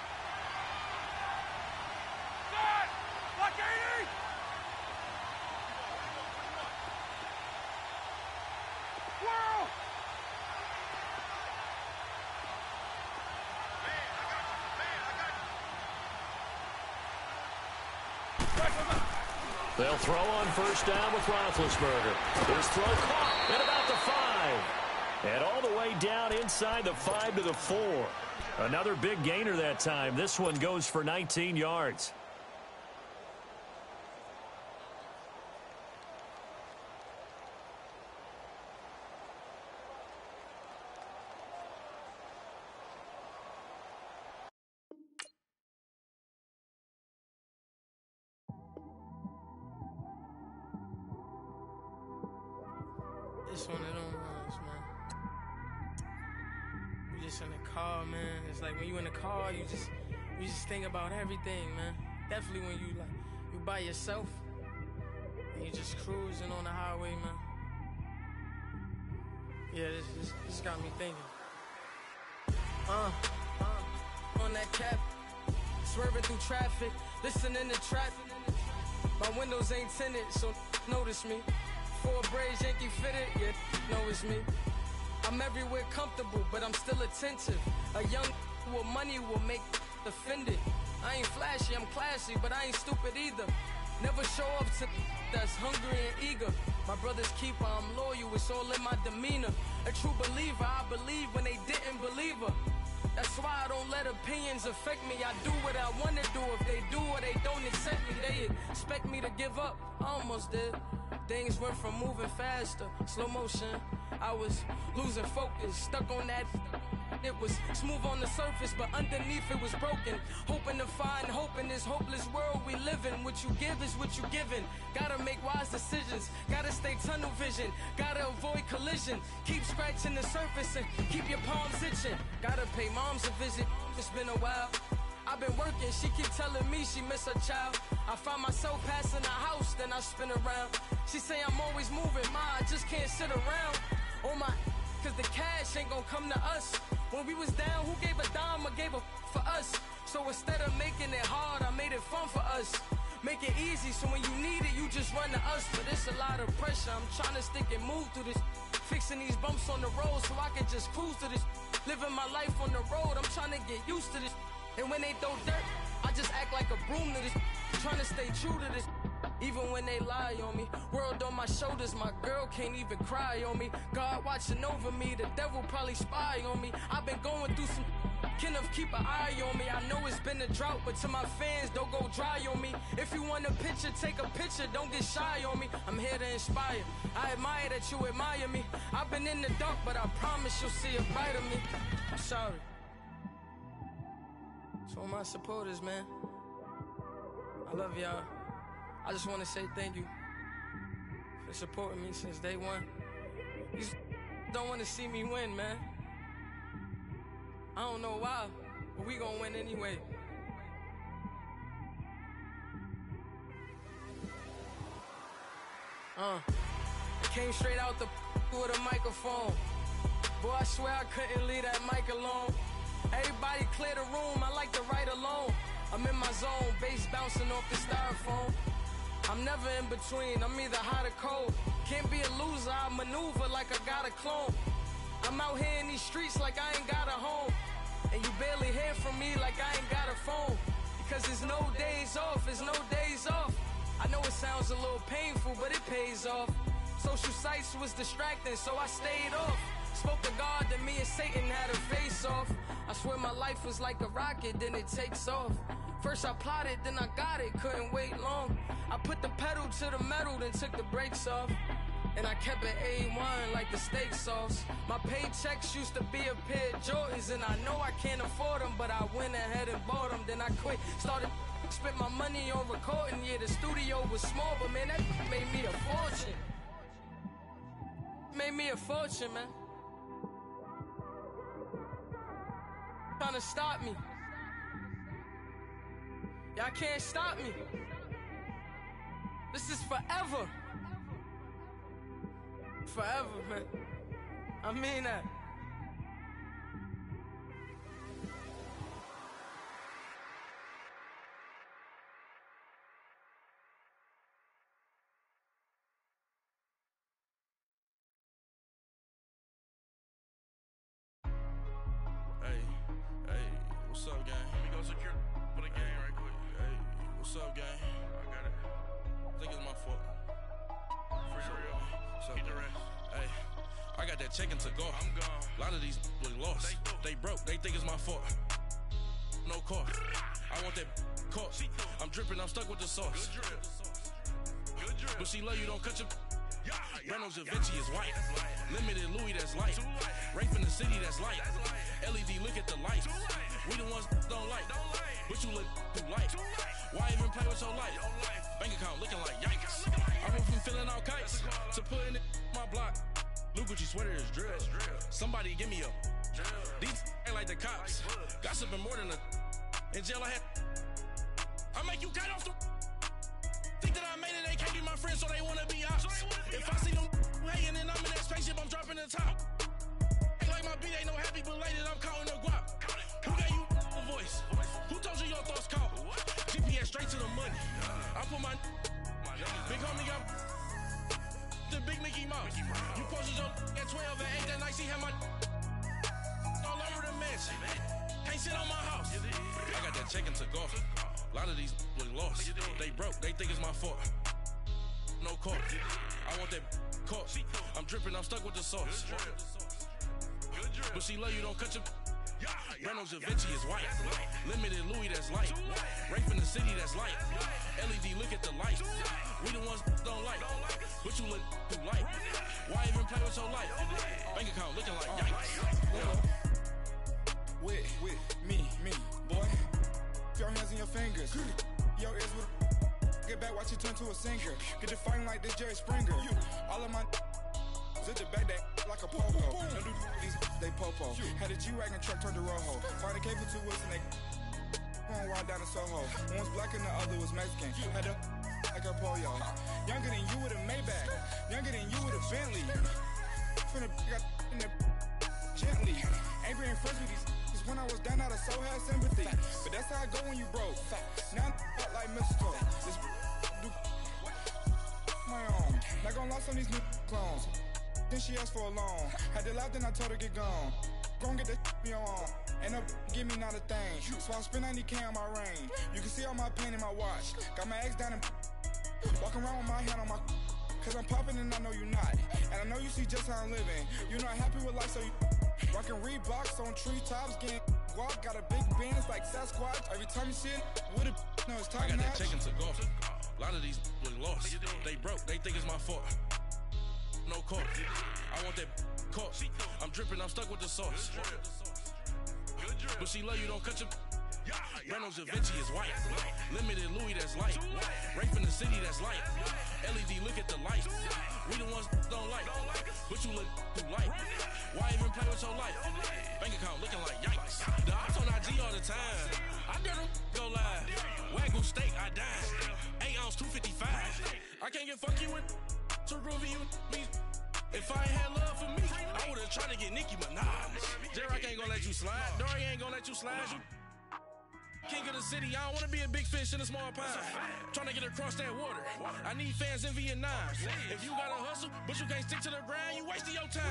Speaker 1: They'll throw on first down with Roethlisberger. His throw caught at about the 5. And all the way down inside the 5 to the 4. Another big gainer that time. This one goes for 19 yards.
Speaker 9: It's one of them ones, man. You just in the car, man. It's like when you in the car, you just think about everything, man. Definitely when you by yourself and you just cruising on the highway, man. Yeah, this got me thinking. On that cap, swerving through traffic, listening to trap. My windows ain't tinted, so notice me. 4 braids, Yankee fitted, yeah, know it's me. I'm everywhere comfortable, but I'm still attentive. A young with money will make offended. I ain't flashy, I'm classy, but I ain't stupid either. Never show up to that's hungry and eager. My brother's keeper, I'm loyal, it's all in my demeanor. A true believer, I believe when they didn't believe her. That's why I don't let opinions affect me. I do what I want to do. If they do or they don't accept me, they expect me to give up. I almost did. Things went from moving faster, slow motion. I was losing focus, stuck on that. It was smooth on the surface, but underneath it was broken. Hoping to find hope in this hopeless world we live in. What you give is what you given. Gotta make wise decisions. Gotta stay tunnel vision. Gotta avoid collision. Keep scratching the surface and keep your palms itching. Gotta pay moms a visit. It's been a while. I've been working, she keep telling me she miss her child. I find myself passing the house, then I spin around. She say I'm always moving, I just can't sit around. Oh my, cause the cash ain't gonna come to us. When we was down, who gave a dime or gave a for us? So instead of making it hard, I made it fun for us. Make it easy, so when you need it, you just run to us. But it's a lot of pressure, I'm trying to stick and move through this. Fixing these bumps on the road so I can just cruise to this. Living my life on the road, I'm trying to get used to this. And when they throw dirt, I just act like a broom to this. Trying to stay true to this. Even when they lie on me. World on my shoulders, my girl can't even cry on me. God watching over me, the devil probably spy on me. I've been going through some. Kenneth, keep an eye on me. I know it's been a drought, but to my fans, don't go dry on me. If you want a picture, take a picture, don't get shy on me. I'm here to inspire. I admire that you admire me. I've been in the dark, but I promise you'll see a bright of me. I'm sorry. To all my supporters, man, I love y'all. I just want to say thank you for supporting me since day one. You don't want to see me win, man. I don't know why, but we gonna win anyway. It came straight out the with a microphone. Boy, I swear I couldn't leave that mic alone. Everybody clear the room, I like to write alone. I'm in my zone, bass bouncing off the styrofoam. I'm never in between, I'm either hot or cold. Can't be a loser, I maneuver like I got a clone. I'm out here in these streets like I ain't got a home. And you barely hear from me like I ain't got a phone. Because there's no days off, there's no days off. I know it sounds a little painful, but it pays off. Social sites was distracting, so I stayed off. Spoke to God that me and Satan had a face off. I swear my life was like a rocket, then it takes off. First I plotted, then I got it, couldn't wait long. I put the pedal to the metal, then took the brakes off. And I kept it A1 like the steak sauce. My paychecks used to be a pair of Jordans, and I know I can't afford them, but I went ahead and bought them. Then I quit, started spent my money on recording. Yeah, the studio was small, but man, that made me a fortune. Made me a fortune, man. Trying to stop me. Y'all can't stop me. This is forever. Forever, man. I mean that.
Speaker 10: Hey, what's up, gang? Let me go secure for the game right quick. Hey, What's up, gang? I got it. I think it's my fault. Free the real. Keep the rest. Hey, I got that check to go. I'm gone. A lot of these was lost. They broke. They think it's my fault. No car. I want that caught. I'm dripping. I'm stuck with the sauce. Good drip. Good drip. But she love you. Don't cut your. Reynolds Da Vinci is white. Limited Louis, that's light. Rape in the city, that's light. LED, look at the lights. We the ones don't like. But you look too light. Why even play with your life? Bank account looking like yikes. I went from filling out kites to putting it in my block. Blue Gucci sweater is drill. Somebody give me a. These ain't like the cops. Gossiping more than a. In jail I had. I make you cut off the. Think that I made it, they can't be my friends, so they wanna be ops. If I see them hanging and I'm in that spaceship, I'm dropping the top. Ain't like my beat ain't no happy belated, I'm counting the guap. Who gave you a voice? Who told you your thoughts count? GPS straight to the money. I put my big homie got the big Mickey Mouse. You posted your at 12 and 8 that night, she had my all over the mansion. Can't sit on my house. I got that check to go. A lot of these was lost. They broke. They think it's my fault. No car. I want that caught. I'm dripping. I'm stuck with the sauce. But she love you. Don't cut your. Reynolds Da Vinci is white. Limited Louis, that's light. Rape in the city, that's light. LED, look at the lights. We the ones don't like. But you look too light. Why even play with your life? Bank account looking like yikes.
Speaker 11: With me, boy. Your hands and your fingers. Your ears with get back, watch it turn to a singer. Get the fighting like this Jerry Springer. All of my at the back that like a popo. Don't do these they popo. Had a G-Wagon truck turned to Rojo. Find a cable 2 wheels and they going wild down in Soho. One was black and the other was Mexican. Had a like a polio. Younger than you with a Maybach. Younger than you with a Bentley. Finna got in the gently. Ain't being friends with these. When I was down, I so had sympathy. But that's how I go when you broke. Now I'm like mistletoe. This do my own. Not gonna lost on these new clones. Then she asked for a loan. Had to laugh, then I told her get gone. Gon' get that me on. Ain't no give me not a thing. So I spend 90K on my range. You can see all my pain in my watch. Got my ex down and walking around with my hand on my. Cause I'm popping and I know you not. And I know you see just how I'm living. You're not happy with life, so you. Rockin' Reeboks on treetops, getting guap, got a big Benz like Sasquatch. Every time you see it, with a no, it's time.
Speaker 10: I got that check to go. A lot of these was lost. They broke. They think it's my fault. No car. I want that caught. I'm dripping. I'm stuck with the sauce. But she love you. Don't cut your. Reynolds Da Vinci is white. Limited Louis, that's light. Rape in the city, that's light. LED, look at the lights. We the ones don't like. But you look too light. Why even play with your life? Bank account looking like yikes. The ops on IG all the time. I dare them go live. Wagyu steak, I died. 8 ounce, 255. I can't get fuck you with to groovy you me. If I ain't had love for me, I would've tried to get Nicki Minaj. J-Rock ain't gonna let you slide. Dory ain't gonna let you slide. You king of the city, I don't wanna be a big fish in a small pond. Trying to get across that water. I need fans in Vietnam. If you gotta hustle, but you can't stick to the grind, you wasting your time.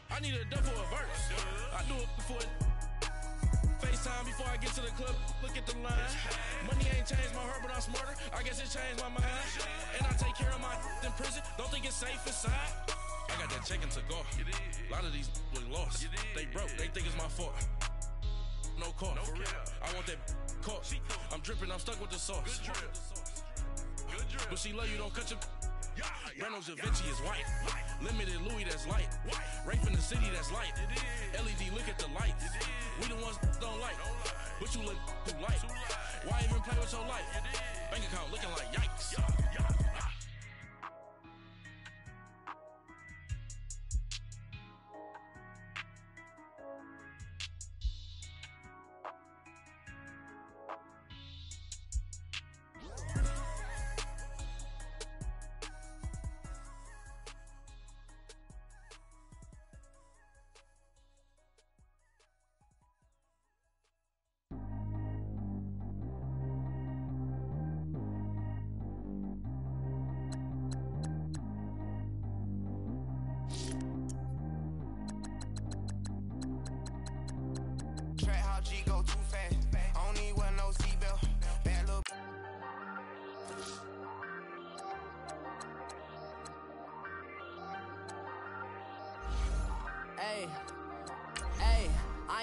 Speaker 10: I need a double a verse. I do it for FaceTime before I get to the club. Look at the line. Money ain't changed my heart, but I'm smarter. I guess it changed my mind. And I take care of my in prison. Don't think it's safe inside. I got that check to go. A lot of these was lost. They broke. They think it's my fault. No car. For real. I want that caught. I'm dripping. I'm stuck with the sauce. But she love you. Don't cut your. Reynolds Da Vinci is white. Limited Louis, that's light. Rape in the city, that's light. LED, look at the lights. We the ones don't like. But you look too light. Why even play with your life? Bank account looking like yikes.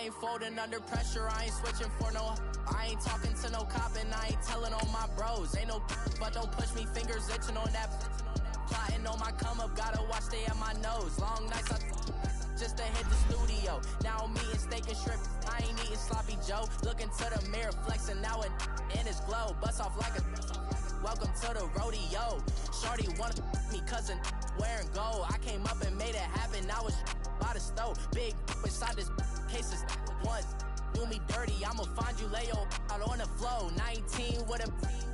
Speaker 9: I ain't folding under pressure, I ain't switching for no. I ain't talking to no cop and I ain't telling on my bros. Ain't no but don't push me, fingers itching on that. Plotting on my come up, gotta watch stay at my nose. Long nights just to hit the studio. Now I'm eating steak and shrimp, I ain't eating sloppy Joe. Looking to the mirror, flexing now it in his glow. Bust off like a welcome to the rodeo. Shorty wanna me cousin wearing gold. I came up and made it happen, I was by the stove. Big inside this cases once. Do me dirty, I'ma find you, lay your out on the floor. 19 with a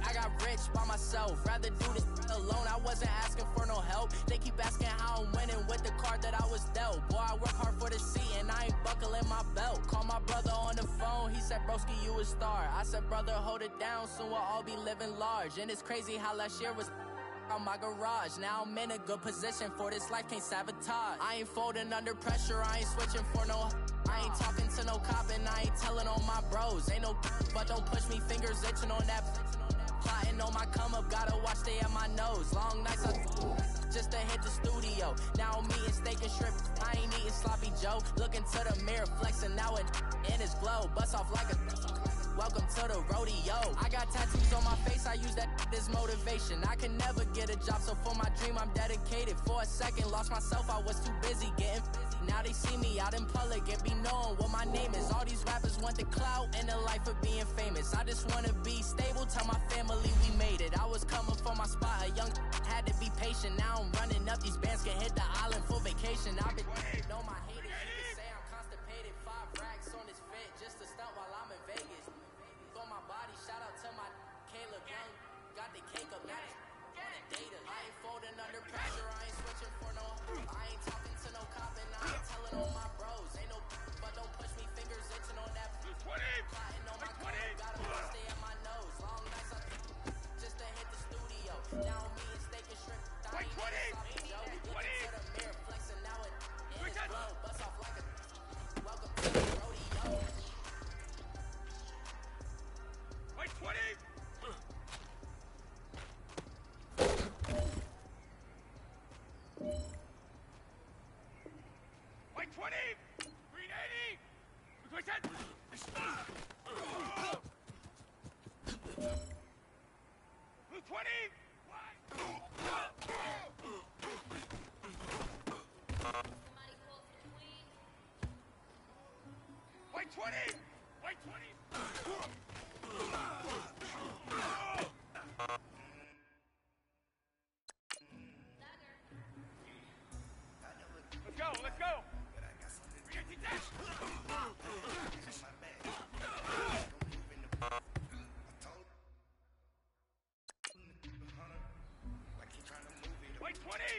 Speaker 9: I got rich by myself. Rather do this alone, I wasn't asking for no help. They keep asking how I'm winning with the card that I was dealt. Boy, I work hard for the seat and I ain't buckling my belt. Call my brother on the phone, he said, broski, you a star. I said, brother, hold it down, soon we'll all be living large. And it's crazy how last year was on my garage. Now I'm in a good position for this life, can't sabotage. I ain't folding under pressure, I ain't switching for no. I ain't talking to no cop and I ain't telling on my bros. Ain't no but don't push me, fingers itching on that. Plotting on my come up, gotta watch stay at my nose. Long nights just to hit the studio. Now I'm eating steak and shrimp, I ain't eating sloppy Joe. Looking to the mirror, flexing now it in his glow. Bust off like a welcome to the rodeo. I got tattoos on my face, I use that as motivation. I can never get a job, so for my dream I'm dedicated. For a second, lost myself, I was too busy getting busy. Now they see me out in public and be knowing what my name is. All these rappers want the clout and the life of being famous. I just wanna be stable, tell my family we made it. I was coming for my spot, a young had to be patient. Now I'm running up, these bands can hit the island for vacation. I've been know my haters, you can say I'm constipated. 5 racks on this fit, just to stunt while I'm in Vegas. On my body, shout out to my Caleb Young. Got the cake up, now on the data. I ain't folding under pressure, I ain't switching for no. I ain't talking to no cop and I ain't telling on my bros. Ain't no but don't push me, fingers itching on that. Plotting on my come up, gotta stay at my nose. Long nights just to hit the studio. Now I'm eating steak and shrimp. I ain't eating sloppy Joe. Looking to the mirror, flexing now it in his glow. Bust off like a welcome to the rodeo.
Speaker 5: Wait, 20! Wait, 20! 380! Wait, 10! Blue 20! Wait, 20! Wait, 20! Let's go, let's go! Wait, 20!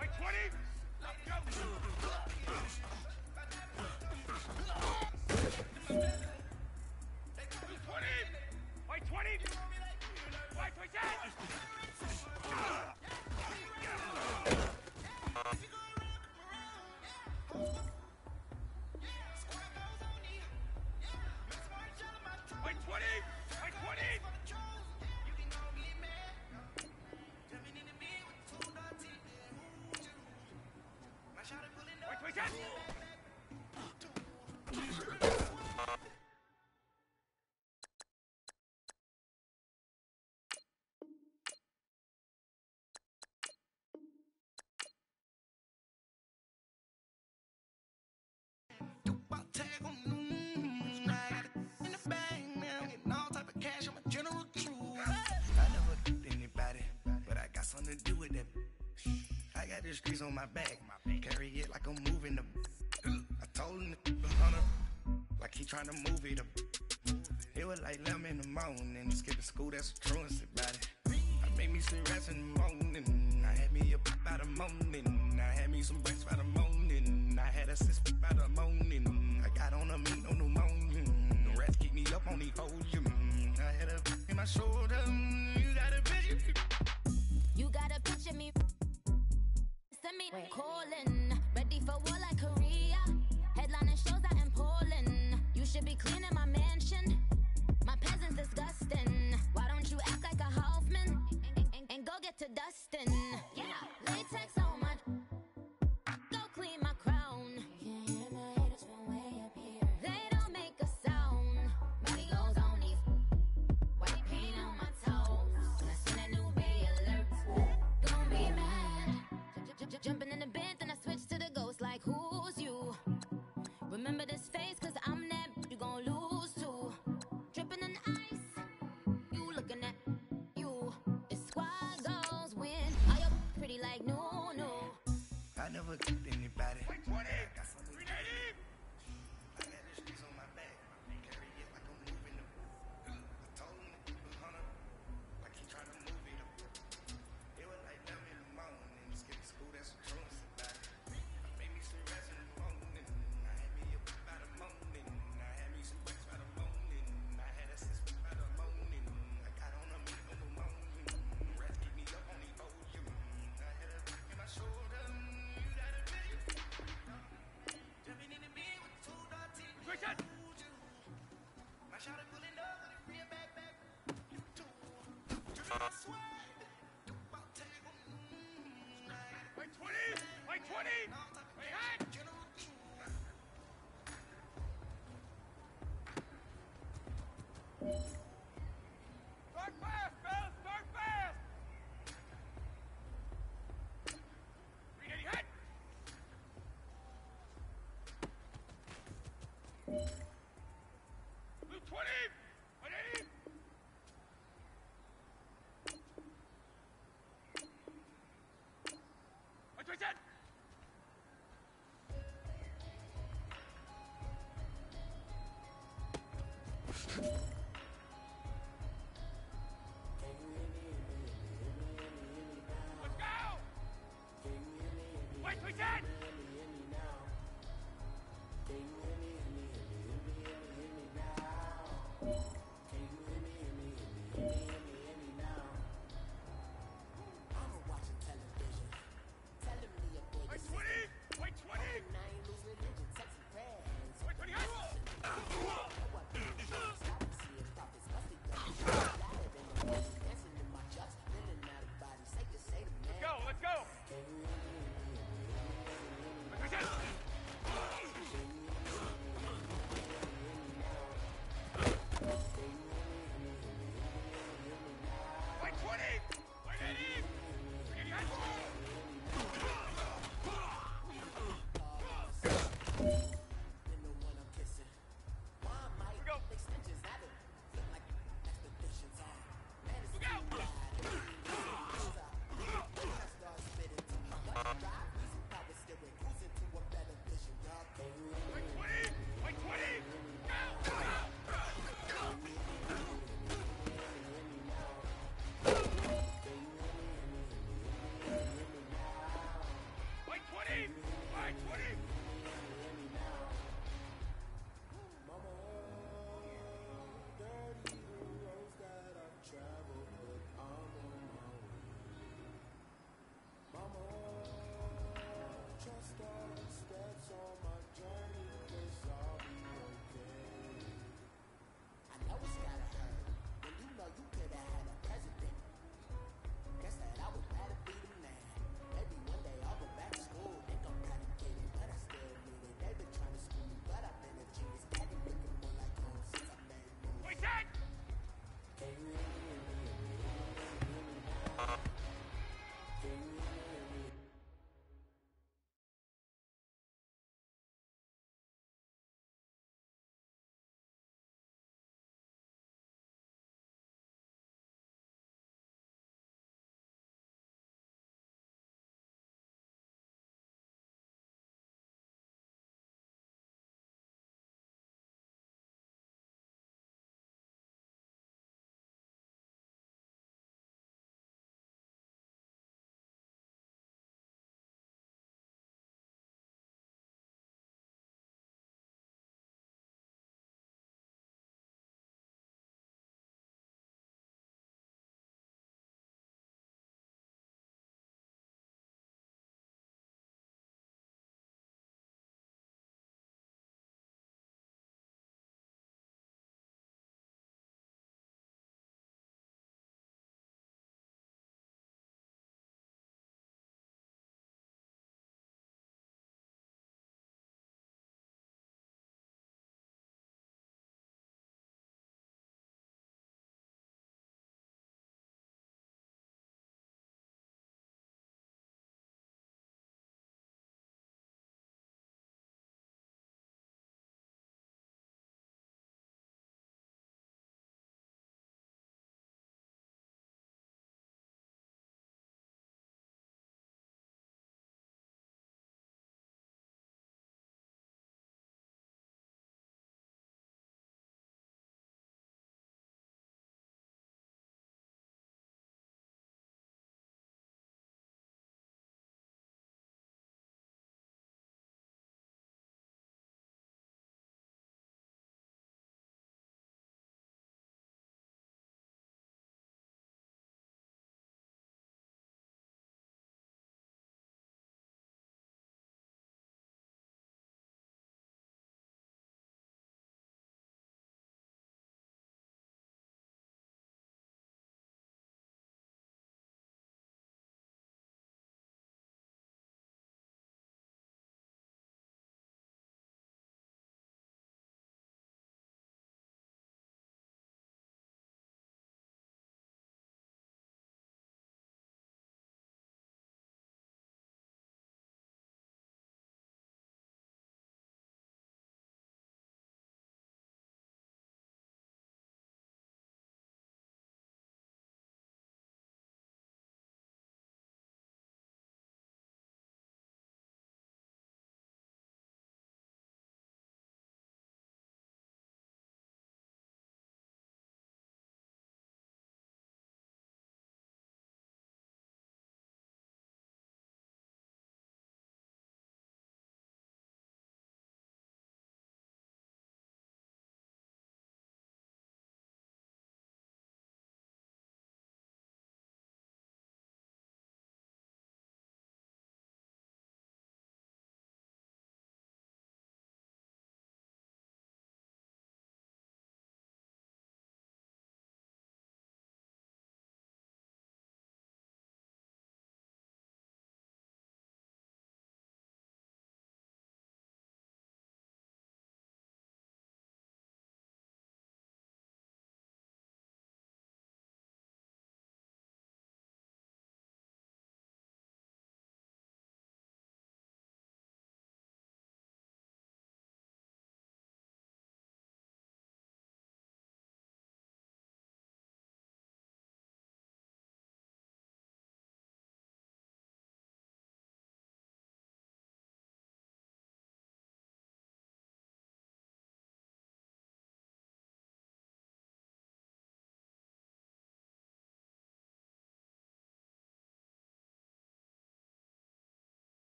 Speaker 5: Wait, 20!
Speaker 12: Streets on my back, carry it like I'm moving the. I told him to 100, like he trying to move it up. It was like 11 in the morning, skipping school, that's a truancy about it. I made me some rest in the morning, I had me up by the morning, I had me some breaks by the morning, I had a sis by the morning, I got on a meat on the morning, the rats keep me up on the whole. I had a in my shoulder. You got a picture.
Speaker 7: You gotta picture me. Send me calling. Ready for war like Korea. Headlining shows out in Poland. You should be cleaning my mansion. My peasants disgusting. Why don't you act like a Hoffman and go get to dustin'? Yeah, latex on my. Go clean my crown. Can't hear my haters from way up here. They don't make a sound. Money goes on these. White paint on my toes. When I seen that new bay alert, gon' be mad. Jumping in the bed, then I switch to the ghost like who's you? Remember this face, cause I'm that you gon' lose too. Dripping in ice, you looking at you. It's squad goals win. Are you pretty like no?
Speaker 12: I never kicked anybody. I got something. I got the streets on my back. Carry it like I'm moving the. I told him to keep it 100, like he trying to move it up. It was like 11 in the morning. Skipping school, that's some truancy about it. I made me some rest in the morning. I had me up by the morning. I had me some rest by the morning. I had a sister by the morning. I got on a meat on the morning. Rest keep me up on the podium. I had a rock in my shoulder. You got a video. Jumping in the bed with 2 dirty. My shot is pulling up with a real back. You too. Dripping my swag.
Speaker 5: Wait 20! Wait 20! Wait, hang! Start fast, fellas! Start fast! 380 head! Blue 20! 180! What's your set? Let's go! Wait, we said! Wait 20! Wait 20! Wait 20! Let's go! Let's go!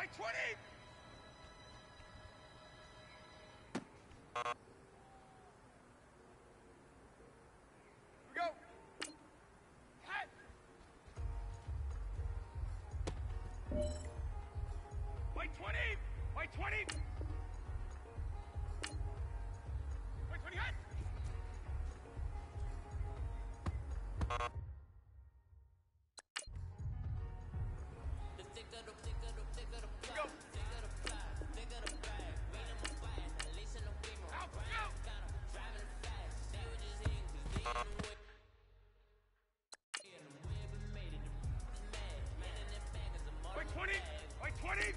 Speaker 5: White 20! Here we go. Hat. White 20! White 20! White 20 hat! White 20! White 20!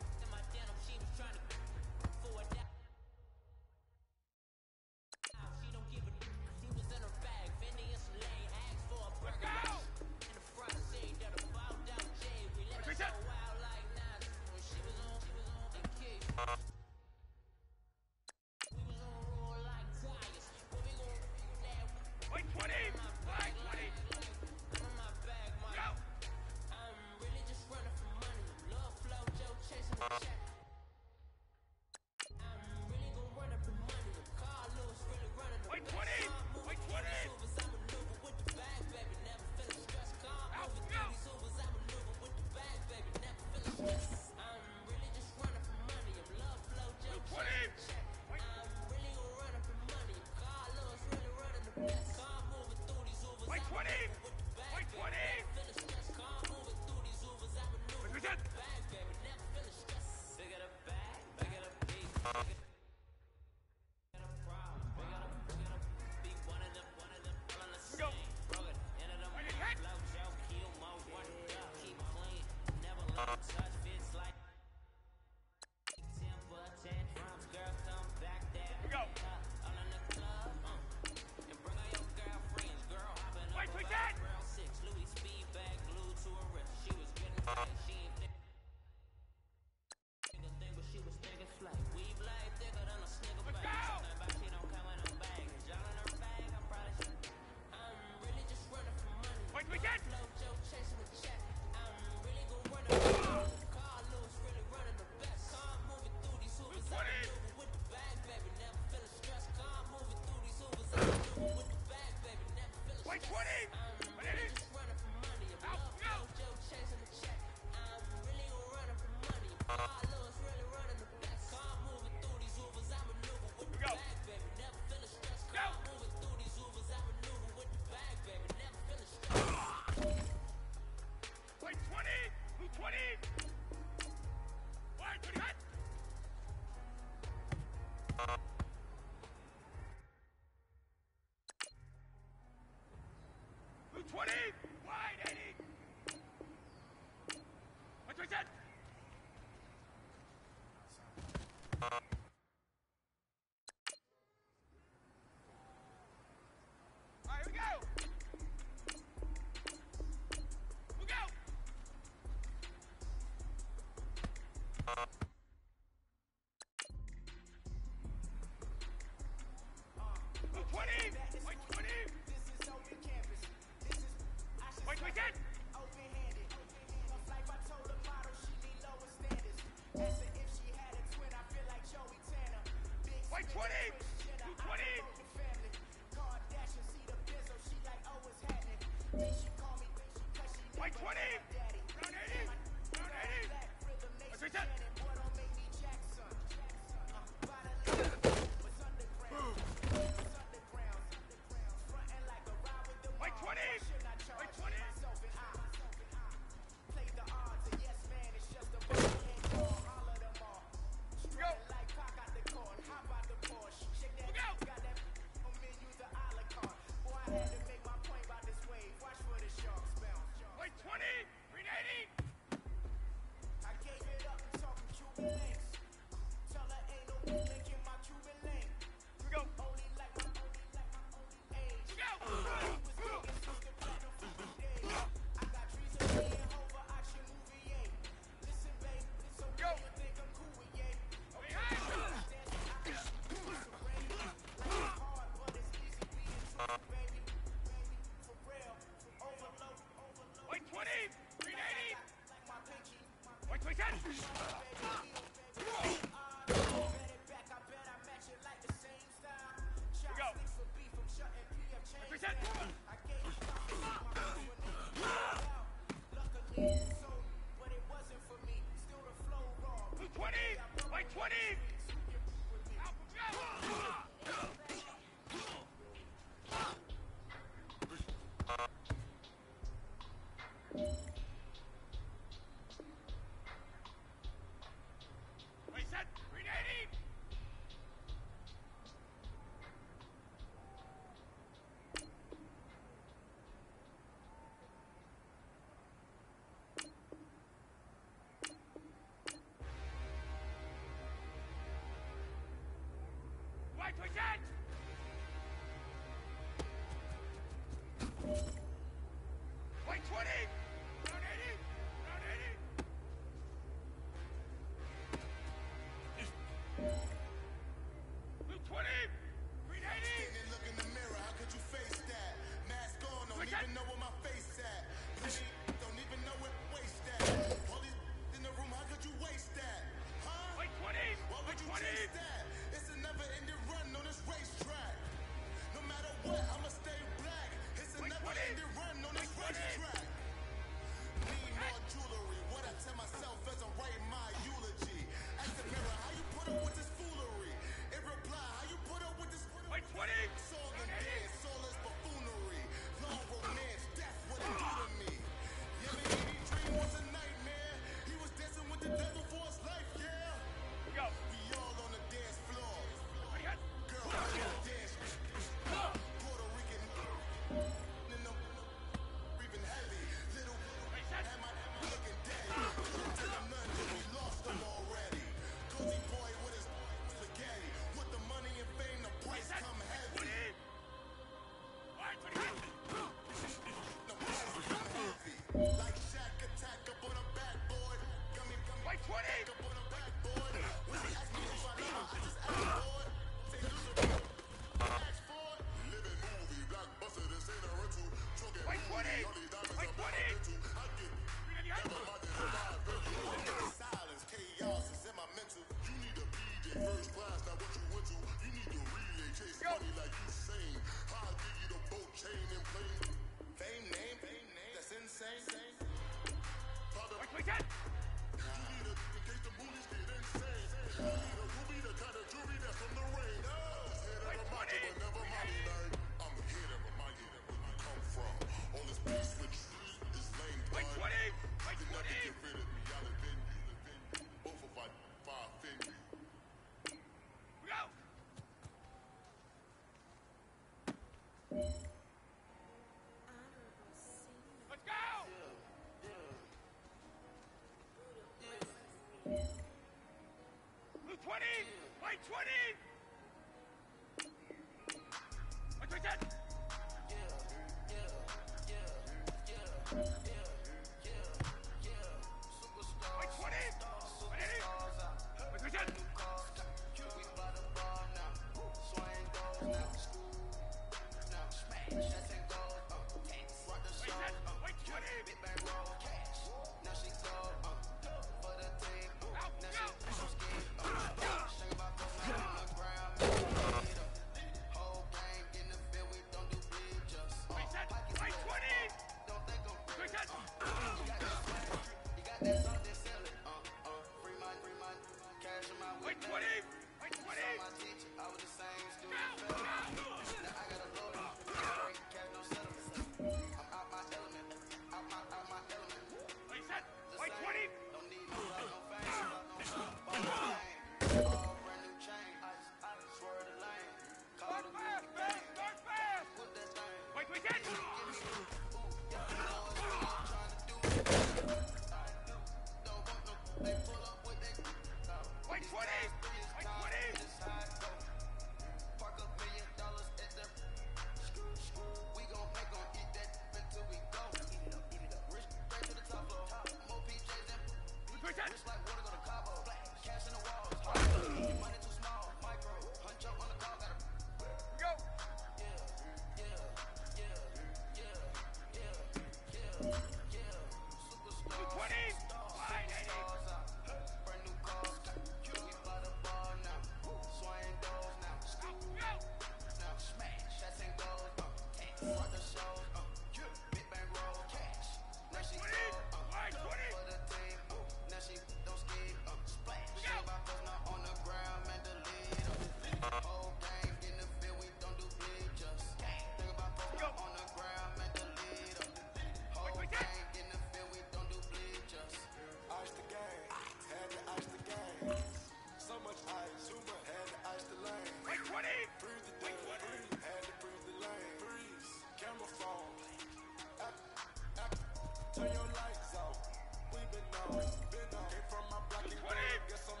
Speaker 13: Came from my block and roll, guess I'm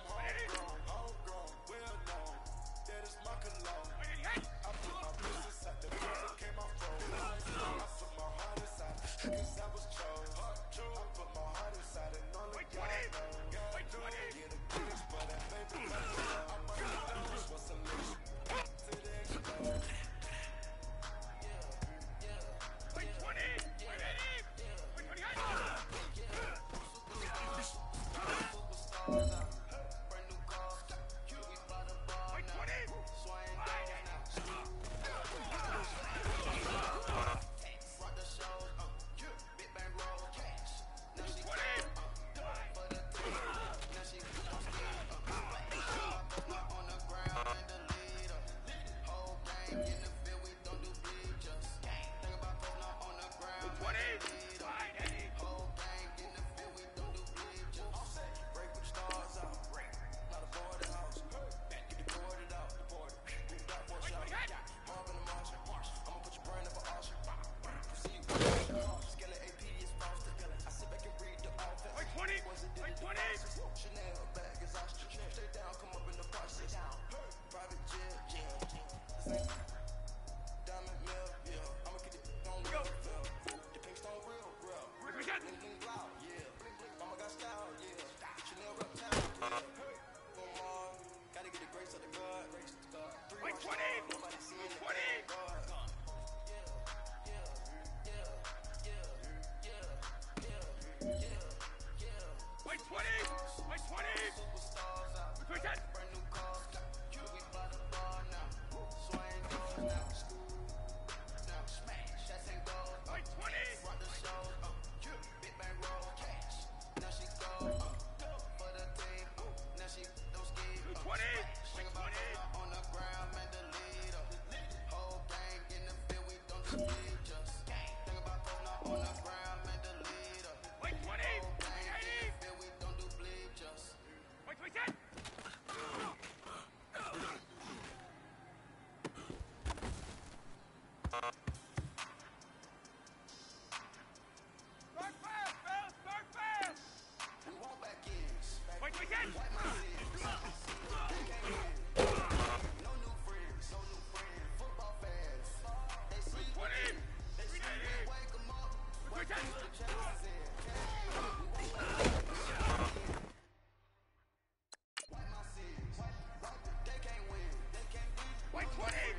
Speaker 13: homegrown, well known. That is my
Speaker 12: Diamond milk, yeah. I'ma keep it on real, the pink stone real, bling bling blow, yeah. Mama got style, yeah. Chanel reptile, yeah. One more, gotta get the grace of the God.
Speaker 5: Wait, 20!
Speaker 12: Nobody see it.
Speaker 5: 20! Wait, 20! Wait, 20! Wait, 10!
Speaker 12: Brand new cars, we by the bar now. Swing doors now, smash, that's ain't gold.
Speaker 5: Wait, 20!
Speaker 12: Rock the show, big bang roll, cash. Now she go, for the team, now she don't ski.
Speaker 5: 20!
Speaker 12: Swing about on the ground, man, the leader. Whole gang in the field, we don't defeat just. Think about putting up on the ground, man, the leader.
Speaker 5: Wait, 20!
Speaker 12: Whole gang in the field, we don't do bleed just.
Speaker 5: Wait, 10! Start fast, Phil! Start fast!
Speaker 12: We want back ends.
Speaker 5: Wait, 10!
Speaker 12: Wipe my sins. No new friends, no new friends. Football fans, they sleep.
Speaker 5: 20!
Speaker 12: They sleep. We wake 'em up.
Speaker 5: Wait, 10!
Speaker 12: The chances in. Wipe my sins. They can't win. They can't win.
Speaker 5: Wait, 20!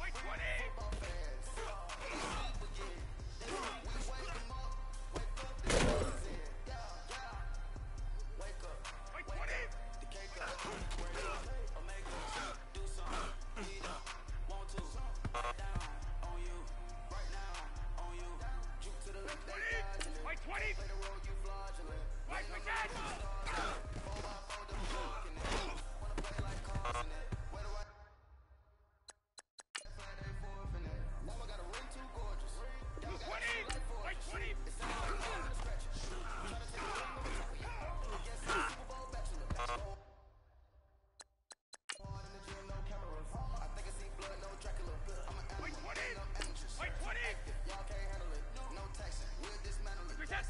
Speaker 5: Wait, 20!
Speaker 12: Football fans, they sleep again. We wake 'em up. Wake up. The chances in. Yeah. Wake up.
Speaker 5: Wait, 20!
Speaker 12: The cake up. Wake up. Omega. Do something. Eat up. Want to. Down on you. Right now. On you. Juke to the left.
Speaker 5: 20! Wait, 20!
Speaker 12: Play the role you fraudulent.
Speaker 5: Wait, 10!
Speaker 12: 4x4 them joking it. Wanna play like cars in it. Where do I? That flag ain't forfeit it. Now I got a ring too gorgeous. Y'all got
Speaker 5: 20!
Speaker 12: a like for
Speaker 5: Wait, 20!
Speaker 12: it. It's all on the stretches. Tryna take a ring over top of you. Yes, Super Bowl bachelor. Hard in the gym, no cameras. I think I see blood, no Dracula. I'm an
Speaker 5: Wait, 20!
Speaker 12: animal, I'm anxious.
Speaker 5: Wait, 20!
Speaker 12: Y'all can't handle it. No texting. We'll dismantle it.
Speaker 5: Wait, 10!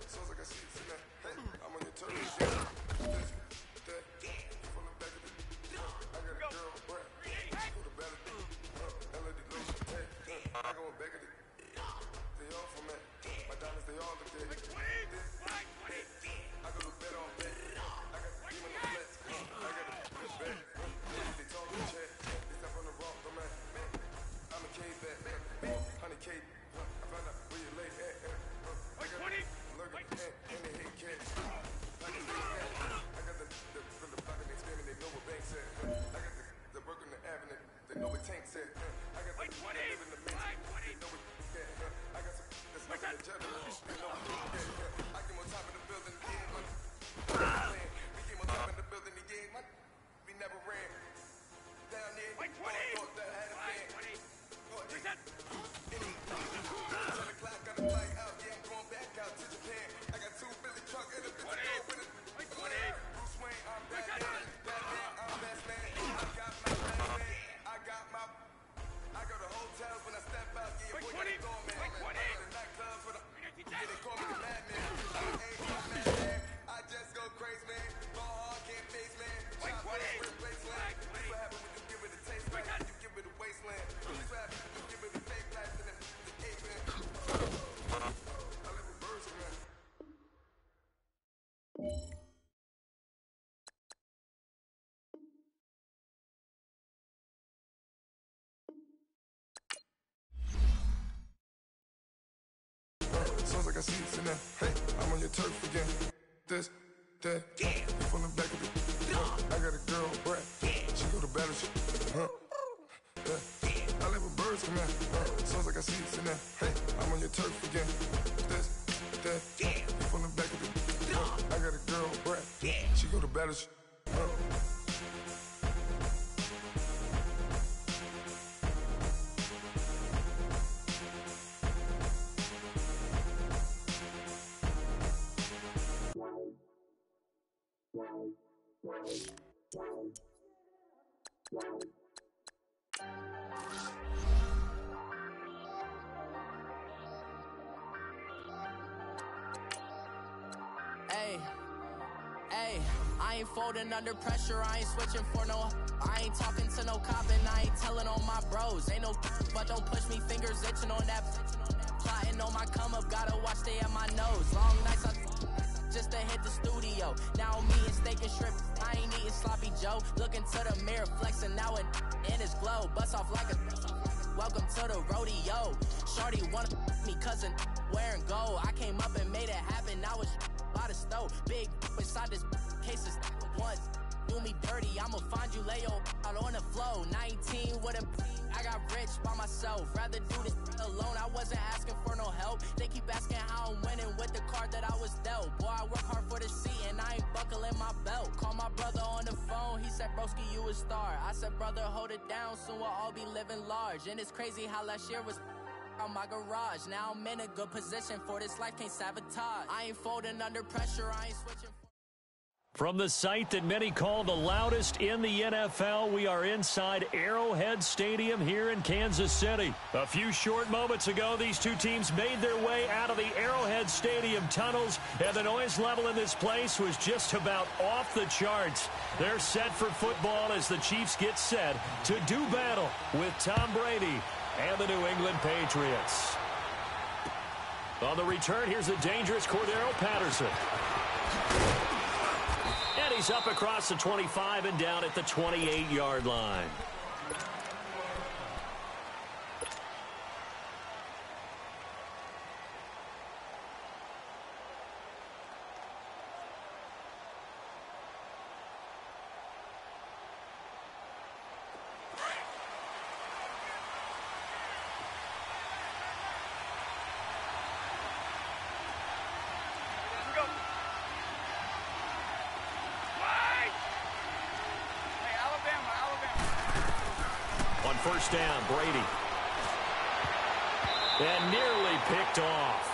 Speaker 11: Sounds like I see
Speaker 6: Sounds like I see it's in there. Hey, I'm on your turf again. This, that, from the back of the. I got a girl, Brad. She go to battleship. I live with birds come out. Sounds like I see it's in there. Hey, I'm on your turf again. This, that, from the back of the. I got a girl, Brad. She go to battleship.
Speaker 13: Hey, I ain't folding under pressure, I ain't switching for no. I ain't talking to no cop and I ain't telling on my bros. Ain't no but don't push me, fingers itching on that. Plotting on my come up, gotta watch stay at my nose. Long nights just to hit the studio. Now I'm eating steak and shrimp, I ain't eating sloppy Joe. Looking to the mirror, flexing now and in his glow. Bust off like a welcome to the rodeo. Shorty wanna me cousin wearing gold. I came up and made it happen, now it's by the stove. Big inside this case is once. Do me dirty, I'ma find you lay out on the floor. 19 with a I got rich by myself. Rather do this alone, I wasn't asking for no help. They keep asking how I'm winning with the card that I was dealt. Boy, I work hard for the seat and I ain't buckling my belt. Call my brother on the phone, he said, broski, you a star. I said, brother, hold it down, soon we'll all be living large. And it's crazy how last year was on my garage. Now I'm in a good position for this life, can't sabotage. I ain't folding under pressure, I ain't switching.
Speaker 1: From the site that many call the loudest in the NFL, we are inside Arrowhead Stadium here in Kansas City. A few short moments ago, these two teams made their way out of the Arrowhead Stadium tunnels, and the noise level in this place was just about off the charts. They're set for football as the Chiefs get set to do battle with Tom Brady and the New England Patriots. On the return, here's a dangerous Cordero Patterson. And he's up across the 25 and down at the 28-yard line. First down, Brady. And nearly picked off.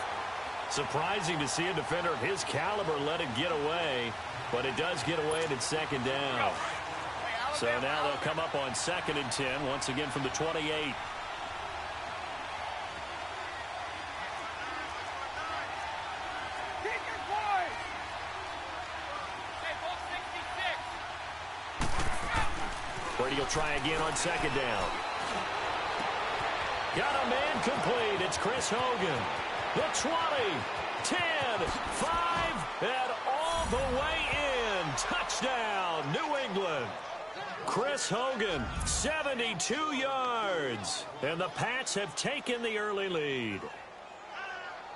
Speaker 1: Surprising to see a defender of his caliber let it get away, but it does get away and it's second down. So now they'll come up on 2nd and 10, once again from the 28. Brady will try again on 2nd down. Got a man complete. It's Chris Hogan. the 20, 10, 5, and all the way in. Touchdown, New England. Chris Hogan, 72 yards. And the Pats have taken the early lead.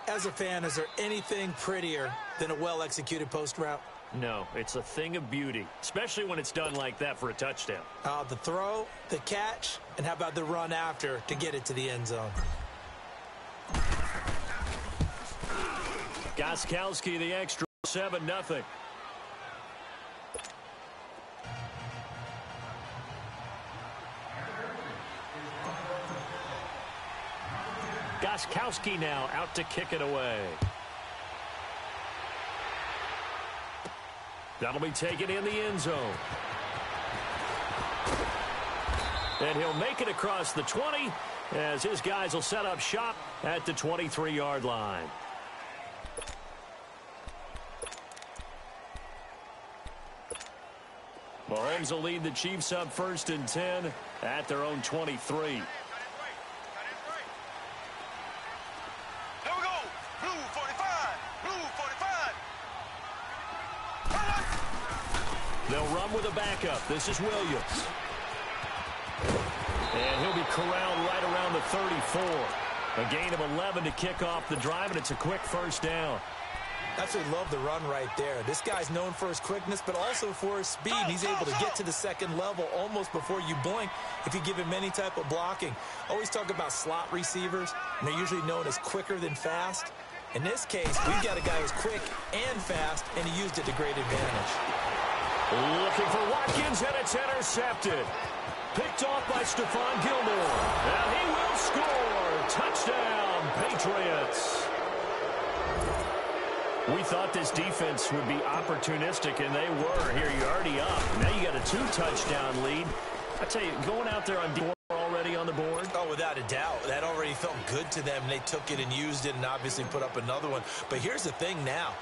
Speaker 4: As a fan, is there anything prettier than a well-executed post route?
Speaker 1: No, it's a thing of beauty, especially when it's done like that for a touchdown.
Speaker 4: The throw, the catch, and how about the run after to get it to the end zone?
Speaker 1: Gostkowski, the extra, 7-0. Gostkowski now out to kick it away. That'll be taken in the end zone. And he'll make it across the 20 as his guys will set up shop at the 23-yard line. Mahomes will lead the Chiefs up 1st and 10 at their own 23. They'll run with a backup. This is Williams. And he'll be corralled right around the 34. A gain of 11 to kick off the drive, and it's a quick first down.
Speaker 4: Absolutely love the run right there. This guy's known for his quickness, but also for his speed. He's able to get to the second level almost before you blink if you give him any type of blocking. Always talk about slot receivers, and they're usually known as quicker than fast. In this case, we've got a guy who's quick and fast, and he used it to great advantage.
Speaker 1: Looking for Watkins, and it's intercepted. Picked off by Stephon Gilmore. And he will score. Touchdown, Patriots. We thought this defense would be opportunistic, and they were. Here, you're already up. Now you got a 2-touchdown lead. I tell you, going out there on D4 already on the board.
Speaker 4: Oh, without a doubt. That already felt good to them. They took it and used it and obviously put up another one. But here's the thing now.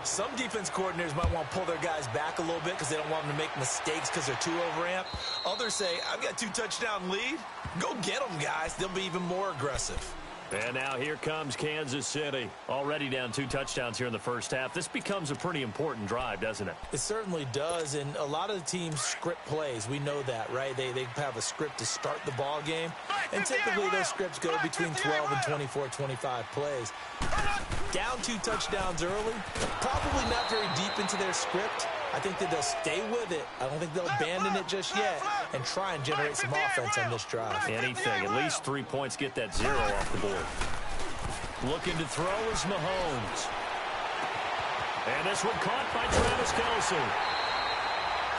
Speaker 4: Some defense coordinators might want to pull their guys back a little bit because they don't want them to make mistakes because they're too overamped. Others say, I've got 2-touchdown lead. Go get them, guys. They'll be even more aggressive.
Speaker 1: And now here comes Kansas City. Already down 2 touchdowns here in the first half. This becomes a pretty important drive, doesn't it?
Speaker 4: It certainly does, and a lot of the teams script plays. We know that, right? They have a script to start the ball game, and typically those scripts go between 12 and 24, 25 plays. Down 2 touchdowns early, probably not very deep into their script. I think that they'll stay with it. I don't think they'll abandon it just yet and try and generate some offense on this drive.
Speaker 1: Anything. At least 3 points. Get that 0 off the board. Looking to throw is Mahomes. And this one caught by Travis Kelce.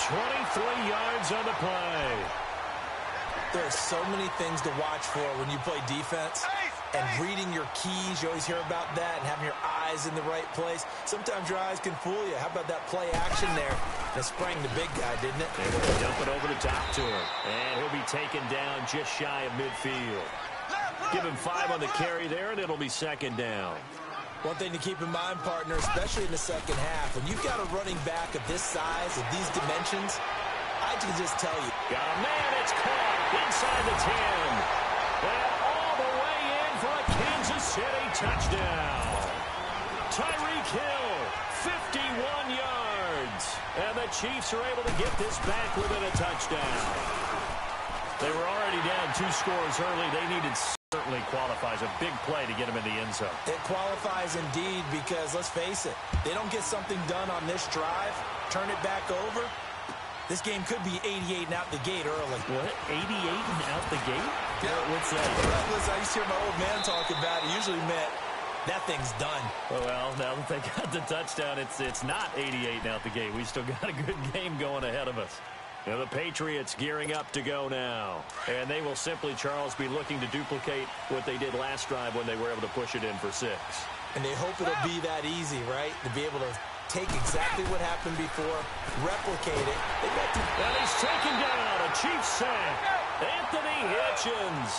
Speaker 1: 23 yards on the play.
Speaker 4: There are so many things to watch for when you play defense. And reading your keys, you always hear about that, and having your eyes in the right place. Sometimes your eyes can fool you. How about that play action there? That sprang the big guy, didn't it?
Speaker 1: They will dump it over the top to him. And he'll be taken down just shy of midfield. Give him 5 on the carry there, and it'll be 2nd down.
Speaker 4: One thing to keep in mind, partner, especially in the second half, when you've got a running back of this size, of these dimensions, I can just tell you.
Speaker 1: Got a man, it's caught inside the 10. And all the way in for a Kansas City touchdown. Tyreek Hill, 51 yards. And the Chiefs are able to get this back within a touchdown. They were already down 2 scores early. They needed certainly qualifies a big play to get them in the end zone.
Speaker 4: It qualifies indeed because, let's face it, they don't get something done on this drive, turn it back over, this game could be 88 and out the gate early.
Speaker 1: What? 88 and out the gate?
Speaker 4: Yeah.
Speaker 1: What's that?
Speaker 4: Listen, I used to hear my old man talk about it. Usually meant that thing's done.
Speaker 1: Well, now that they got the touchdown, it's not 88 and out the gate. We still got a good game going ahead of us. Now the Patriots gearing up to go now. And they will simply, Charles, be looking to duplicate what they did last drive when they were able to push it in for 6.
Speaker 4: And they hope it'll be that easy, right? To be able to take exactly what happened before, replicate it.
Speaker 1: And he's taken down, a Chiefs sack. Anthony Hitchens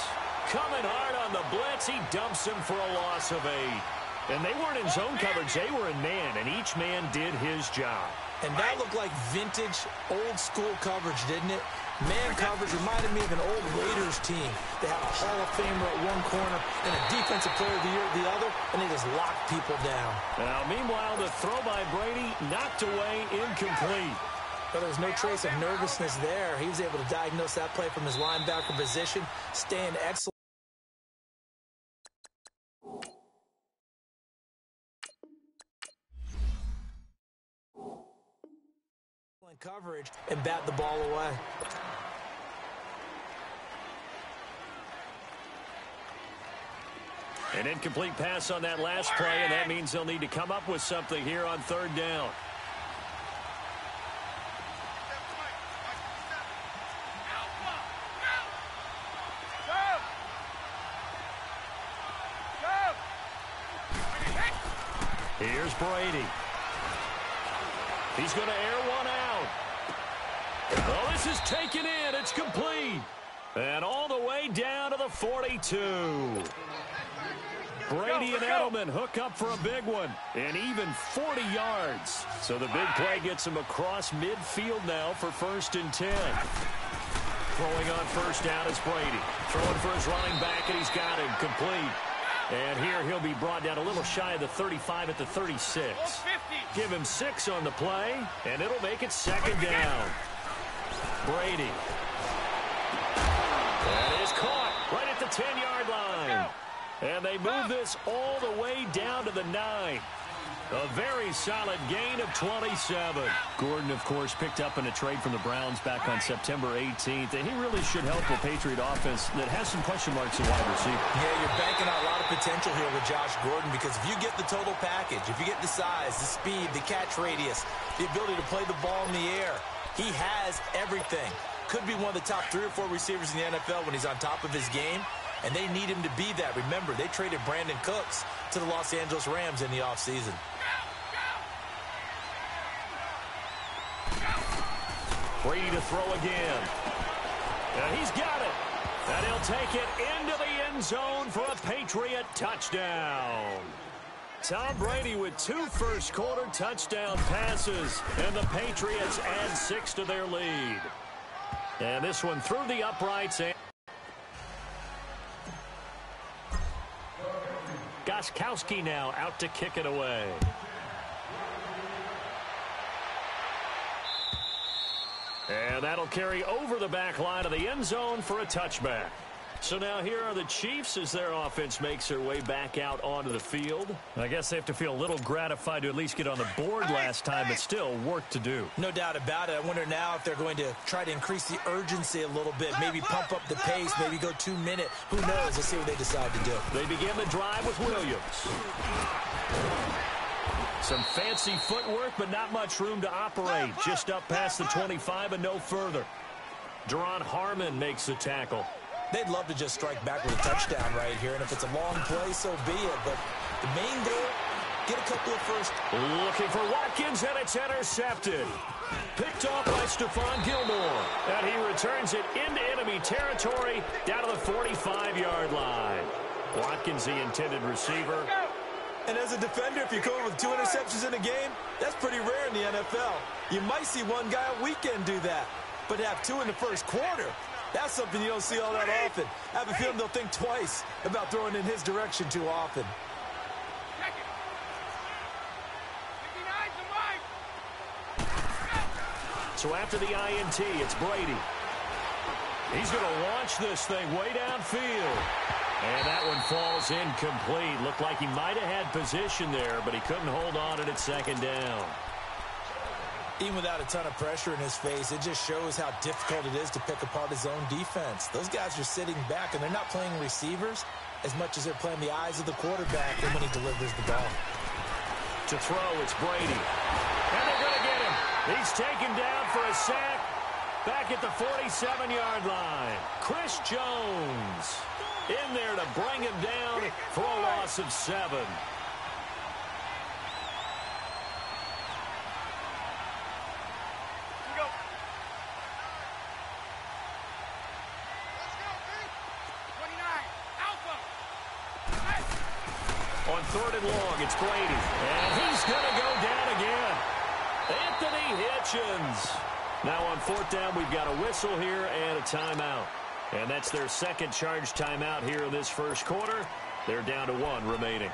Speaker 1: coming hard on the blitz. He dumps him for a loss of 8. And they weren't in zone coverage. They were in man, and each man did his job.
Speaker 4: And that looked like vintage, old-school coverage, didn't it? Man coverage reminded me of an old Raiders team. They had a Hall of Famer at one corner and a Defensive Player of the Year at the other, and they just locked people down.
Speaker 1: Now, meanwhile, the throw by Brady knocked away, incomplete.
Speaker 4: But there was no trace of nervousness there. He was able to diagnose that play from his linebacker position, staying excellent coverage and bat the ball away.
Speaker 1: An incomplete pass on that last play, and that means they'll need to come up with something here on third down. Here's Brady. He's going to air one out. Oh, this is taken in. It's complete. And all the way down to the 42. Brady and Edelman hook up for a big one. And even 40 yards. So the big play gets him across midfield now for 1st and 10. Throwing on first down is Brady. Throwing for his running back, and he's got him complete. And here he'll be brought down a little shy of the 35 at the 36. Give him 6 on the play, and it'll make it 2nd down. Brady. That is caught right at the 10-yard line. And they move this all the way down to the 9. A very solid gain of 27. Gordon, of course, picked up in a trade from the Browns back on September 18th, and he really should help a Patriot offense that has some question marks at wide receiver.
Speaker 4: Yeah, you're banking on a lot of potential here with Josh Gordon, because if you get the total package, if you get the size, the speed, the catch radius, the ability to play the ball in the air, he has everything. Could be one of the top 3 or 4 receivers in the NFL when he's on top of his game, and they need him to be that. Remember, they traded Brandon Cooks to the Los Angeles Rams in the offseason.
Speaker 1: Brady to throw again. And he's got it. And he'll take it into the end zone for a Patriot touchdown. Tom Brady with 2 first-quarter touchdown passes. And the Patriots add 6 to their lead. And this one through the uprights. And Gostkowski now out to kick it away. And that'll carry over the back line of the end zone for a touchback. So now here are the Chiefs as their offense makes their way back out onto the field. I guess they have to feel a little gratified to at least get on the board last time, but still work to do.
Speaker 4: No doubt about it. I wonder now if they're going to try to increase the urgency a little bit, maybe pump up the pace, maybe go 2-minute. Who knows? Let's see what they decide to do.
Speaker 1: They begin the drive with Williams. Some fancy footwork, but not much room to operate. Just up past the 25 and no further. Deron Harmon makes the tackle.
Speaker 4: They'd love to just strike back with a touchdown right here, and if it's a long play, so be it. But the main goal, get a couple of first.
Speaker 1: Looking for Watkins, and it's intercepted. Picked off by Stephon Gilmore. And he returns it into enemy territory down to the 45-yard line. Watkins, the intended receiver.
Speaker 4: And as a defender, if you're going with 2 interceptions in a game, that's pretty rare in the NFL. You might see one guy a weekend do that, but have 2 in the first quarter, that's something you don't see all that often. I have a feeling they'll think twice about throwing in his direction too often.
Speaker 1: So after the INT, it's Brady. He's going to launch this thing way downfield. And that one falls incomplete. Looked like he might have had position there, but he couldn't hold on at 2nd down.
Speaker 4: Even without a ton of pressure in his face, it just shows how difficult it is to pick apart his own defense. Those guys are sitting back, and they're not playing receivers as much as they're playing the eyes of the quarterback and when he delivers the ball.
Speaker 1: To throw, it's Brady. And they're going to get him. He's taken down for a sack back at the 47-yard line. Chris Jones in there to bring him down for a loss of 7. On 3rd and long, it's Brady. And he's going to go down again. Anthony Hitchens. Now on fourth down, we've got a whistle here and a timeout. And that's their second charge timeout here in this first quarter. They're down to 1 remaining.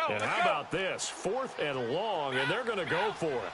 Speaker 1: And how about this? 4th and long, and they're going to go for it.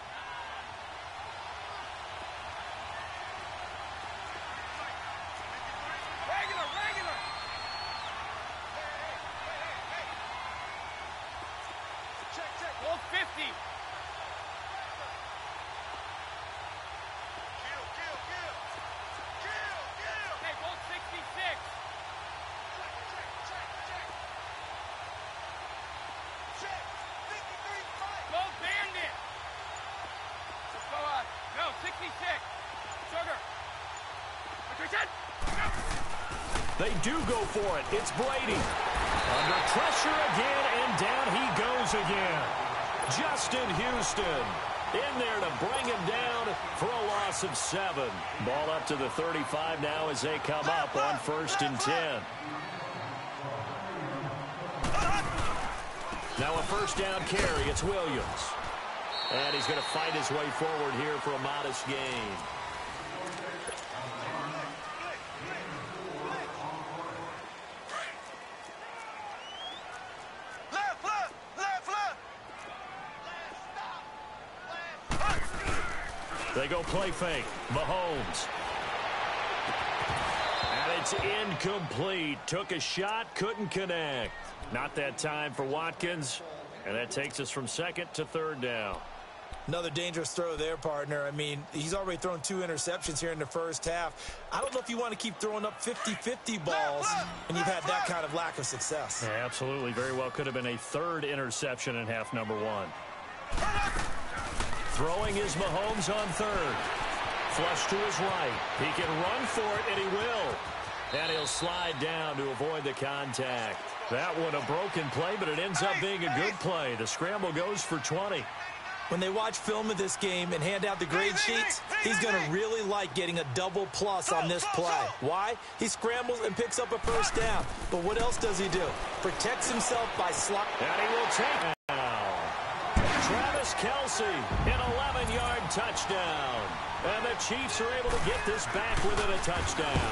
Speaker 1: They do go for it. It's Brady. Under pressure again, and down he goes again. Justin Houston in there to bring him down for a loss of 7. Ball up to the 35 now as they come up on 1st and 10. Now a first down carry. It's Williams. And he's going to fight his way forward here for a modest gain. They go play fake. Mahomes. And it's incomplete. Took a shot, couldn't connect. Not that time for Watkins. And that takes us from 2nd to 3rd down.
Speaker 4: Another dangerous throw there, partner. I mean, he's already thrown 2 interceptions here in the first half. I don't know if you want to keep throwing up 50-50 balls and you've had that kind of lack of success.
Speaker 1: Yeah, absolutely. Very well could have been a 3rd interception in half number 1. Throwing is Mahomes on 3rd. Flush to his right. He can run for it, and he will. And he'll slide down to avoid the contact. That one a broken play, but it ends up being a good play. The scramble goes for 20.
Speaker 4: When they watch film of this game and hand out the grade sheets, he's going to really like getting a double plus on this play. Why? He scrambles and picks up a first down. But what else does he do? Protects himself by slot.
Speaker 1: And he will take it. Travis Kelce, an 11-yard touchdown. And the Chiefs are able to get this back within a touchdown.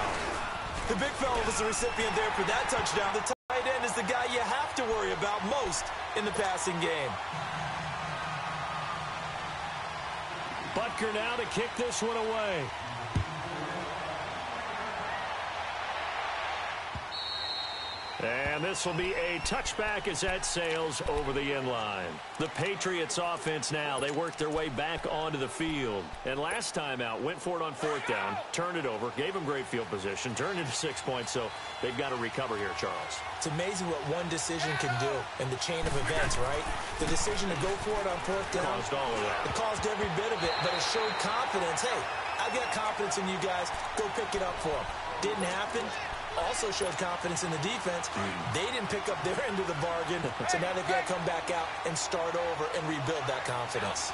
Speaker 4: The big fella was the recipient there for that touchdown. The tight end is the guy you have to worry about most in the passing game.
Speaker 1: Butker now to kick this one away. And this will be a touchback as that sails over the end line. The Patriots offense now, they worked their way back onto the field. And last time out, went for it on 4th down, turned it over, gave them great field position, turned into 6 points, so they've got to recover here, Charles.
Speaker 4: It's amazing what one decision can do in the chain of events, right? The decision to go for it on 4th down.
Speaker 1: Caused all of that.
Speaker 4: It caused every bit of it, but it showed confidence. Hey, I've got confidence in you guys. Go pick it up for them. Didn't happen. Also showed confidence in the defense. They didn't pick up their end of the bargain, so now they've got to come back out and start over and rebuild that confidence.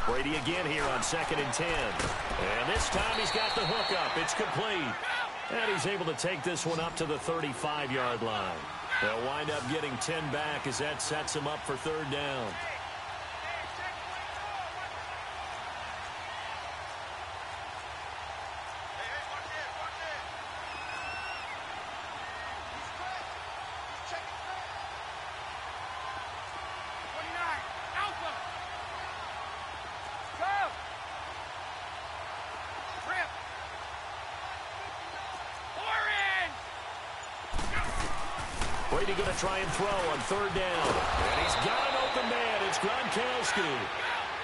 Speaker 1: Brady again here on 2nd and 10. And this time he's got the hook up. It's complete. And he's able to take this one up to the 35-yard line. They'll wind up getting 10 back as that sets him up for 3rd down. Brady going to try and throw on 3rd down. And he's got an open man. It's Gronkowski.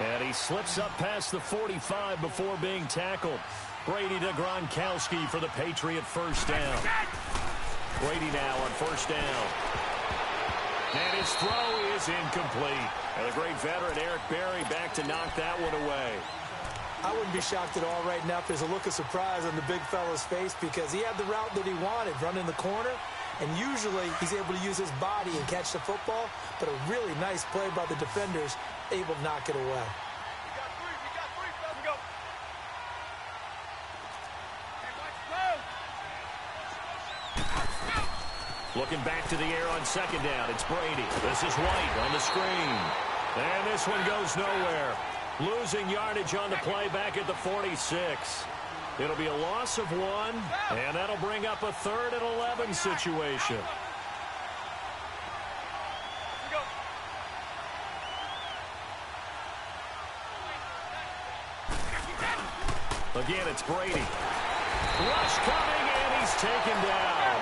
Speaker 1: And he slips up past the 45 before being tackled. Brady to Gronkowski for the Patriot first down. Brady now on 1st down. And his throw is incomplete. And the great veteran Eric Berry back to knock that one away.
Speaker 4: I wouldn't be shocked at all right now if there's a look of surprise on the big fella's face because he had the route that he wanted, running the corner. And usually he's able to use his body and catch the football, but a really nice play by the defenders, able to knock it away.
Speaker 1: Looking back to the air on second down, it's Brady. This is White on the screen. And this one goes nowhere. Losing yardage on the play back at the 46. It'll be a loss of 1, and that'll bring up a 3rd and 11 situation. Again, it's Brady. Rush coming, and he's taken down.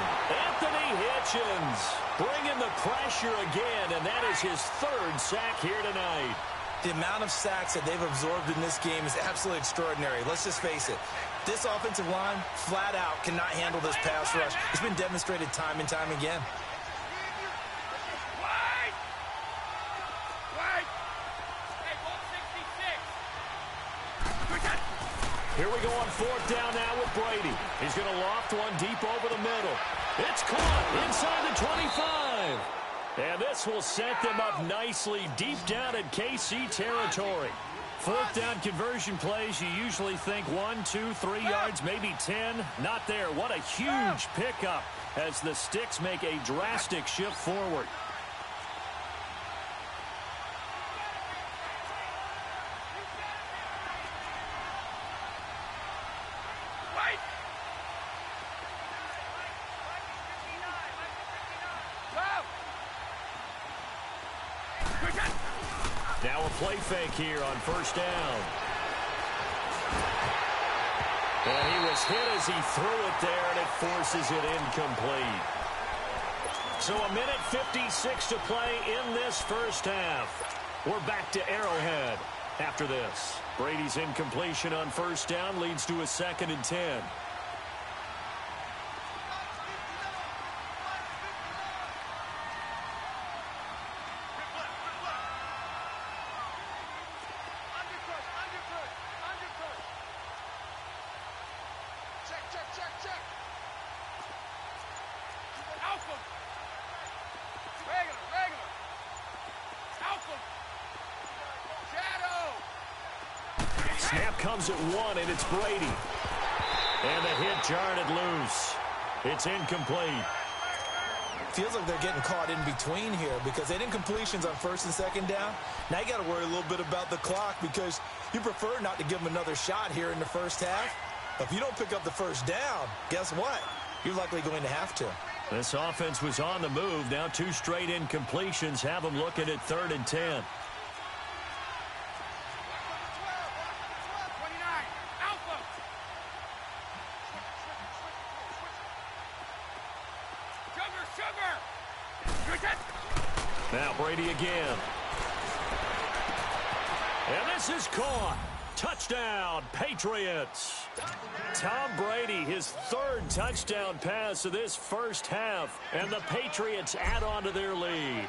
Speaker 1: Anthony Hitchens bringing the pressure again, and that is his 3rd sack here tonight.
Speaker 4: The amount of sacks that they've absorbed in this game is absolutely extraordinary. Let's just face it. This offensive line, flat out, cannot handle this pass rush. It's been demonstrated time and time again.
Speaker 1: Here we go on 4th down now with Brady. He's going to loft one deep over the middle. It's caught inside the 25. And this will set them up nicely deep down in KC territory. 4th down conversion plays, you usually think 1, 2, 3 yards, maybe 10. Not there. What a huge pickup as the Sticks make a drastic shift forward. Now a play fake here on 1st down. And he was hit as he threw it there, and it forces it incomplete. So a minute 56 to play in this first half. We're back to Arrowhead after this. Brady's incompletion on 1st down leads to a 2nd and 10. Snap comes at 1, and it's Brady. And the hit jarred it loose. It's incomplete.
Speaker 4: Feels like they're getting caught in between here because they didn't completions on 1st and 2nd down. Now you got to worry a little bit about the clock because you prefer not to give them another shot here in the first half. But if you don't pick up the 1st down, guess what? You're likely going to have to.
Speaker 1: This offense was on the move. Now 2 straight incompletions have them looking at 3rd and 10. Now Brady again. And this is caught. Touchdown, Patriots. Tom Brady, his 3rd touchdown pass of this first half. And the Patriots add on to their lead.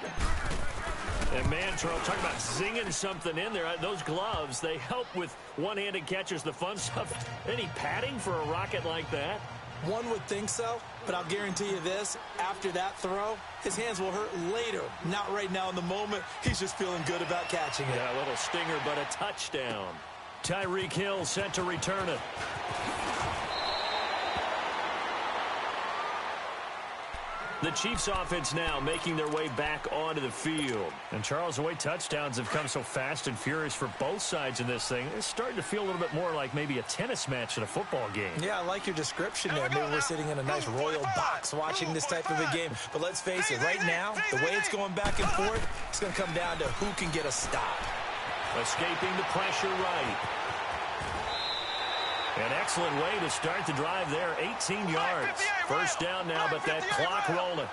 Speaker 1: And man, Charles, talking about zinging something in there. Those gloves, they help with one-handed catches, the fun stuff. Any padding for a rocket like that?
Speaker 4: One would think so, but I'll guarantee you this, after that throw, his hands will hurt later, not right now in the moment. He's just feeling good about catching it.
Speaker 1: Yeah, a little stinger, but a touchdown. Tyreek Hill set to return it. The Chiefs offense now making their way back onto the field. And Charles, the way touchdowns have come so fast and furious for both sides in this thing, it's starting to feel a little bit more like maybe a tennis match in a football game.
Speaker 4: Yeah, I like your description there. Maybe we're sitting in a nice royal box watching this type of a game. But let's face it, right now, the way it's going back and forth, it's going to come down to who can get a stop.
Speaker 1: Escaping the pressure right. An excellent way to start the drive there, 18 yards. First down now, but that clock rolling.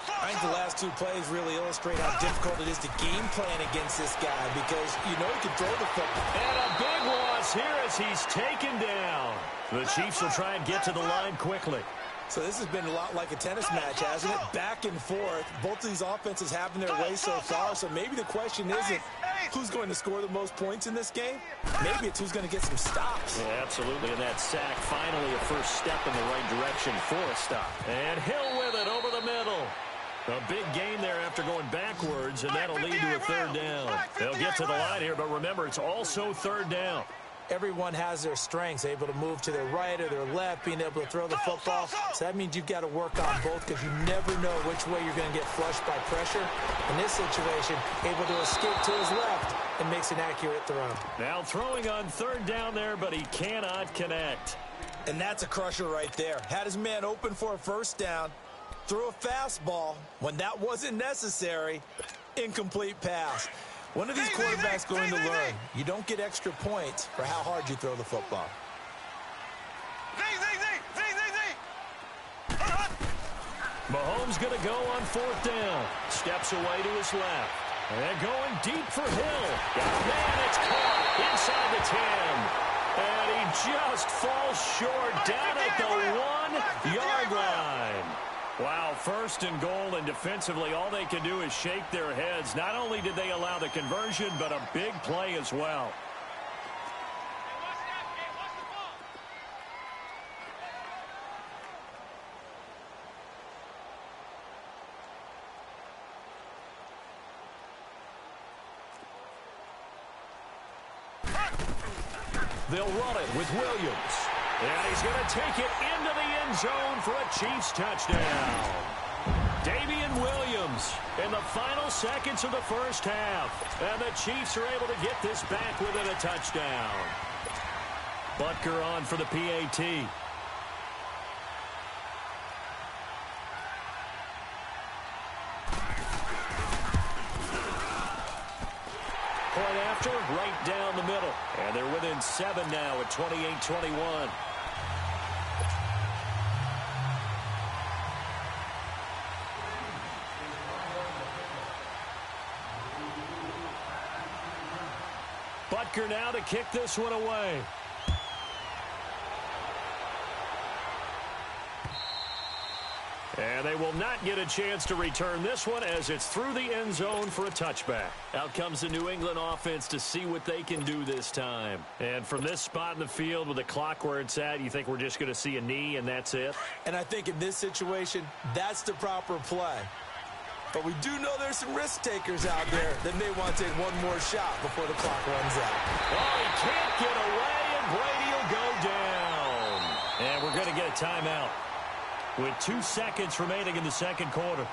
Speaker 4: I think the last 2 plays really illustrate how difficult it is to game plan against this guy because you know he can throw the football.
Speaker 1: And a big loss here as he's taken down. The Chiefs will try and get to the line quickly.
Speaker 4: So this has been a lot like a tennis match, hasn't it? Back and forth. Both of these offenses having their way so far. So maybe the question isn't who's going to score the most points in this game. Maybe it's who's going to get some stops.
Speaker 1: Yeah, absolutely. And that sack finally a first step in the right direction for a stop. And Hill with it over the middle. A big gain there after going backwards, and that'll lead to a third down. They'll get to the line here, but remember, it's also third down.
Speaker 4: Everyone has their strengths, able to move to their right or their left, being able to throw the football. So that means you've got to work on both because you never know which way you're going to get flushed by pressure. In this situation, able to escape to his left and makes an accurate throw.
Speaker 1: Now throwing on third down there, but he cannot connect.
Speaker 4: And that's a crusher right there. Had his man open for a first down, threw a fastball when that wasn't necessary, incomplete pass. One of these quarterbacks going to learn, you don't get extra points for how hard you throw the football.
Speaker 1: Mahomes going to go on fourth down. Steps away to his left. And going deep for Hill. Man, it's caught inside the 10. And he just falls short down at the 1-yard line. Wow, first and goal, and defensively all they can do is shake their heads. Not only did they allow the conversion, but a big play as well. They'll run it with Williams. And he's going to take it into the end zone for a Chiefs touchdown. Damian Williams in the final seconds of the first half. And the Chiefs are able to get this back within a touchdown. Butker on for the PAT. Point after, right down the middle. And they're within 7 now at 28-21. Butker now to kick this one away. And they will not get a chance to return this one as it's through the end zone for a touchback. Out comes the New England offense to see what they can do this time. And from this spot in the field with the clock where it's at, you think we're just going to see a knee and that's it?
Speaker 4: And I think in this situation, that's the proper play. But we do know there's some risk takers out there that may want to take one more shot before the clock runs out.
Speaker 1: Oh, he can't get away, and Brady will go down. And we're going to get a timeout with 2 seconds remaining in the second quarter.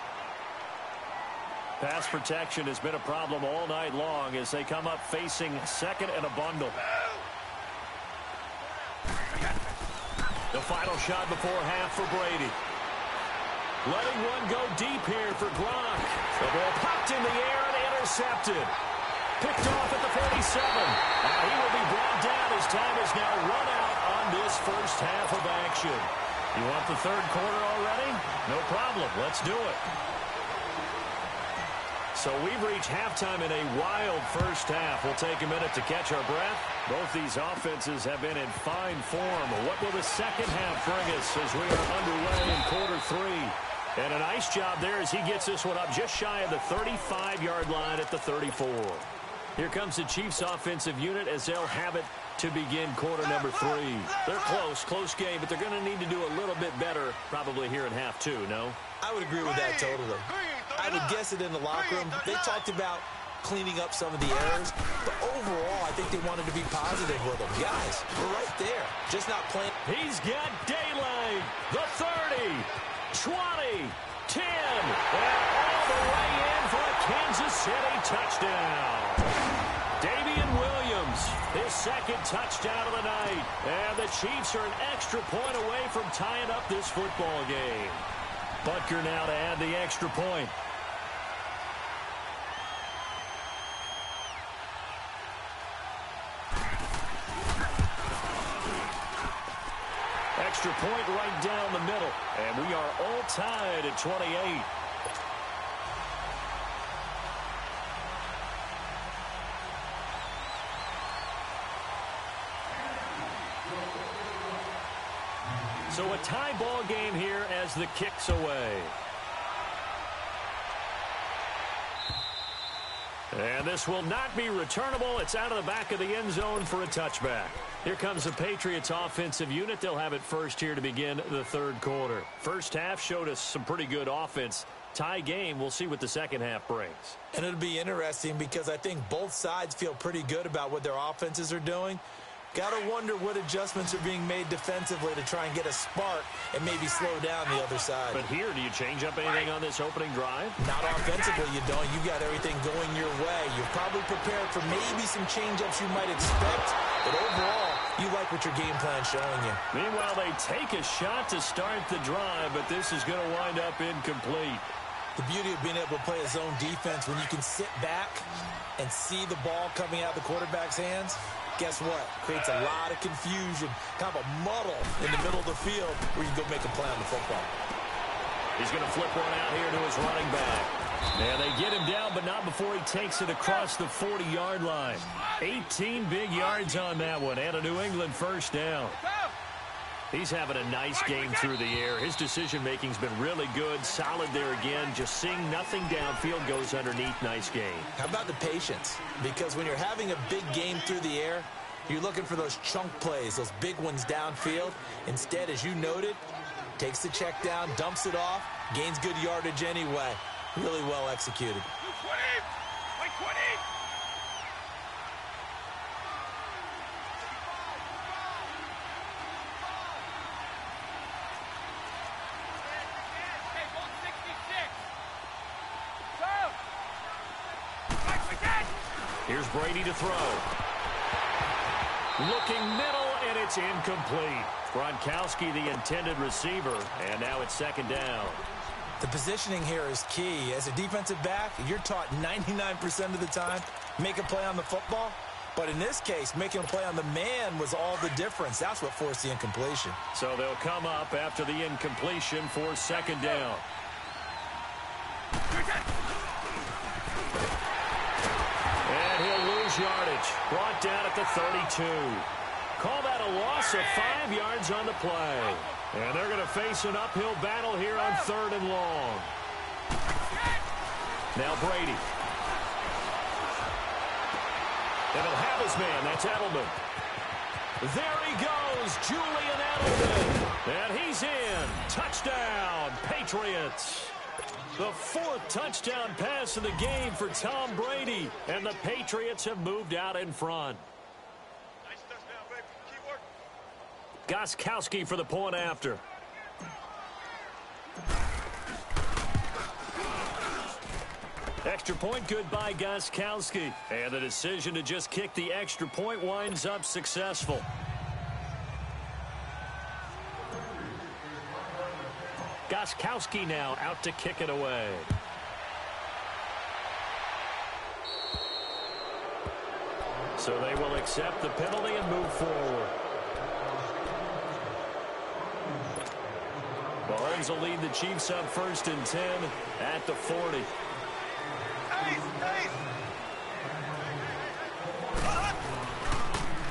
Speaker 1: Pass protection has been a problem all night long as they come up facing second and a bundle. The final shot before half for Brady. Letting one go deep here for Gronk. The ball popped in the air and intercepted. Picked off at the 47. He will be brought down as time is now run out on this first half of action. You want the third quarter already? No problem. Let's do it. So we've reached halftime in a wild first half. We'll take a minute to catch our breath. Both these offenses have been in fine form. What will the second half bring us as we are underway in quarter 3? And a nice job there as he gets this one up just shy of the 35-yard line at the 34. Here comes the Chiefs offensive unit as they'll have it to begin quarter number 3. They're close game, but they're going to need to do a little bit better probably here in half 2, no?
Speaker 4: I would agree with that totally. I would guess it in the locker room. They talked about cleaning up some of the errors, but overall, I think they wanted to be positive with them. Guys, we're right there, just not playing.
Speaker 1: He's got daylight. The 30, 20, 10, and all the way in for a Kansas City touchdown. Damian Williams, his second touchdown of the night. And the Chiefs are an extra point away from tying up this football game. Butker now to add the extra point. Extra point right down the middle. And we are all tied at 28. So a tie ball game here as the kick's away. And this will not be returnable. It's out of the back of the end zone for a touchback. Here comes the Patriots offensive unit. They'll have it first here to begin the third quarter. First half showed us some pretty good offense. Tie game. We'll see what the second half brings.
Speaker 4: And it'll be interesting because I think both sides feel pretty good about what their offenses are doing. Got to wonder what adjustments are being made defensively to try and get a spark and maybe slow down the other side.
Speaker 1: But here, do you change up anything on this opening drive?
Speaker 4: Not offensively, you don't. You got everything going your way. You're probably prepared for maybe some change-ups you might expect, but overall, you like what your game plan's showing you.
Speaker 1: Meanwhile, they take a shot to start the drive, but this is going to wind up incomplete.
Speaker 4: The beauty of being able to play a zone defense when you can sit back and see the ball coming out of the quarterback's hands, guess what? Creates a lot of confusion, kind of a muddle in the middle of the field where you can go make a play on the football.
Speaker 1: He's going to flip one out here to his running back. And they get him down, but not before he takes it across the 40-yard line. 18 big yards on that one, and a New England first down. He's having a nice game through the air. His decision-making's been really good. Solid there again. Just seeing nothing downfield, goes underneath. Nice game.
Speaker 4: How about the patience? Because when you're having a big game through the air, you're looking for those chunk plays, those big ones downfield. Instead, as you noted, takes the check down, dumps it off, gains good yardage anyway. Really well executed.
Speaker 1: Here's Brady to throw. Looking middle, and it's incomplete. Gronkowski, the intended receiver, and now it's second down.
Speaker 4: The positioning here is key. As a defensive back, you're taught 99% of the time, make a play on the football. But in this case, making a play on the man was all the difference. That's what forced the incompletion.
Speaker 1: So they'll come up after the incompletion for second down. And he'll lose yardage. Brought down at the 32. Call that a loss of 5 yards on the play. And they're going to face an uphill battle here on 3rd and long. Now Brady. And he'll have his man. That's Edelman. There he goes, Julian Edelman. And he's in. Touchdown, Patriots. The 4th touchdown pass of the game for Tom Brady. And the Patriots have moved out in front.
Speaker 5: Nice touchdown, baby. Keep working.
Speaker 1: Gostkowski for the point after. Extra point, good by Gostkowski. And the decision to just kick the extra point winds up successful. Gostkowski now out to kick it away. So they will accept the penalty and move forward. Mahomes will lead the Chiefs up 1st and 10 at the 40.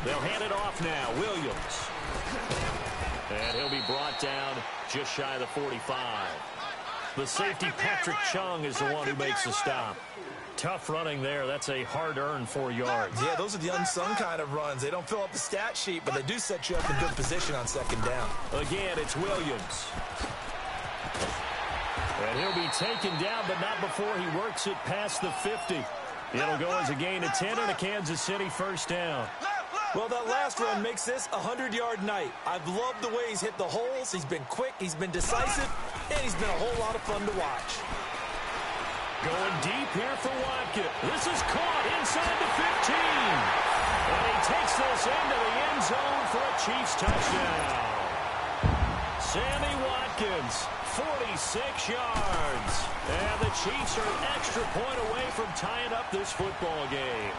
Speaker 1: They'll hand it off now. Williams. And he'll be brought down just shy of the 45. The safety, Patrick Chung, is the one who makes the stop. Tough running there. That's a hard-earned 4 yards.
Speaker 4: Yeah, those are the unsung kind of runs. They don't fill up the stat sheet, but they do set you up in good position on second down.
Speaker 1: Again, it's Williams. And he'll be taken down, but not before he works it past the 50. It'll go as a gain of 10 and a Kansas City first down.
Speaker 4: Well, that last run makes this a 100-yard night. I've loved the way he's hit the holes. He's been quick, he's been decisive, and he's been a whole lot of fun to watch.
Speaker 1: Going deep here for Watkins. This is caught inside the 15. And he takes this into the end zone for a Chiefs touchdown. Sammy Watkins, 46 yards. And the Chiefs are an extra point away from tying up this football game.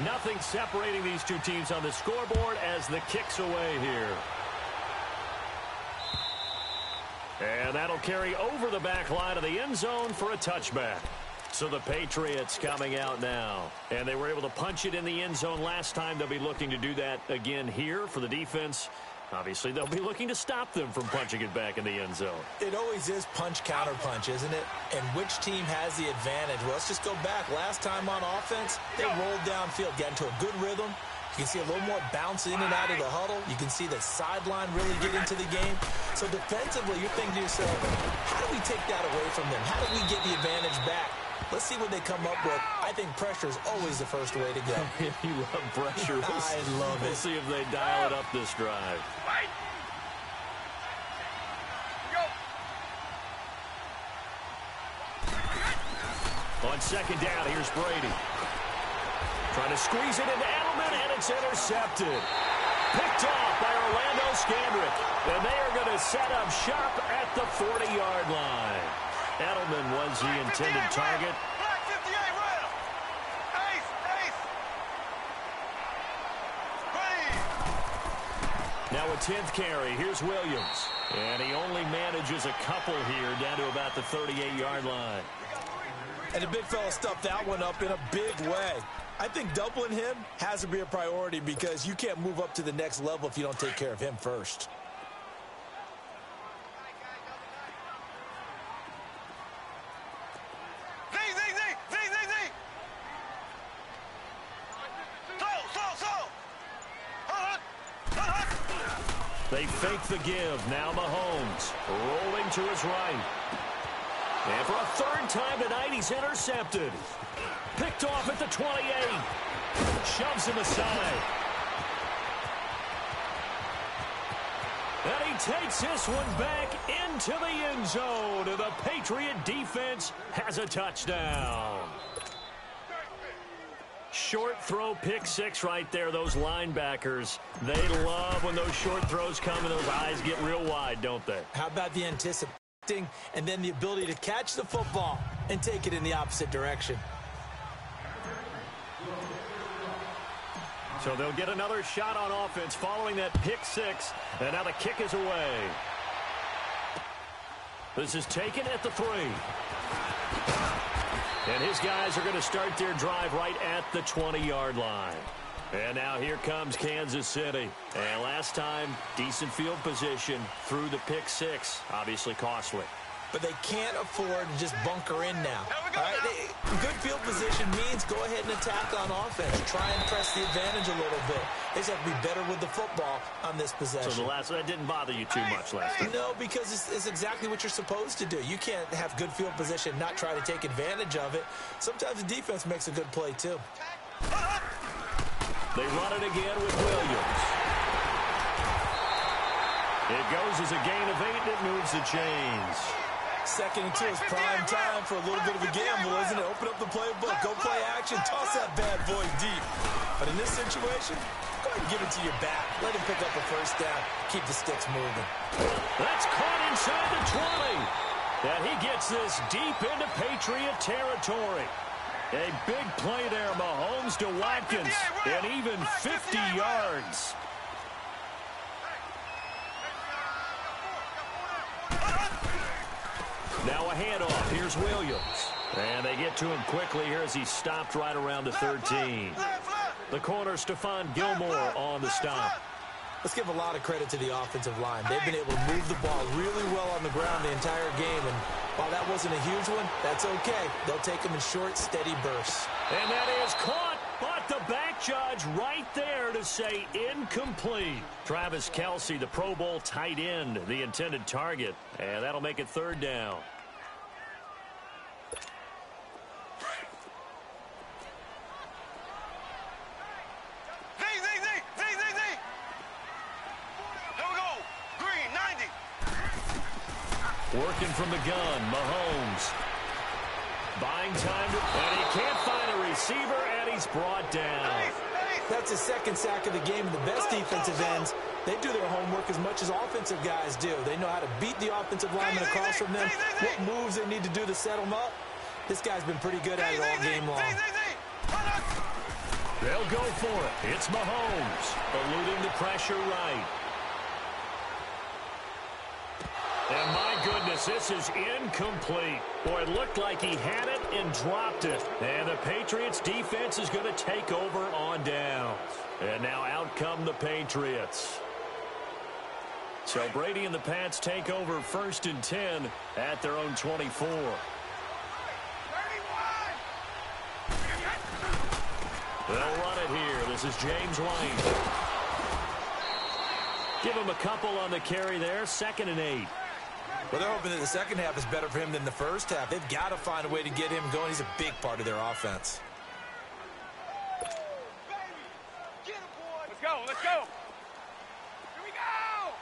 Speaker 1: Nothing separating these two teams on the scoreboard as the kick's away here. And that'll carry over the back line of the end zone for a touchback. So the Patriots coming out now. And they were able to punch it in the end zone last time. They'll be looking to do that again here for the defense. Obviously, they'll be looking to stop them from punching it back in the end zone.
Speaker 4: It always is punch-counter-punch, isn't it? And which team has the advantage? Well, let's just go back. Last time on offense, they rolled downfield, got into a good rhythm. You can see a little more bounce in and out of the huddle. You can see the sideline really get into the game. So defensively, you're thinking to yourself, how do we take that away from them? How do we get the advantage back? Let's see what they come up with. I think pressure is always the first way to go.
Speaker 1: You love pressure.
Speaker 4: I love it.
Speaker 1: We'll see if they dial it up this drive. On second down, here's Brady. Trying to squeeze it into Edelman, and it's intercepted. Picked off by Orlando Scandrick. And they are going to set up shop at the 40-yard line. Edelman was the intended target. Now a 10th carry. Here's Williams. And he only manages a couple here down to about the 38-yard line.
Speaker 4: And the big fella stuffed that one up in a big way. I think doubling him has to be a priority because you can't move up to the next level if you don't take care of him first.
Speaker 1: They fake the give. Now Mahomes rolling to his right. And for a third time tonight, he's intercepted. Picked off at the 28. Shoves him aside. And he takes this one back into the end zone. And the Patriot defense has a touchdown. Short throw, pick six right there. Those linebackers, they love when those short throws come and those eyes get real wide, don't they?
Speaker 4: How about the anticipating and then the ability to catch the football and take it in the opposite direction?
Speaker 1: So they'll get another shot on offense following that pick six. And now the kick is away. This is taken at the 3. And his guys are going to start their drive right at the 20-yard line. And now here comes Kansas City. And last time, decent field position through the pick six. Obviously costly.
Speaker 4: But they can't afford to just bunker in now. All right? Good field position means go ahead and attack on offense. Try and press the advantage a little bit. They just have to be better with the football on this possession.
Speaker 1: So that didn't bother you too much last time?
Speaker 4: No, because it's exactly what you're supposed to do. You can't have good field position, not try to take advantage of it. Sometimes the defense makes a good play, too.
Speaker 1: They run it again with Williams. It goes as a gain of 8, and it moves the chains.
Speaker 4: 2nd and 2 is prime time for a little bit of a gamble, isn't it? Open up the playbook, go play action, toss that bad boy deep. But in this situation, go ahead and give it to your back. Let him pick up a first down. Keep the sticks moving.
Speaker 1: That's caught inside the 20. And he gets this deep into Patriot territory. A big play there, Mahomes to Watkins, and even 50 yards. Now a handoff. Here's Williams. And they get to him quickly here as he's stopped right around the 13. The corner, Stephon Gilmore on the stop.
Speaker 4: Let's give a lot of credit to the offensive line. They've been able to move the ball really well on the ground the entire game. And while that wasn't a huge one, that's okay. They'll take them in short, steady bursts.
Speaker 1: And that is caught, but the back judge right there to say incomplete. Travis Kelce, the Pro Bowl tight end, the intended target. And that'll make it 3rd down. Working from the gun, Mahomes. Buying time, and he can't find a receiver, and he's brought down.
Speaker 4: That's his 2nd sack of the game. And the best defensive ends, they do their homework as much as offensive guys do. They know how to beat the offensive lineman across from them, what moves they need to do to set them up. This guy's been pretty good at it all game long.
Speaker 1: They'll go for it. It's Mahomes, eluding the pressure right. And my goodness, this is incomplete. Boy, it looked like he had it and dropped it. And the Patriots defense is going to take over on downs. And now out come the Patriots. So Brady and the Pats take over 1st and 10 at their own 24. They'll run it here. This is James White. Give him a couple on the carry there. 2nd and 8.
Speaker 4: Well, they're hoping that the second half is better for him than the first half. They've got to find a way to get him going. He's a big part of their offense.
Speaker 5: Let's go. Let's go. Here we go.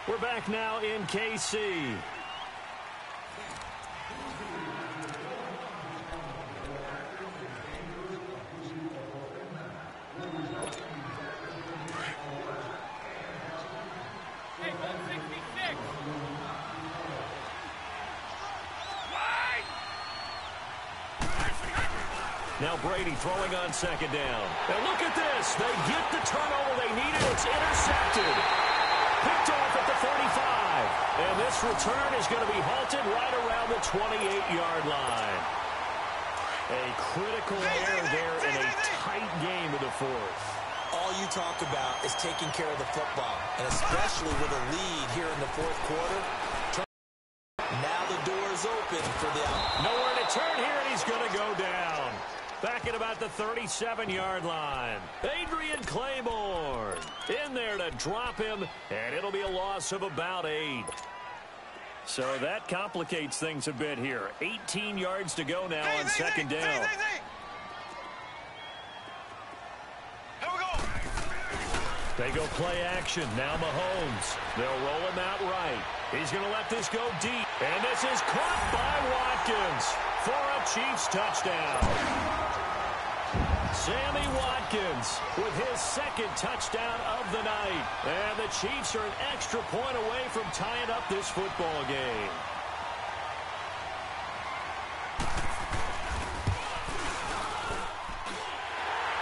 Speaker 1: We're back now in KC. Now Brady throwing on 2nd down. And look at this. They get the turnover they needed. It's intercepted. Picked off at the 45. And this return is going to be halted right around the 28-yard line. A critical error there in a tight game of the 4th.
Speaker 4: All you talk about is taking care of the football, and especially with a lead here in the 4th quarter. Now the door is open for the
Speaker 1: nowhere to turn here, and he's going to go down. Back at about the 37-yard line. Adrian Claiborne in there to drop him, and it'll be a loss of about 8. So that complicates things a bit here. 18 yards to go now on 2nd down. They go play action. Now Mahomes. They'll roll him out right. He's going to let this go deep. And this is caught by Watkins for a Chiefs touchdown. Sammy Watkins with his 2nd touchdown of the night. And the Chiefs are an extra point away from tying up this football game.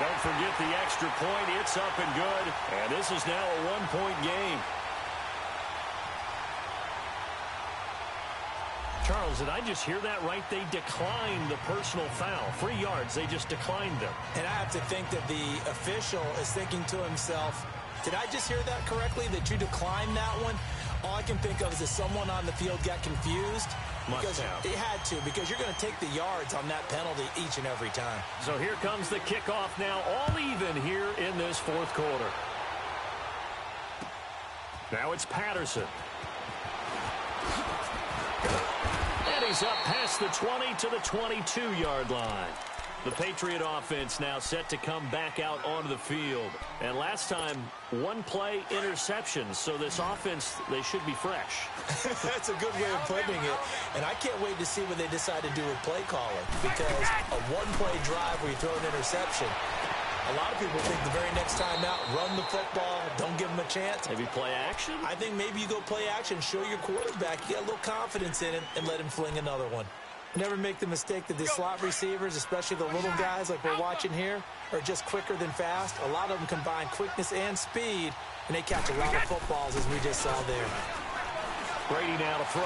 Speaker 1: Don't forget the extra point. It's up and good. And this is now a 1-point game. Charles, did I just hear that right? They declined the personal foul. 3 yards. They just declined them.
Speaker 4: And I have to think that the official is thinking to himself, did I just hear that correctly, that you declined that one? All I can think of is that someone on the field got confused. Because it had to, because you're going to take the yards on that penalty each and every time.
Speaker 1: So here comes the kickoff now, all even here in this 4th quarter. Now it's Patterson. And he's up past the 20 to the 22-yard line. The Patriot offense now set to come back out onto the field. And last time, 1-play interception. So this offense, they should be fresh.
Speaker 4: That's a good way of putting it. And I can't wait to see what they decide to do with play calling. Because a 1-play drive where you throw an interception, a lot of people think the very next time out, run the football, don't give them a chance.
Speaker 1: Maybe play action?
Speaker 4: I think maybe you go play action, show your quarterback, you got a little confidence in him, and let him fling another one. Never make the mistake that the slot receivers, especially the little guys like we're watching here, are just quicker than fast. A lot of them combine quickness and speed, and they catch a lot of footballs, as we just saw there.
Speaker 1: Brady now to throw.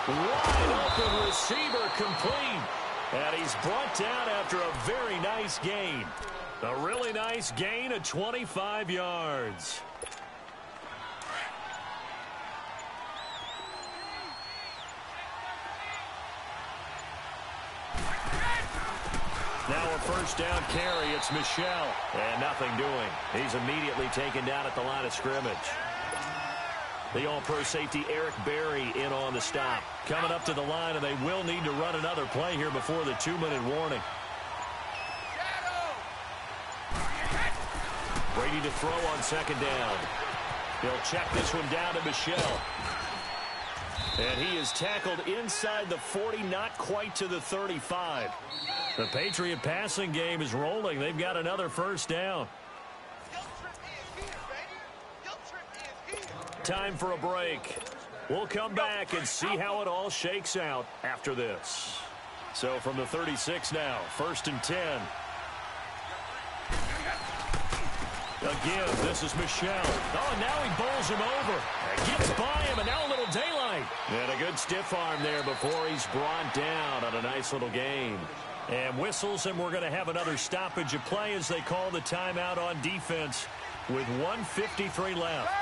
Speaker 1: Wide open receiver complete. And he's brought down after a very nice gain. A really nice gain of 25 yards. Now a 1st down carry. It's Michel. And nothing doing. He's immediately taken down at the line of scrimmage. The all-pro safety Eric Berry in on the stop. Coming up to the line, and they will need to run another play here before the 2-minute warning. Brady to throw on 2nd down. He'll check this one down to Michel. And he is tackled inside the 40, not quite to the 35. The Patriot passing game is rolling. They've got another 1st down. Time for a break. We'll come back and see how it all shakes out after this. So from the 36 now, 1st and 10. Again, this is Michel. Oh, and now he bowls him over. Gets by him, and now a little daylight. And a good stiff arm there before he's brought down on a nice little game. And whistles, and we're going to have another stoppage of play as they call the timeout on defense with 1:53 left.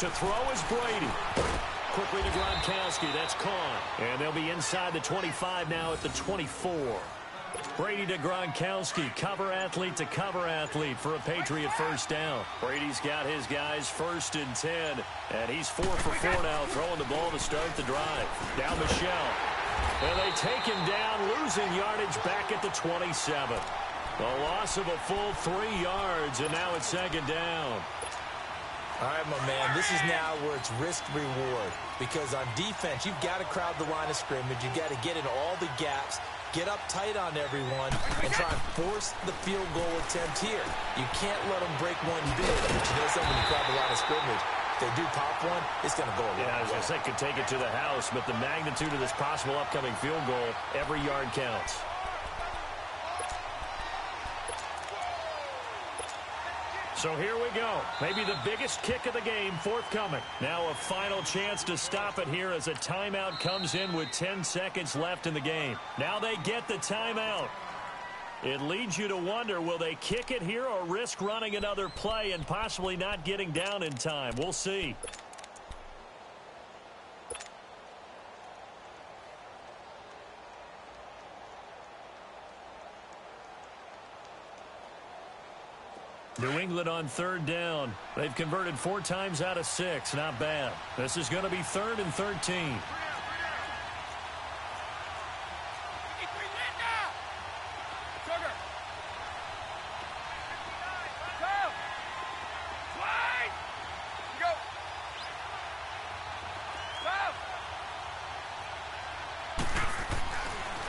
Speaker 1: To throw is Brady. Quickly to Gronkowski. That's caught. And they'll be inside the 25 now at the 24. Brady to Gronkowski. Cover athlete to cover athlete for a Patriot first down. Brady's got his guys 1st and 10. And he's 4 for 4 now, throwing the ball to start the drive. Now Michelle. And they take him down, losing yardage back at the 27. A loss of a full 3 yards, and now it's 2nd down.
Speaker 4: All right, my man, this is now where it's risk-reward. Because on defense, you've got to crowd the line of scrimmage. You've got to get in all the gaps, get up tight on everyone, and try and force the field goal attempt here. You can't let them break one big. But you know something, when you crowd the line of scrimmage, if they do pop one, it's going to go a long way.
Speaker 1: Yeah, I was going to say, could take it to the house, but the magnitude of this possible upcoming field goal, every yard counts. So here we go. Maybe the biggest kick of the game forthcoming. Now a final chance to stop it here as a timeout comes in with 10 seconds left in the game. Now they get the timeout. It leads you to wonder, will they kick it here or risk running another play and possibly not getting down in time? We'll see. New England on 3rd down. They've converted 4 times out of 6. Not bad. This is going to be 3rd and 13.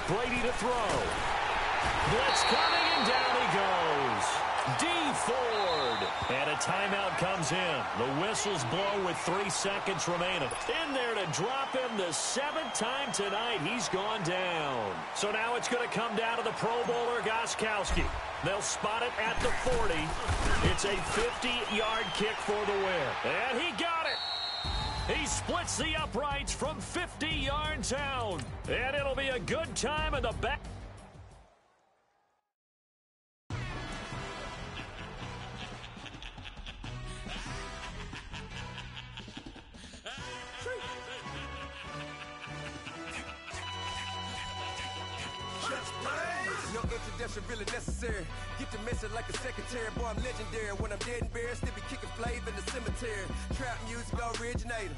Speaker 1: Brady to throw. Blitz coming, and down he goes. D. Ford. And a timeout comes in. The whistles blow with 3 seconds remaining. In there to drop him the 7th time tonight. He's gone down. So now it's going to come down to the Pro Bowler, Gostkowski. They'll spot it at the 40. It's a 50-yard kick for the win. And he got it. He splits the uprights from 50 yards out. And it'll be a good time in the back.
Speaker 8: No introduction really necessary. Get the message like a secretary. Boy, I'm legendary. When I'm dead and buried, still be kicking flavor in the cemetery. Trap music originator.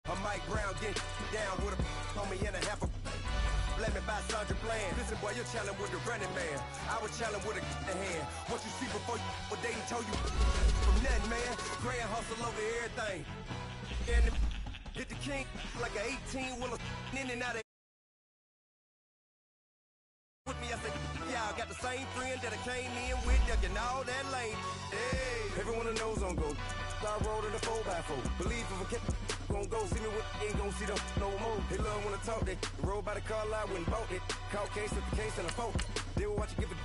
Speaker 8: I'm Mike Brown getting down with a homie and a half a let me buy Sandra Bland. Listen, boy, you're challenged with the running man. I was challenged with a hand. What you see before you what they told you from nothing, man. Grand hustle over everything. And hit the king like an 18-wheeler in and out of with me. I said, y'all got the same friend that I came in with, ducking all that lane. Hey, everyone knows on go. I rolled in a 4x4. Believe if I kept gon' go see me, ain't gon' see them no more. They love when I talk, they roll by the car lot, went bought it. Caught case at the case and a phone. They will watch you give a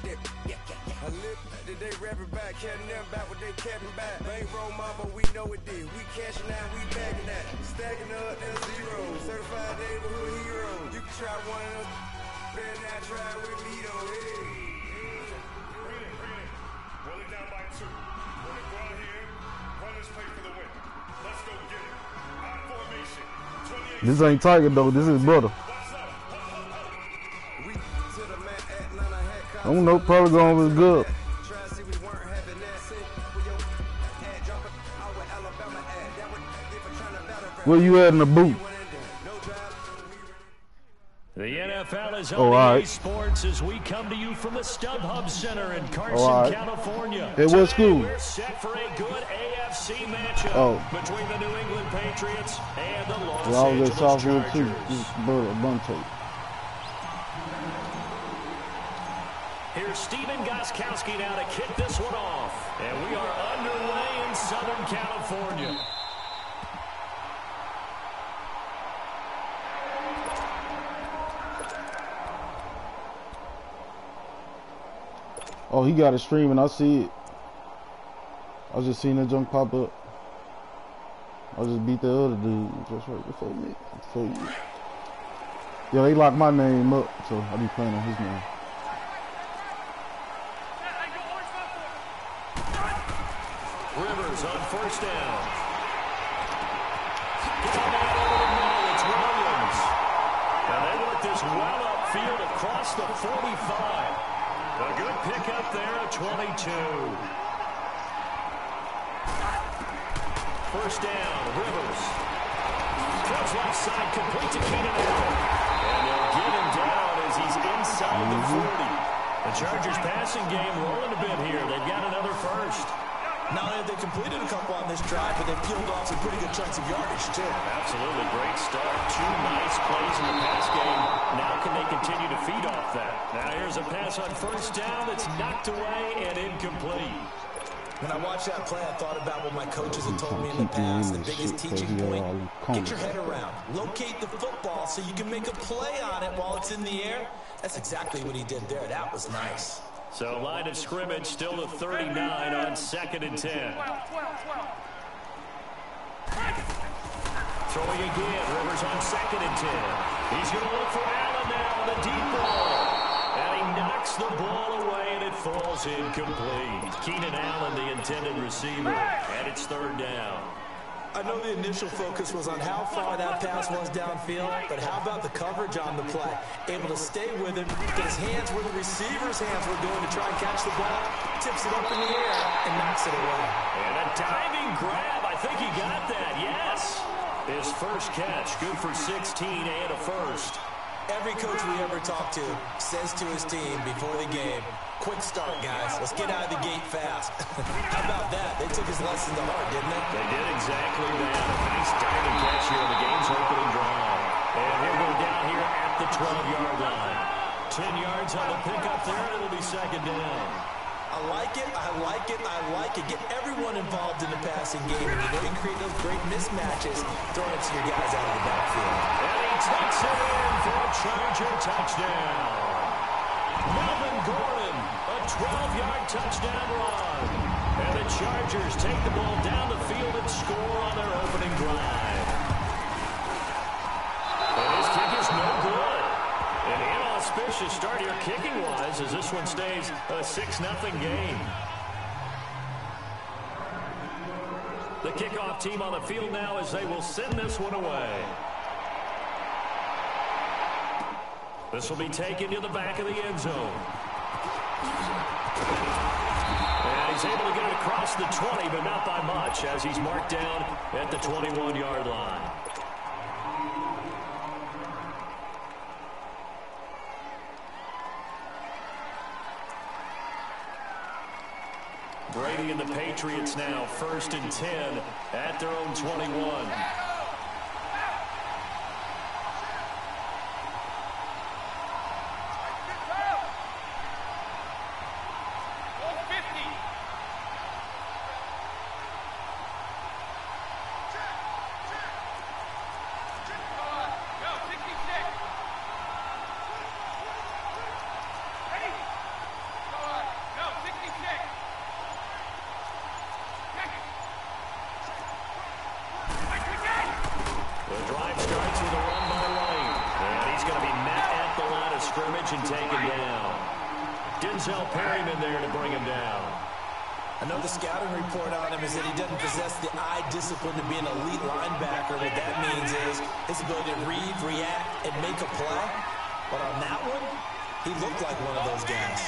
Speaker 8: dip. I live, did they rapping back, carrying them back what they capping back. Bankroll mama, we know it did. We cashing out, we bagging that. Stacking up, there's zero. Certified neighborhood hero. You can try one of them, better not try with me though. Hey.
Speaker 14: Roll it down by 2. We're gonna go out here, run this play for the win. Let's go get it. High formation. 28.
Speaker 3: This ain't Tiger though, this is brother. I don't know, probably going was good. Where you at in the boot?
Speaker 1: The NFL is on
Speaker 3: all right.
Speaker 1: Sports as we come to you from the StubHub Center in Carson, California.
Speaker 3: It was cool.
Speaker 1: We're set for a good AFC matchup between the New England Patriots and the Los Angeles Chargers.
Speaker 3: Too. Bunte.
Speaker 1: Here's Steven Gostkowski now to kick this one off. And we are underway in Southern California.
Speaker 3: Oh, he got a stream and I see it. I just seen that junk pop up. I just beat the other dude just right before me. Yo, they locked my name up, so I be playing on his name.
Speaker 1: Rivers on first down. Getting that over the middle, it's Williams. And they work this well upfield across the 45. A good pickup there at 22. First down, Rivers. Throws left side, complete to Keenan Allen. And they'll get him down as he's inside the 40. The Chargers passing game rolling a bit here. They've got another first.
Speaker 4: Not only have they completed a couple on this drive, but they've peeled off some pretty good chunks of yardage, too.
Speaker 1: Absolutely great start. Two nice plays in the pass game. Now can they continue to feed off that? Now here's a pass on first down that's knocked away and incomplete.
Speaker 4: When I watched that play, I thought about what my coaches had told me in the past. The biggest teaching point, get your head around. Locate the football so you can make a play on it while it's in the air. That's exactly what he did there. That was nice.
Speaker 1: So line of scrimmage still to 39 on 2nd and 10. Throwing again, Rivers on 2nd and 10. He's going to look for Allen now on the deep ball. And he knocks the ball away and it falls incomplete. Keenan Allen, the intended receiver, and it's 3rd down.
Speaker 4: I know the initial focus was on how far that pass was downfield, but how about the coverage on the play? Able to stay with him, get his hands where the receiver's hands were going to try and catch the ball, tips it up in the air, and knocks it away.
Speaker 1: And a diving grab. I think he got that, yes. His first catch, good for 16 and a first.
Speaker 4: Every coach we ever talk to says to his team before the game, quick start, guys. Let's get out of the gate fast. How about that? They took his lesson to heart, didn't they?
Speaker 1: They did exactly that. A nice diving catch here in the game's opening drive. And he'll go down here at the 12-yard line. 10 yards on the pickup there, and it'll be 2nd down.
Speaker 4: I like it, I like it, I like it. Get everyone involved in the passing game. And you know you create those great mismatches, throwing it to your guys out of the backfield.
Speaker 1: And he tucks it in for a Charger touchdown. Melvin Gordon, a 12-yard touchdown run. And the Chargers take the ball down the field and score on their opening drive. And his kick is no good. An inauspicious start here kicking-wise as this one stays a 6-0 game. The kickoff team on the field now as they will send this one away. This will be taken to the back of the end zone. And he's able to get it across the 20, but not by much as he's marked down at the 21-yard line. Brady and the Patriots now 1st and 10 at their own 21.
Speaker 4: I know the scouting report on him is that he doesn't possess the eye discipline to be an elite linebacker. What that means is his ability to read, react, and make a play. But on that one, he looked like one of those guys.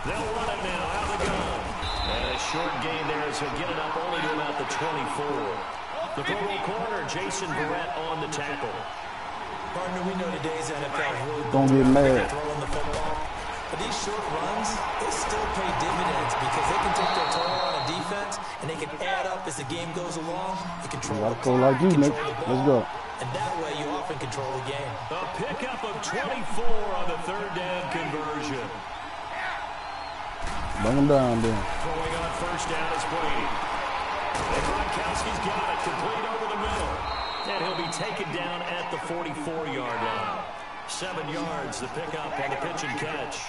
Speaker 1: They'll run it now out of the gun. And a short gain there as he'll get it up only to about the 24. The Pro Bowl corner, Jason Verrett, on the tackle.
Speaker 4: Partner, we know today's NFL is really
Speaker 3: Don't get mad.
Speaker 4: throwing the football. But these short runs, they still pay dividends because they can take their toll on a defense and they can add up as the game goes along. They control the clock,
Speaker 3: like you, Nick. Let's go.
Speaker 4: And that way you often control the game.
Speaker 1: A pickup of 24 on the third down conversion.
Speaker 3: Bring him down then.
Speaker 1: Throwing on first down is Brady. And Gronkowski's got it, complete over the middle. And he'll be taken down at the 44-yard line. 7 yards, the pickup on the pitch and catch.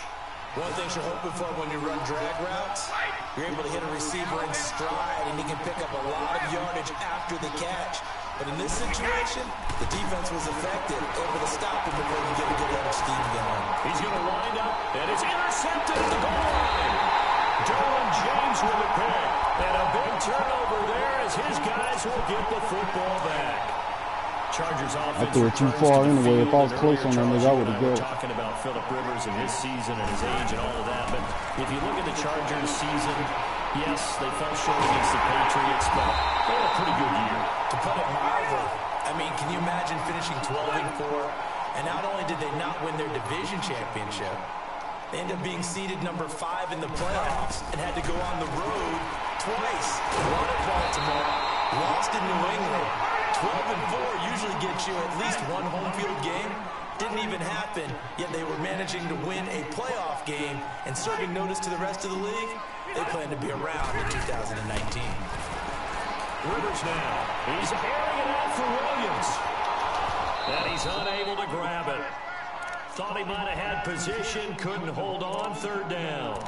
Speaker 4: One thing you're hoping for when you run drag routes, you're able to hit a receiver in stride, and he can pick up a lot of yardage after the catch. But in this situation, the defense was effective, able to stop him before he get a good edge scheme going.
Speaker 1: He's going to wind up, and it's intercepted at the goal line. Derwin James with a pick, and a big turnover there as his guys will get the football back. Chargers offense.
Speaker 3: I threw it too far anyway. If I was close on them, I would have
Speaker 1: We're
Speaker 3: got.
Speaker 1: talking about Phillip Rivers and his season and his age and all of that. But if you look at the Chargers season, yes, they fell short against the Patriots, but they had a pretty good year.
Speaker 4: To put it mildly, I mean, can you imagine finishing 12-4? And not only did they not win their division championship, they ended up being seeded number 5 in the playoffs and had to go on the road twice. Won at Baltimore, lost in New England. 12-4 usually gets you at least one home field game. Didn't even happen, yet they were managing to win a playoff game and serving notice to the rest of the league. They plan to be around in 2019.
Speaker 1: Rivers now. He's airing it out for Williams. And he's unable to grab it. Thought he might have had position, couldn't hold on, third down.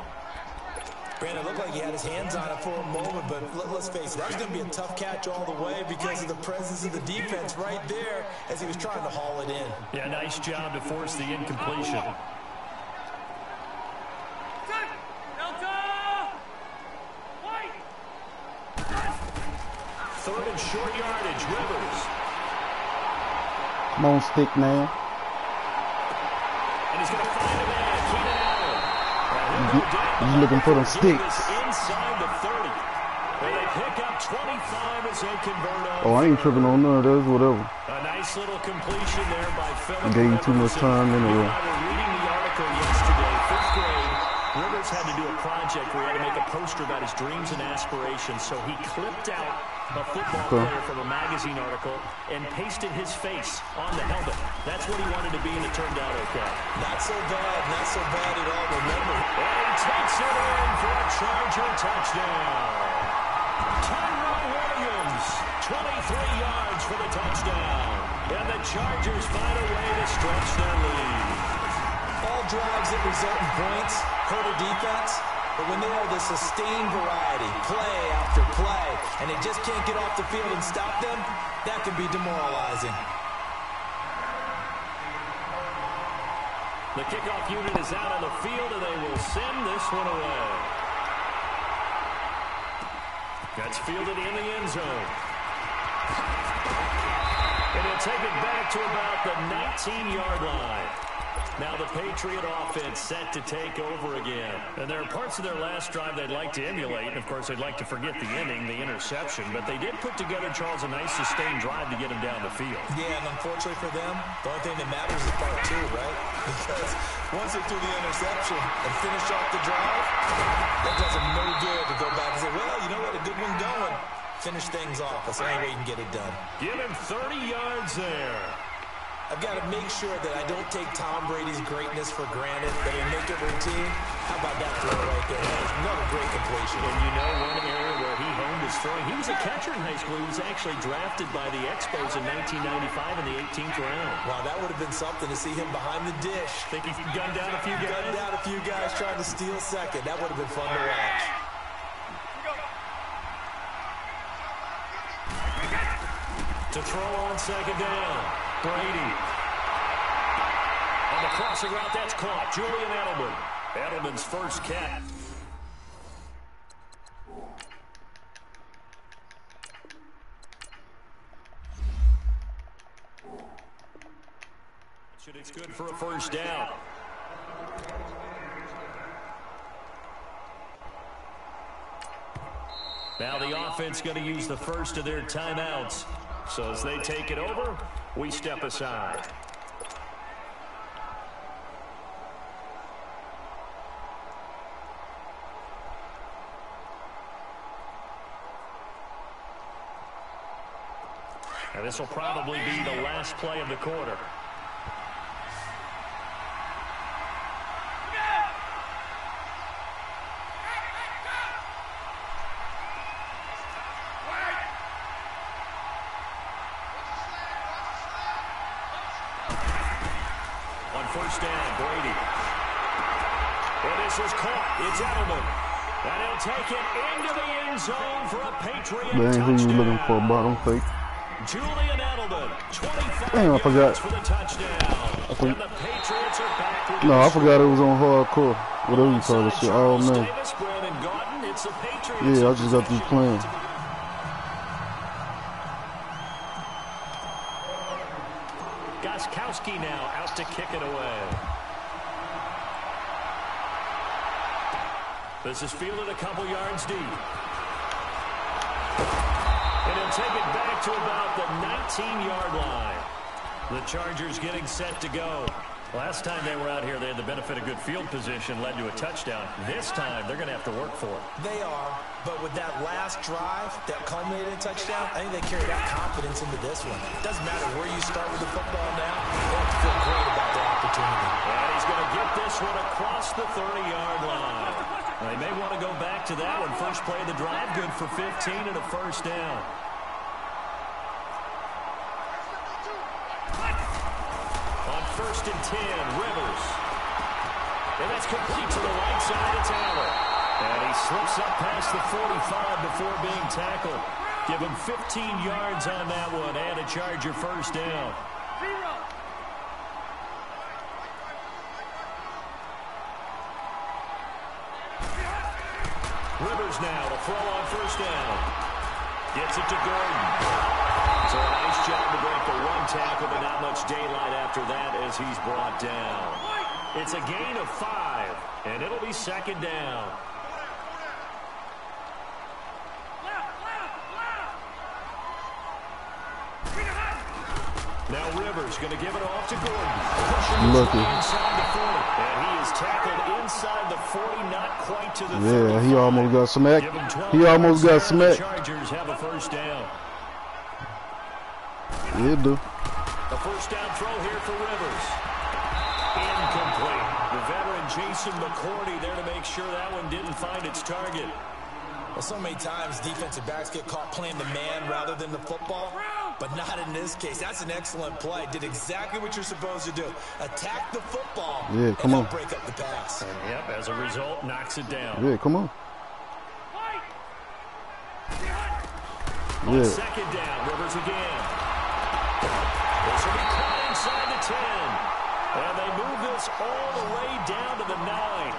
Speaker 4: Brandon, it looked like he had his hands on it for a moment, but let's face it, that was going to be a tough catch all the way because of the presence of the defense right there as he was trying to haul it in.
Speaker 1: Yeah, nice job to force the incompletion. Third and short yardage, Rivers.
Speaker 3: Come on, stick man.
Speaker 1: And he's going to find a man, Keenan Allen.
Speaker 3: He's looking for them sticks.
Speaker 1: Inside the 30. And they pick up 25 as they convert on.
Speaker 3: Oh, I ain't tripping on none of those, whatever.
Speaker 1: A nice little completion there by Phillip.
Speaker 3: Gave you too much time anyway.
Speaker 1: I was reading the article yesterday, 5th grade. Rivers had to do a project where he had to make a poster about his dreams and aspirations, so he clipped out a football player from a magazine article and pasted his face on the helmet. That's what he wanted to be, and it turned out okay.
Speaker 4: Not so bad at all, remember.
Speaker 1: And he takes it in for a Charger touchdown. Tyrone Williams, 23 yards for the touchdown. And the Chargers find a way to stretch their lead.
Speaker 4: All drives that result in points hurt a defense, but when they are the sustained variety, play after play, and they just can't get off the field and stop them, that can be demoralizing.
Speaker 1: The kickoff unit is out on the field, and they will send this one away. That's fielded in the end zone. And he'll take it back to about the 19-yard line. Now the Patriot offense set to take over again. And there are parts of their last drive they'd like to emulate. And, of course, they'd like to forget the inning, the interception. But they did put together, Charles, a nice sustained drive to get him down the field.
Speaker 4: Yeah, and unfortunately for them, the only thing that matters is part 2, right? Because once they threw the interception and finish off the drive, that does them no good to go back and say, well, you know what, a good one going. Finish things off. That's the only way you can get it done.
Speaker 1: Give him 30 yards there.
Speaker 4: I've got to make sure that I don't take Tom Brady's greatness for granted, that I make it routine. How about that throw right there? That was another great completion.
Speaker 1: And you know one area where he honed his throwing. He was a catcher in high school. He was actually drafted by the Expos in 1995 in the 18th round.
Speaker 4: Wow, that would have been something to see him behind the dish.
Speaker 1: Think he gunned down a few guys?
Speaker 4: Gunned down a few guys trying to steal second. That would have been fun to watch.
Speaker 1: To throw on second down, Brady. On the crossing route, that's caught. Julian Edelman. Edelman's first catch. It's good for a first down. Now the offense going to use the first of their timeouts. So as they take it over, we step aside. And this will probably be the last play of the quarter. On first down, Brady. And this is caught. It's Edelman. And he'll take it into the end zone for a Patriot
Speaker 3: Man,
Speaker 1: touchdown.
Speaker 3: who you looking for, bottom fake?
Speaker 1: Julian Edelman, 25
Speaker 3: Damn, I forgot.
Speaker 1: yards for the touchdown. And the Patriots are back with
Speaker 3: No, I forgot it was on hardcore. Whatever you call this shit. Oh, man.
Speaker 1: Davis, Brandon Gaudin, it's the Patriots.
Speaker 3: Yeah, I just got through playing.
Speaker 1: Gostkowski now out to kick it away. This is fielded a couple yards deep. And he'll take it back to about the 19-yard line. The Chargers getting set to go. Last time they were out here, they had the benefit of good field position, led to a touchdown. This time, they're going to have to work for it.
Speaker 4: They are, but with that last drive that culminated in a touchdown, I think they carry that confidence into this one. It doesn't matter where you start with the football now. They have to feel great about their opportunity.
Speaker 1: And he's going to get this one across the 30-yard line. They may want to go back to that one. First play of the drive, good for 15 and a first down. On first and 10, Rivers. And that's complete to the right side. It's Allen. And he slips up past the 45 before being tackled. Give him 15 yards on that one and a Charger first down. Rivers now to throw on first down. Gets it to Gordon. So a nice job to break the one tackle, but not much daylight after that as he's brought down. It's a gain of 5, and it'll be second down. Now Rivers going to give it off to Gordon.
Speaker 3: Lucky.
Speaker 1: Inside the 40. And he is tackled inside the 40, not quite to the 30.
Speaker 3: Yeah, he almost got smacked. He almost got smacked.
Speaker 1: Chargers have a first down.
Speaker 3: Yeah, do.
Speaker 1: The first down throw here for Rivers. Incomplete. The veteran Jason McCourty there to make sure that one didn't find its target.
Speaker 4: Well, so many times defensive backs get caught playing the man rather than the football, but not in this case. That's an excellent play. Did exactly what you're supposed to do. Attack the football.
Speaker 3: Yeah, come on.
Speaker 4: Break up the pass.
Speaker 1: And yep, as a result, knocks it down.
Speaker 3: Yeah, come on.
Speaker 1: On
Speaker 3: Yeah.
Speaker 1: second down, Rivers again. This will be caught inside the 10. And they move this all the way down to the 9.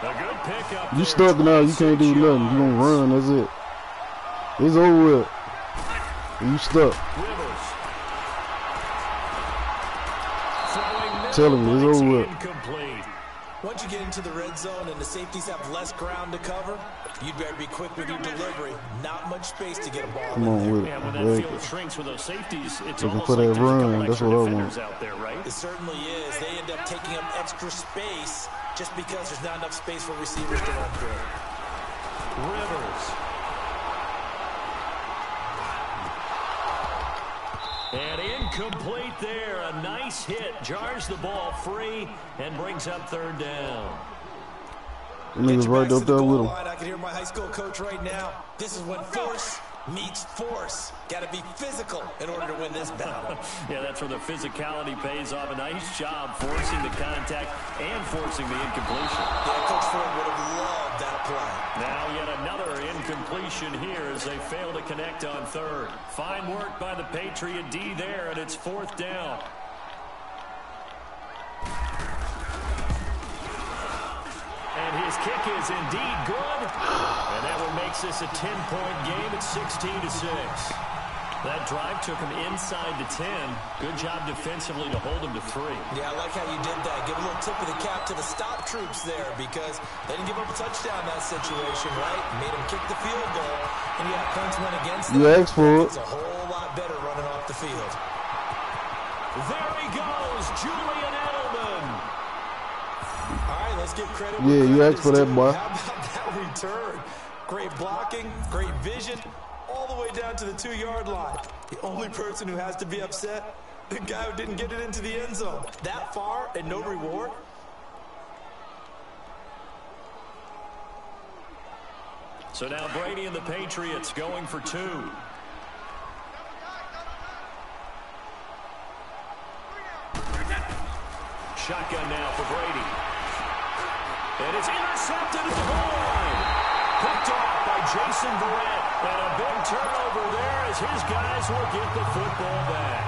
Speaker 1: A good pickup.
Speaker 3: You stuck now. You can't do nothing. You gonna run. That's it. It's over with. You stuck.
Speaker 1: Rivers.
Speaker 3: Tell him it's over with.
Speaker 1: Incomplete.
Speaker 4: Once you get into the red zone and the safeties have less ground to cover, you'd better be quick with your delivery. Not much space to get a ball.
Speaker 3: Come on with it.
Speaker 1: Yeah, when that field shrinks with those safeties, it's
Speaker 3: Looking
Speaker 1: almost
Speaker 3: for
Speaker 1: like
Speaker 3: that
Speaker 1: there's a couple
Speaker 3: run. That's
Speaker 1: extra
Speaker 3: what I
Speaker 1: defenders
Speaker 3: want.
Speaker 1: out there, right?
Speaker 4: It certainly is. They end up taking up extra space just because there's not enough space for receivers to run through.
Speaker 1: Rivers. And incomplete there. A nice hit. Jars the ball free and brings up third down.
Speaker 3: Niggas right up there with him.
Speaker 4: I can hear my high school coach right now. This is when force meets force. Got to be physical in order to win this battle.
Speaker 1: Yeah, that's where the physicality pays off. A nice job forcing the contact and forcing the incompletion.
Speaker 4: Yeah, Coach Ford would have loved that play.
Speaker 1: Now yet another incompletion here as they fail to connect on third. Fine work by the Patriot D there, and it's fourth down. And his kick is indeed good. And that one makes this a 10-point game at 16-6. That drive took him inside the 10. Good job defensively to hold him to 3.
Speaker 4: Yeah, I like how you did that. Give a little tip of the cap to the stop troops there because they didn't give up a touchdown in that situation, right? Made them kick the field goal, and yeah, points went against them.
Speaker 3: You asked for it.
Speaker 4: It's a whole lot better running off the field.
Speaker 1: There he goes, Julian Edelman.
Speaker 4: All right, let's give credit.
Speaker 3: Yeah, you asked for that, boy.
Speaker 4: How about that return? Great blocking, great vision. All all the way down to the 2-yard line. The only person who has to be upset, the guy who didn't get it into the end zone. That far and no reward?
Speaker 1: So now Brady and the Patriots going for 2. Shotgun now for Brady. And it's intercepted at the goal line. Picked off by Jason Verrett. And a big turnover there as his guys will get the football back.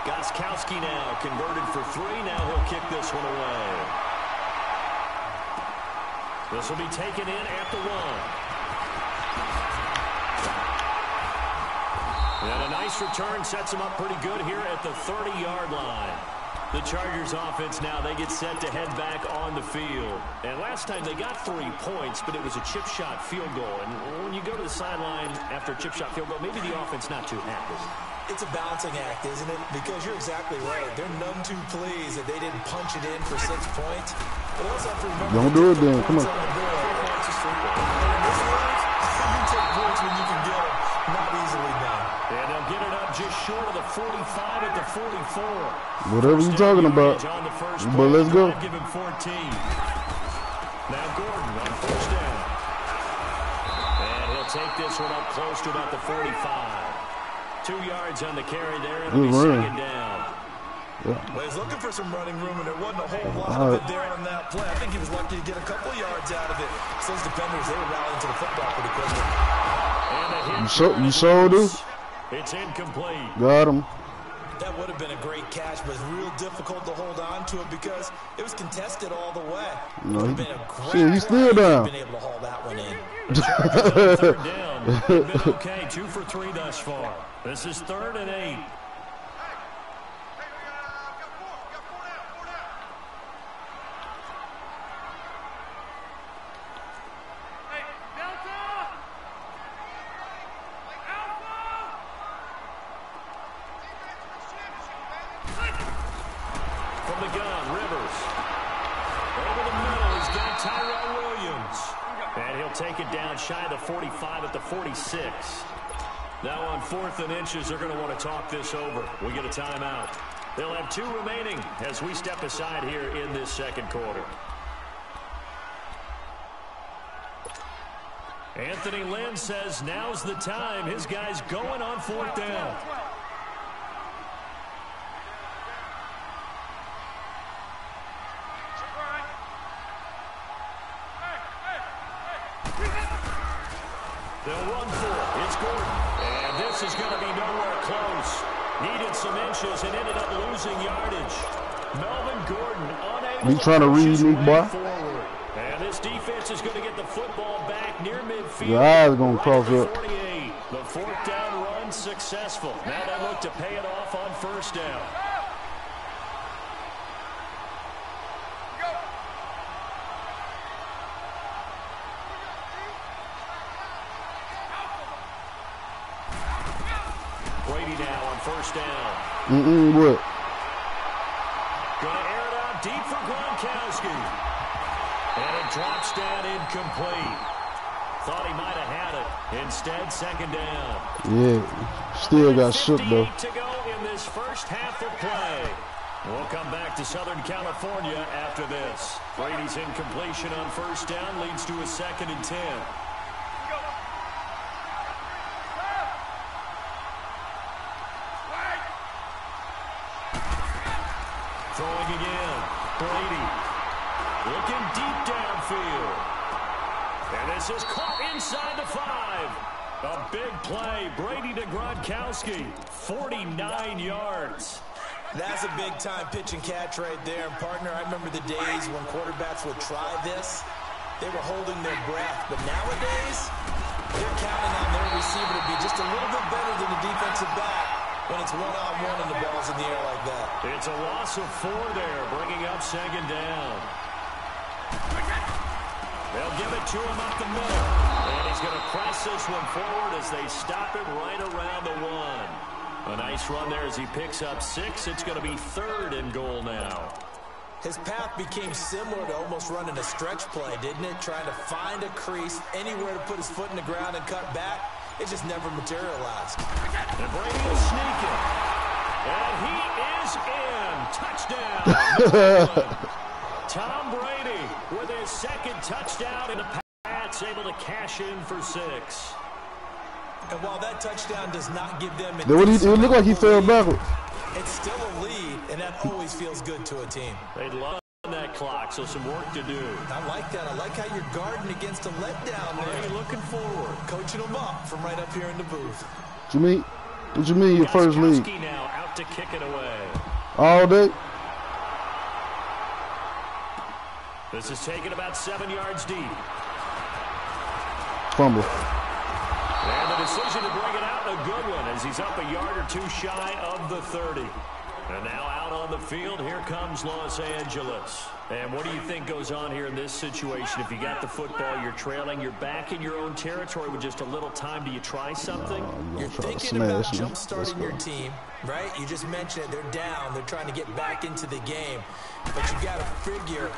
Speaker 1: Gostkowski now converted for 3. Now he'll kick this one away. This will be taken in at the 1. And a nice return sets him up pretty good here at the 30-yard line. The Chargers offense now, they get set to head back on the field. And last time they got 3 points, but it was a chip shot field goal. And when you go to the sideline after a chip shot field goal, maybe the offense not too happy.
Speaker 4: It's a balancing act, isn't it? Because you're exactly right. They're none too pleased that they didn't punch it in for 6 points. But also have to remember,
Speaker 3: don't do it then. Come on.
Speaker 4: You take points when you can get them. Not easily done.
Speaker 1: And they'll get it up just short of the 45 at the 44.
Speaker 3: Whatever you're talking about. But let's go.
Speaker 1: Give him 14. Now Gordon on first down. And he'll take this one up close to about the 45. 2 yards on the carry there. It'll be second down.
Speaker 3: Yeah.
Speaker 4: Well, he's looking for some running room, and there wasn't a whole lot of it there on that play. I think he was lucky to get a couple yards out of it. So those defenders, they were rallying to the football pretty quickly.
Speaker 3: You sold him?
Speaker 1: It's incomplete.
Speaker 3: Got him.
Speaker 4: That would have been a great catch, but it's real difficult to hold on to it because it was contested all the way.
Speaker 3: No, he's still down.
Speaker 4: Been able to haul that one in.
Speaker 1: Third down. They've been okay. 2 for 3 thus far. This is 3rd and 8. Take it down shy of the 45 at the 46. Now on 4th and inches, they're going to want to talk this over. We get a timeout. They'll have 2 remaining as we step aside here in this second quarter. Anthony Lynn says now's the time. His guy's going on 4th down. They'll run for it. It's Gordon. And this is going to be nowhere close. Needed some inches and ended up losing yardage. Melvin Gordon unable
Speaker 3: to trying to read me, boy.
Speaker 1: Forward. And this defense is going to get the football back near midfield.
Speaker 3: Your eyes going to cross up.
Speaker 1: 48. The 4th down run successful. Now they look to pay it off on 1st down. Brady now on 1st down.
Speaker 3: What?
Speaker 1: Gonna air it out deep for Gronkowski. And it drops down incomplete. Thought he might have had it. Instead, 2nd down.
Speaker 3: Yeah, still got shook though.
Speaker 1: 58 to go in this first half of play. We'll come back to Southern California after this. Brady's incompletion on 1st down leads to a 2nd and 10. Throwing again. Brady looking deep downfield. And this is caught inside the 5. A big play. Brady to Gronkowski. 49 yards.
Speaker 4: That's a big-time pitch and catch right there. And, partner, I remember the days when quarterbacks would try this. They were holding their breath. But nowadays, they're counting on their receiver to be just a little bit better than the defensive back when it's one-on-one and the ball's in the air like that.
Speaker 1: It's a loss of 4 there, bringing up 2nd down. They'll give it to him up the middle. And he's going to press this one forward as they stop it right around the 1. A nice run there as he picks up 6. It's going to be 3rd and goal now.
Speaker 4: His path became similar to almost running a stretch play, didn't it? Trying to find a crease, anywhere to put his foot in the ground and cut back. It just never materialized.
Speaker 1: And Brady will sneak it. And he is in. Touchdown. Tom Brady with his second touchdown in the Pats, able to cash in for 6.
Speaker 4: And while that touchdown does not give them
Speaker 3: it looked like he fell backwards.
Speaker 4: It's still a lead, and that always feels good to a team.
Speaker 1: They love that clock, so some work to do.
Speaker 4: I like that. I like how you're guarding against a letdown there.
Speaker 1: Brady looking forward.
Speaker 4: Coaching them up from right up here in the booth.
Speaker 3: What you mean your first lead?
Speaker 1: Now out to kick it away.
Speaker 3: All day?
Speaker 1: This is taken about 7 yards deep.
Speaker 3: Fumble.
Speaker 1: And the decision to bring it out, a good one, as he's up a yard or two shy of the 30. And now out on the field, here comes Los Angeles. And what do you think goes on here in this situation? If you got the football, you're trailing, you're back in your own territory with just a little time. Do you try something?
Speaker 4: You're thinking about jump-starting your team, right? You just mentioned it. They're down. They're trying to get back into the game. But you got to figure,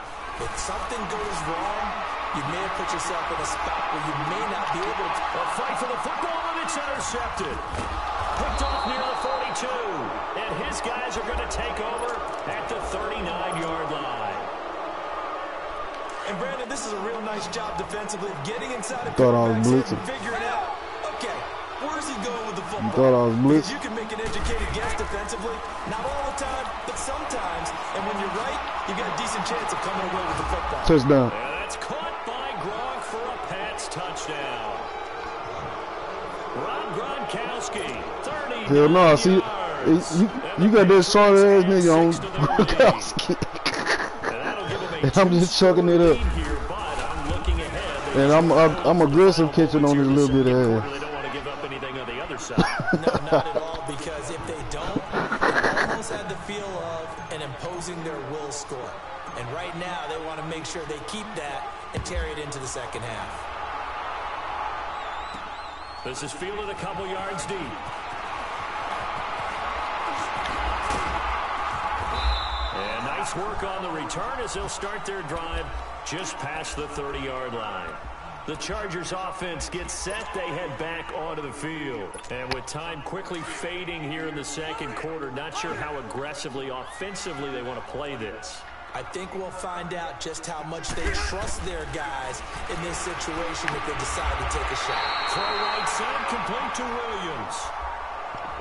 Speaker 4: if something goes wrong, you may have put yourself in a spot where you may not be able to.
Speaker 1: A fight for the football, and it's intercepted. Picked off near the 42. And his guys are going to take over at the 39-yard line.
Speaker 4: And Brandon, this is a real nice job defensively of getting inside of
Speaker 3: quarterback's head
Speaker 4: and figuring out, okay, where's he going with the football?
Speaker 3: Thought I was blitzing.
Speaker 4: You can make an educated guess defensively, not all the time, but sometimes. And when you're right, you got a decent chance of coming away with the football.
Speaker 3: Touchdown.
Speaker 1: And that's caught by Gronk for a Pats touchdown. Rob Gronkowski, 30
Speaker 3: Hell no, see, you got this short ass nigga on Gronkowski. And I'm just chucking it up. And I'm aggressive catching on this little bit of ass.
Speaker 1: They don't want to give up anything on the other side.
Speaker 4: No, not at all, because if they don't, they almost had the feel of an imposing their will score. And right now, they want to make sure they keep that and carry it into the second half.
Speaker 1: This is fielded a couple yards deep. And nice work on the return as they'll start their drive just past the 30-yard line. The Chargers offense gets set. They head back onto the field. And with time quickly fading here in the second quarter, not sure how aggressively, offensively they want to play this.
Speaker 4: I think we'll find out just how much they trust their guys in this situation if they decide to take a shot.
Speaker 1: Throw right side, complete to Williams.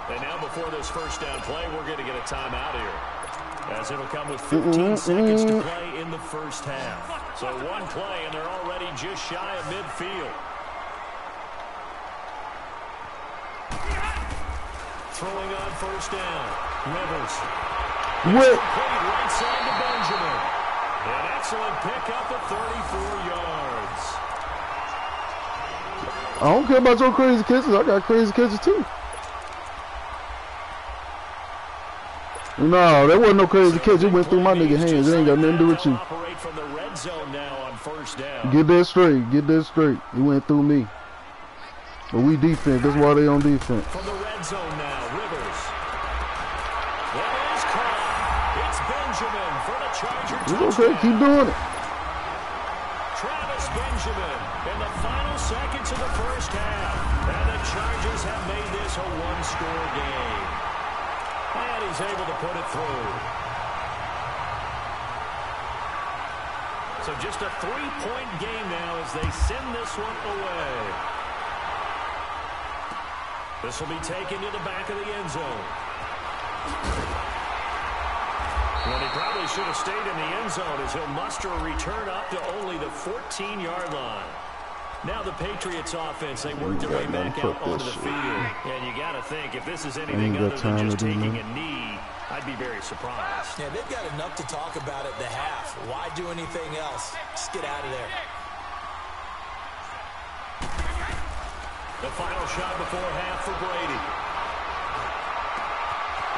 Speaker 1: And now before this first down play, we're going to get a timeout here, as it'll come with 15 seconds to play in the first half. So one play, and they're already just shy of midfield. Throwing on first down, Rivers. Right side to Benjamin. An excellent pickup at 34 yards.
Speaker 3: I don't care about your crazy catches. I got crazy catches too. No, that wasn't no crazy catch. It went through my nigga hands. It ain't got nothing to do with you.
Speaker 1: Operate from the red zone now on first down.
Speaker 3: Get that straight. Get that straight. It went through me. But we defense. That's why they on defense.
Speaker 1: From the red zone now, Rivers. That is caught. It's Benjamin for the Charger touchdown.
Speaker 3: It's okay. Keep doing it.
Speaker 1: Travis Benjamin in the final seconds of the first half. And the Chargers have made this a one-score game. And he's able to put it through. So just a 3-point game now as they send this one away. This will be taken to the back of the end zone. Well, he probably should have stayed in the end zone as he'll muster a return up to only the 14-yard line. Now the Patriots offense, they work their way back out onto the field. And you got to think, if this is anything other than just taking a knee, I'd be very surprised.
Speaker 4: Yeah, they've got enough to talk about at the half. Why do anything else? Just get out of there.
Speaker 1: The final shot before half for Brady.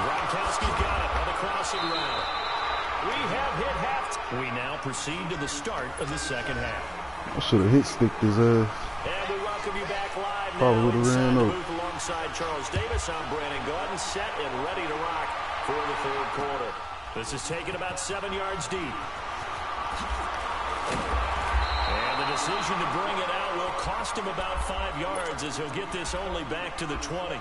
Speaker 1: Gronkowski's got it on the crossing route. We have hit half. We now proceed to the start of the second half.
Speaker 3: I should have hit sticked his ass.
Speaker 1: And we welcome you back live
Speaker 3: Probably
Speaker 1: now
Speaker 3: would have ran
Speaker 1: inside the
Speaker 3: over.
Speaker 1: booth alongside Charles Davis. I'm Brandon Gordon, set and ready to rock for the third quarter. This is taken about 7 yards deep. And the decision to bring it out will cost him about 5 yards as he'll get this only back to the 20.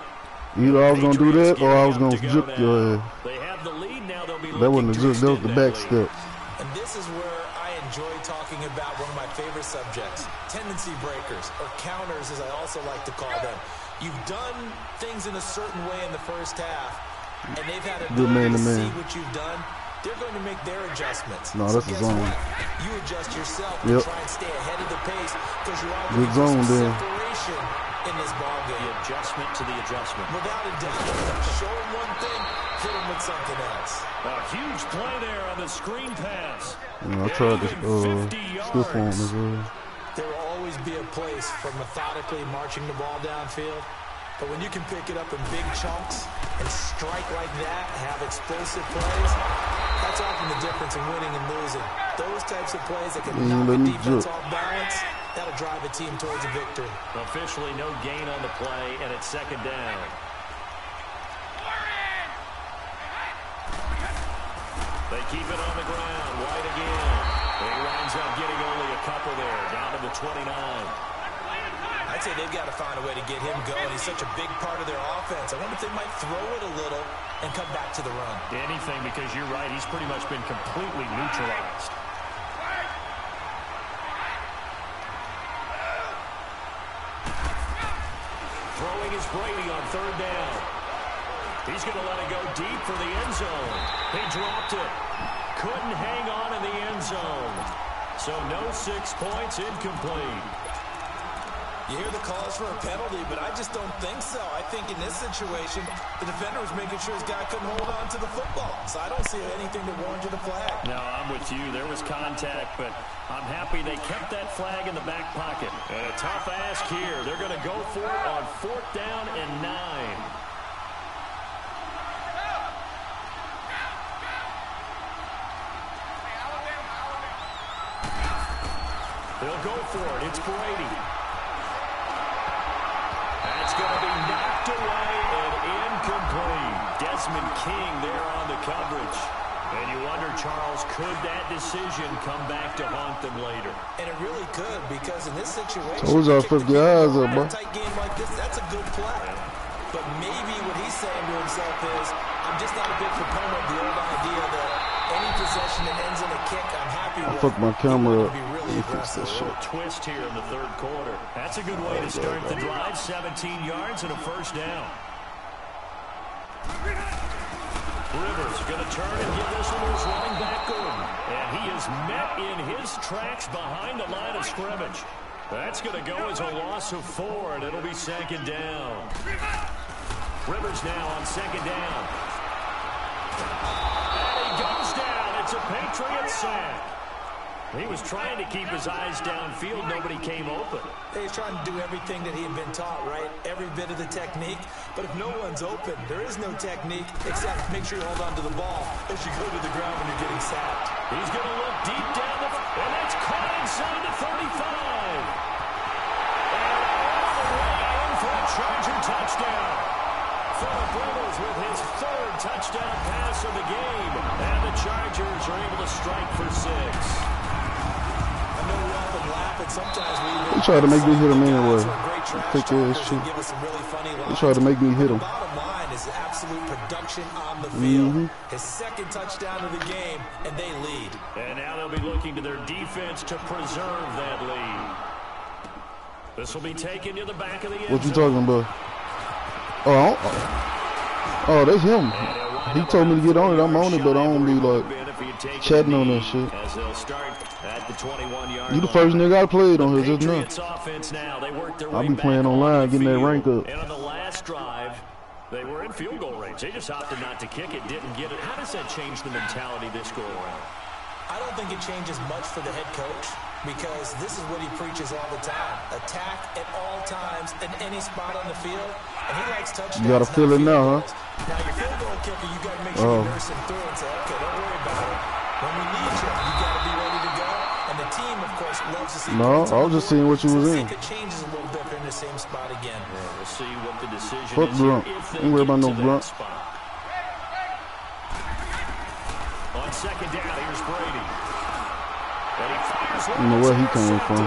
Speaker 3: Either I was going to do that or I was going to juke your ass.
Speaker 1: They have the lead now. They'll be
Speaker 3: that wasn't a juke, that was the back step.
Speaker 4: And this is where I enjoy talking about one of my favorite subjects, tendency breakers, or counters as I also like to call them. You've done things in a certain way in the first half, and they've had a ability to see what you've done. They're going to make their adjustments.
Speaker 3: No, that's a zone.
Speaker 4: You adjust yourself and try and stay ahead of the pace because you're all
Speaker 3: good zone there.
Speaker 4: Separation in this ball game.
Speaker 1: The adjustment to the adjustment.
Speaker 4: Without a doubt. Show him one thing, hit him with something else.
Speaker 1: A huge play there on the screen pass.
Speaker 3: Yeah, I tried to stiff on him as well.
Speaker 4: There will always be a place for methodically marching the ball downfield. But when you can pick it up in big chunks and strike like that, have explosive plays, that's often the difference in winning and losing. Those types of plays that can knock a defense off balance, that'll drive a team towards a victory.
Speaker 1: Officially no gain on the play, and it's second down. They keep it on the ground. White again. He winds up getting only a couple there, down to the 29.
Speaker 4: I'd say they've got to find a way to get him going. He's such a big part of their offense. I wonder if they might throw it a little and come back to the run.
Speaker 1: Anything, because you're right. He's pretty much been completely neutralized. Throwing is Brady on third down. He's going to let it go deep for the end zone. He dropped it. Couldn't hang on in the end zone. So no 6 points, incomplete.
Speaker 4: You hear the calls for a penalty, but I just don't think so. I think in this situation, the defender was making sure his guy couldn't hold on to the football. So I don't see anything that warranted a flag.
Speaker 1: No, I'm with you. There was contact, but I'm happy they kept that flag in the back pocket. And a tough ask here. They're going to go for it on 4th down and 9. They'll go for it. It's Brady. That's going to be knocked away and incomplete. Desmond King there on the coverage. And you wonder, Charles, could that decision come back to haunt them later?
Speaker 4: And it really could, because in this situation,
Speaker 3: told y'all 50 yards up, bro.
Speaker 4: A tight game like this, that's a good play. But maybe what he's saying to himself is, I'm just not a big proponent of the old idea that any possession that ends in a kick, I'm happy with.
Speaker 3: I fucked my camera up.
Speaker 1: Fix this shit. Twist here in the third quarter. That's a good way to start the drive. 17 yards and a first down. Rivers going to turn and give this one to his running back Gordon. And he is met in his tracks behind the line of scrimmage. That's going to go as a loss of 4, and it'll be second down. Rivers now on second down. And he goes down. It's a Patriot sack. He was trying to keep his eyes downfield. Nobody came open.
Speaker 4: He's trying to do everything that he had been taught, right? Every bit of the technique. But if no one's open, there is no technique except make sure you hold on to the ball as you go to the ground when you're getting sacked.
Speaker 1: He's going to look deep down the and that's caught inside the 35. And all the way in for a Charger touchdown. Phillip Rivers with his 3rd touchdown pass of the game. And the Chargers are able to strike for 6.
Speaker 3: They tried to make me hit him anyway. Take care shit. They tried to make me hit him.
Speaker 4: Bottom line is absolute production on the field. His 2nd touchdown of the game, and they lead.
Speaker 1: And now they'll be looking to their defense to preserve that lead. This will be taken to the back of the end zone.
Speaker 3: What you talking about? Oh, that's him. He told me to get on it. I'm on it, but I don't be like chatting on that shit.
Speaker 1: As they'll start at the 21-yard
Speaker 3: You the first nigga I played on here just
Speaker 1: now.
Speaker 3: I'll be playing online, getting that rank up.
Speaker 1: And on the last drive, they were in field goal range. They just opted not to kick it, didn't get it. How does that change the mentality this go around?
Speaker 4: I don't think it changes much for the head coach because this is what he preaches all the time. Attack at all times in any spot on the field, and he likes touchdowns.
Speaker 3: You got to feel it now, huh?
Speaker 4: Now, your field goal kicker, you got to make sure you nurse him through and say, okay, don't worry about it. When we need you, you got to be ready to go. And the team, of course, loves to see.
Speaker 3: No, I was just seeing what you was in.
Speaker 4: It changes a little bit if they're in the same spot again.
Speaker 1: Yeah, we'll see what the decision
Speaker 3: Fuck
Speaker 1: is.
Speaker 3: grunt. Ain't worry about no grunt.
Speaker 1: On second down, here's Brady. And he fires
Speaker 3: I don't know where he came from.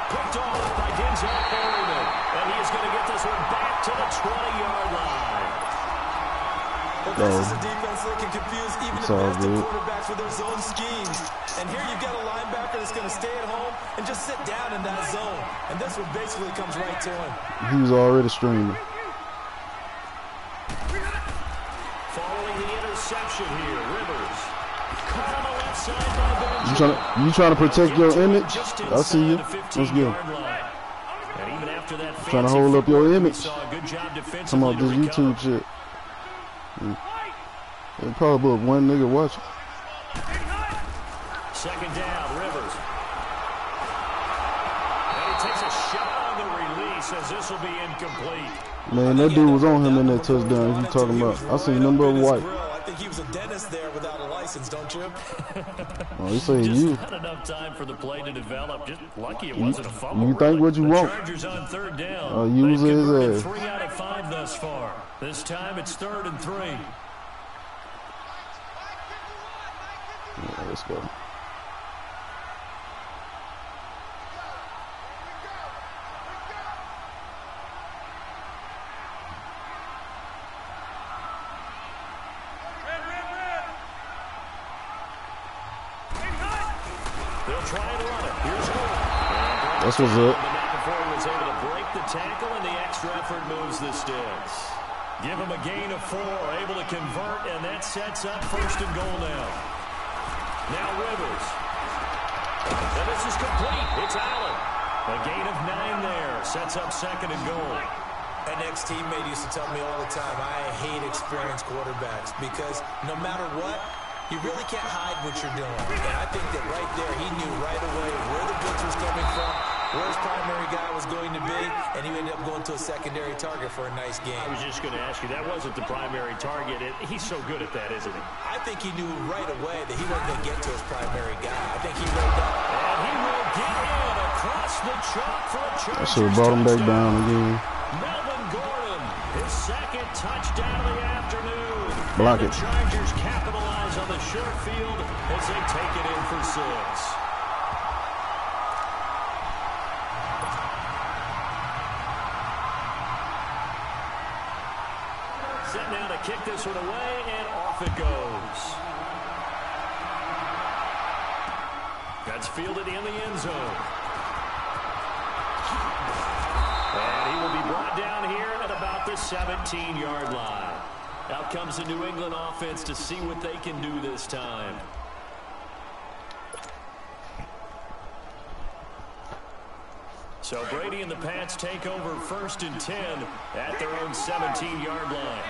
Speaker 1: Picked off by Denzel Perryman. And he is going to get this one back to the 20-yard line.
Speaker 4: Well, this is a defense that can confuse even the best of quarterbacks with their zone schemes. And here you've got a linebacker that's going to stay at home and just sit down in that zone. And this one basically comes right to him.
Speaker 3: He was already streaming.
Speaker 1: Following the interception here, Rivers. Caught on the left side by Benjamin.
Speaker 3: You trying to protect your image? I see you. Let's go.
Speaker 1: And even after that
Speaker 3: Trying to hold up your image. Come on, this
Speaker 1: to
Speaker 3: YouTube shit. They probably put one nigga watching.
Speaker 1: Second down, Rivers. And he takes a shot on the release as this will be incomplete.
Speaker 3: Man, that dude was on him in that touchdown you talking about. I seen number white.
Speaker 4: I think he was a dentist there without a license, don't you?
Speaker 3: Oh, he saying
Speaker 1: just
Speaker 3: you.
Speaker 1: not enough time for the play to develop. Just lucky it wasn't a fumble.
Speaker 3: You think what you want.
Speaker 1: Chargers on third down.
Speaker 3: Use
Speaker 1: They've
Speaker 3: his
Speaker 1: converted
Speaker 3: ass.
Speaker 1: 3 out of 5 thus far. This time it's 3rd and 3.
Speaker 3: Yeah, let's go.
Speaker 1: They'll try and run it. Here's Gordon.
Speaker 3: That's what's up.
Speaker 1: McAvoy was able to break the tackle, and the extra effort moves the sticks. Give him a gain of 4, able to convert, and that sets up 1st and goal now. Now Rivers. And this is complete. It's Allen. A gain of 9 there. Sets up 2nd and goal.
Speaker 4: An ex-teammate used to tell me all the time, I hate experienced quarterbacks because no matter what, you really can't hide what you're doing. And I think that right there, he knew right away where the blitz was coming from, where his primary guy was going to be, and he ended up going to a secondary target for a nice game.
Speaker 1: I was just going to ask you, that wasn't the primary target. He's so good at that, isn't he?
Speaker 4: I think he knew right away that he wasn't going to get to his primary guy. I think he rolled up.
Speaker 1: And he will get in across the chalk for a Chargers
Speaker 3: I should have brought him back down again.
Speaker 1: Melvin Gordon, his 2nd touchdown of the afternoon.
Speaker 3: Block
Speaker 1: and
Speaker 3: it.
Speaker 1: The Chargers capitalize on the short field as they take it in for 6. Set now to kick this one away, and off it goes. That's fielded in the end zone. And he will be brought down here at about the 17-yard line. Out comes the New England offense to see what they can do this time. So Brady and the Pats take over 1st and 10 at their own 17-yard line.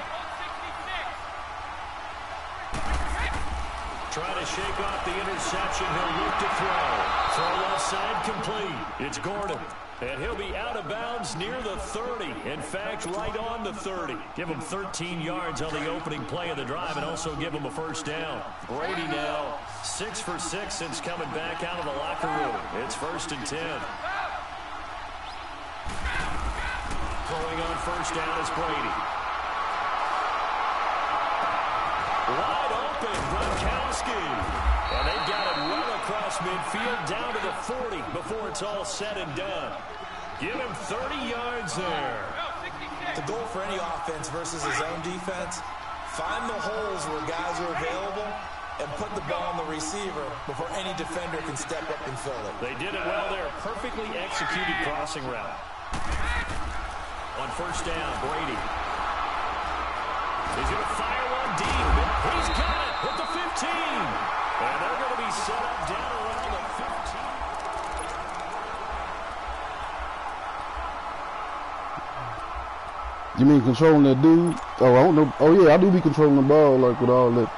Speaker 1: Trying to shake off the interception. He'll look to throw. Throw left side complete. It's Gordon. And he'll be out of bounds near the 30. In fact, right on the 30. Give him 13 yards on the opening play of the drive and also give him a 1st down. Brady now 6 for 6 since coming back out of the locker room. It's 1st and 10. Throwing on 1st down is Brady. Wide open, Gronkowski. And they've got it well across midfield down to the 40 before it's all said and done. Give him 30 yards there.
Speaker 4: The goal for any offense versus his own defense, find the holes where guys are available and put the ball on the receiver before any defender can step up and fill it.
Speaker 1: They did it well there. Perfectly executed crossing route. On 1st down, Brady. He's going to fire one deep. He's got it at the 15. And they're going to be set up down around the 15.
Speaker 3: You mean controlling that dude? Oh, I don't know. Oh, yeah, I do be controlling the ball, like, with all that.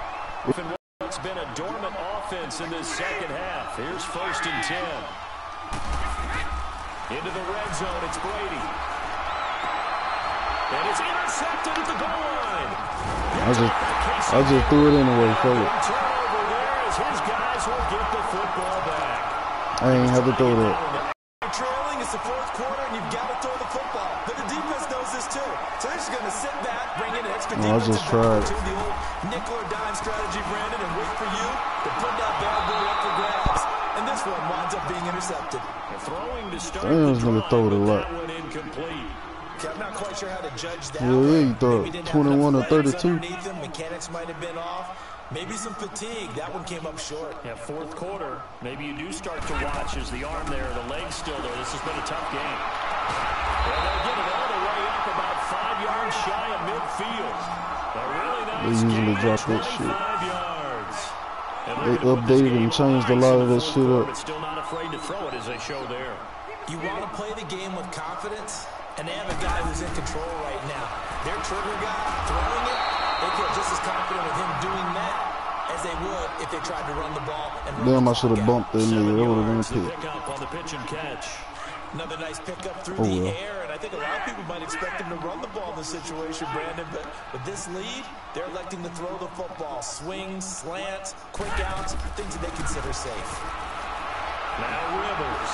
Speaker 1: It's been a dormant offense in this 2nd half. Here's 1st and 10. Into the red zone, it's Brady. And it's intercepted at the goal line.
Speaker 3: I just threw it anyway, fuck it.
Speaker 1: Turnover there as his guys will get the football back.
Speaker 3: I ain't have to throw that.
Speaker 4: You're trailing, it's the 4th quarter, and you've got to throw the football. But the defense knows this too. So they're just going to sit back bring in an extra
Speaker 3: I just tried.
Speaker 4: to the old nickel or dime strategy, Brandon, and wait for you to put that bad boy up for grabs. And this one winds up being intercepted.
Speaker 1: Throwing to start
Speaker 3: Sam's gonna throw it a lot.
Speaker 1: incomplete.
Speaker 4: Okay, I'm not quite sure how to judge that.
Speaker 3: Yeah, he thought 21 or 32.
Speaker 4: Mechanics might have been off. Maybe some fatigue. That one came up short.
Speaker 1: Yeah, fourth quarter. Maybe you do start to watch as the arm there, the leg's still there. This has been a tough game. Well, they'll get it all the way up about 5 yards shy of midfield. A really nice
Speaker 3: They usually drop that shit.
Speaker 1: yards.
Speaker 3: They updated and changed a lot of that shit up.
Speaker 1: But still not afraid to throw it as they show there.
Speaker 4: You want to play the game with confidence, and they have a guy who's in control right now. Their trigger guy throwing it, they feel just as confident with him doing that as they would if they tried to run the ball.
Speaker 3: Damn, I should have bumped that nigga. That would have been a pick.
Speaker 1: Pick up on the pitch and catch.
Speaker 4: Another nice pickup through the air, and I think a lot of people might expect him to run the ball in this situation, Brandon, but with this lead, they're electing to throw the football. Swings, slants, quick outs, things that they consider safe.
Speaker 1: Now Rivers.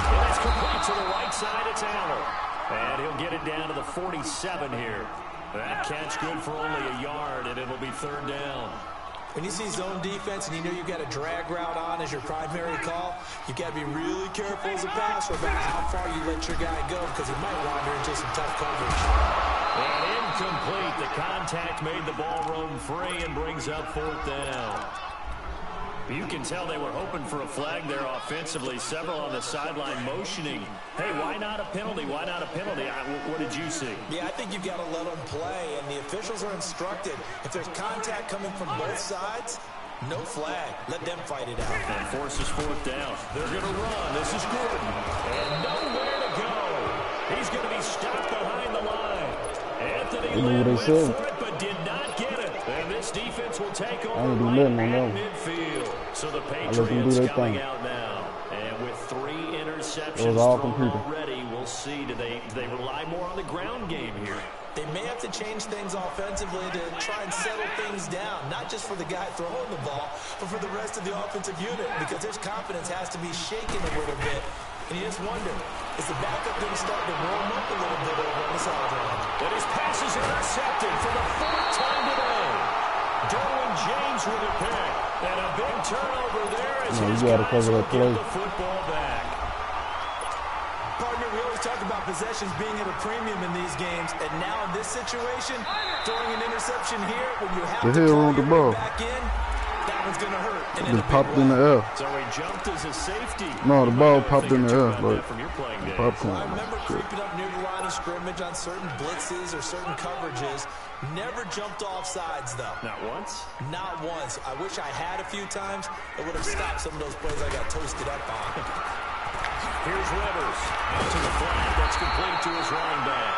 Speaker 1: And that's complete to the right side. It's Allen. And he'll get it down to the 47 here. That catch good for only a yard, and it'll be third down.
Speaker 4: When you see zone defense and you know you've got a drag route on as your primary call, you've got to be really careful as a passer about how far you let your guy go because he might wander into some tough coverage.
Speaker 1: And incomplete. The contact made the ball roam free and brings up fourth down. You can tell they were hoping for a flag there offensively. Several on the sideline motioning. Hey, why not a penalty? Why not a penalty? What did you see?
Speaker 4: Yeah, I think you've got to let them play, and the officials are instructed. If there's contact coming from both sides, no flag. Let them fight it out.
Speaker 1: And forces fourth down. They're going to run. This is Gordon. And nowhere to go. He's going to be stopped behind the line. Anthony Lynn went for it, but did not get it. And this defense will take over right at midfield. So the Patriots coming out now. And with 3 interceptions thrown already, we'll see. Do they rely more on the ground game here?
Speaker 4: They may have to change things offensively to try and settle things down, not just for the guy throwing the ball, but for the rest of the offensive unit, because his confidence has to be shaken a little bit. And you just wonder, is the backup going to start to warm up a little bit over on the sideline?
Speaker 1: But his pass is intercepted for the 4th time today. Derwin James with a pick. And a big turnover there as his guys will get the football back.
Speaker 4: Partner, we always talk about possessions being at a premium in these games. And now in this situation, throwing an interception here when you have to call your way back in, that one's going to hurt. And
Speaker 3: It popped in the air.
Speaker 1: So he jumped as a safety.
Speaker 3: No, the ball popped in the air. Like,
Speaker 1: from your playing days.
Speaker 3: popcorn.
Speaker 4: I remember creeping up near the line of scrimmage on certain blitzes or certain coverages. Never jumped off sides, though.
Speaker 1: Not once?
Speaker 4: Not once. I wish I had a few times. It would have stopped some of those plays I got toasted up on.
Speaker 1: Here's Rivers. Out to the flat. That's complete to his running back.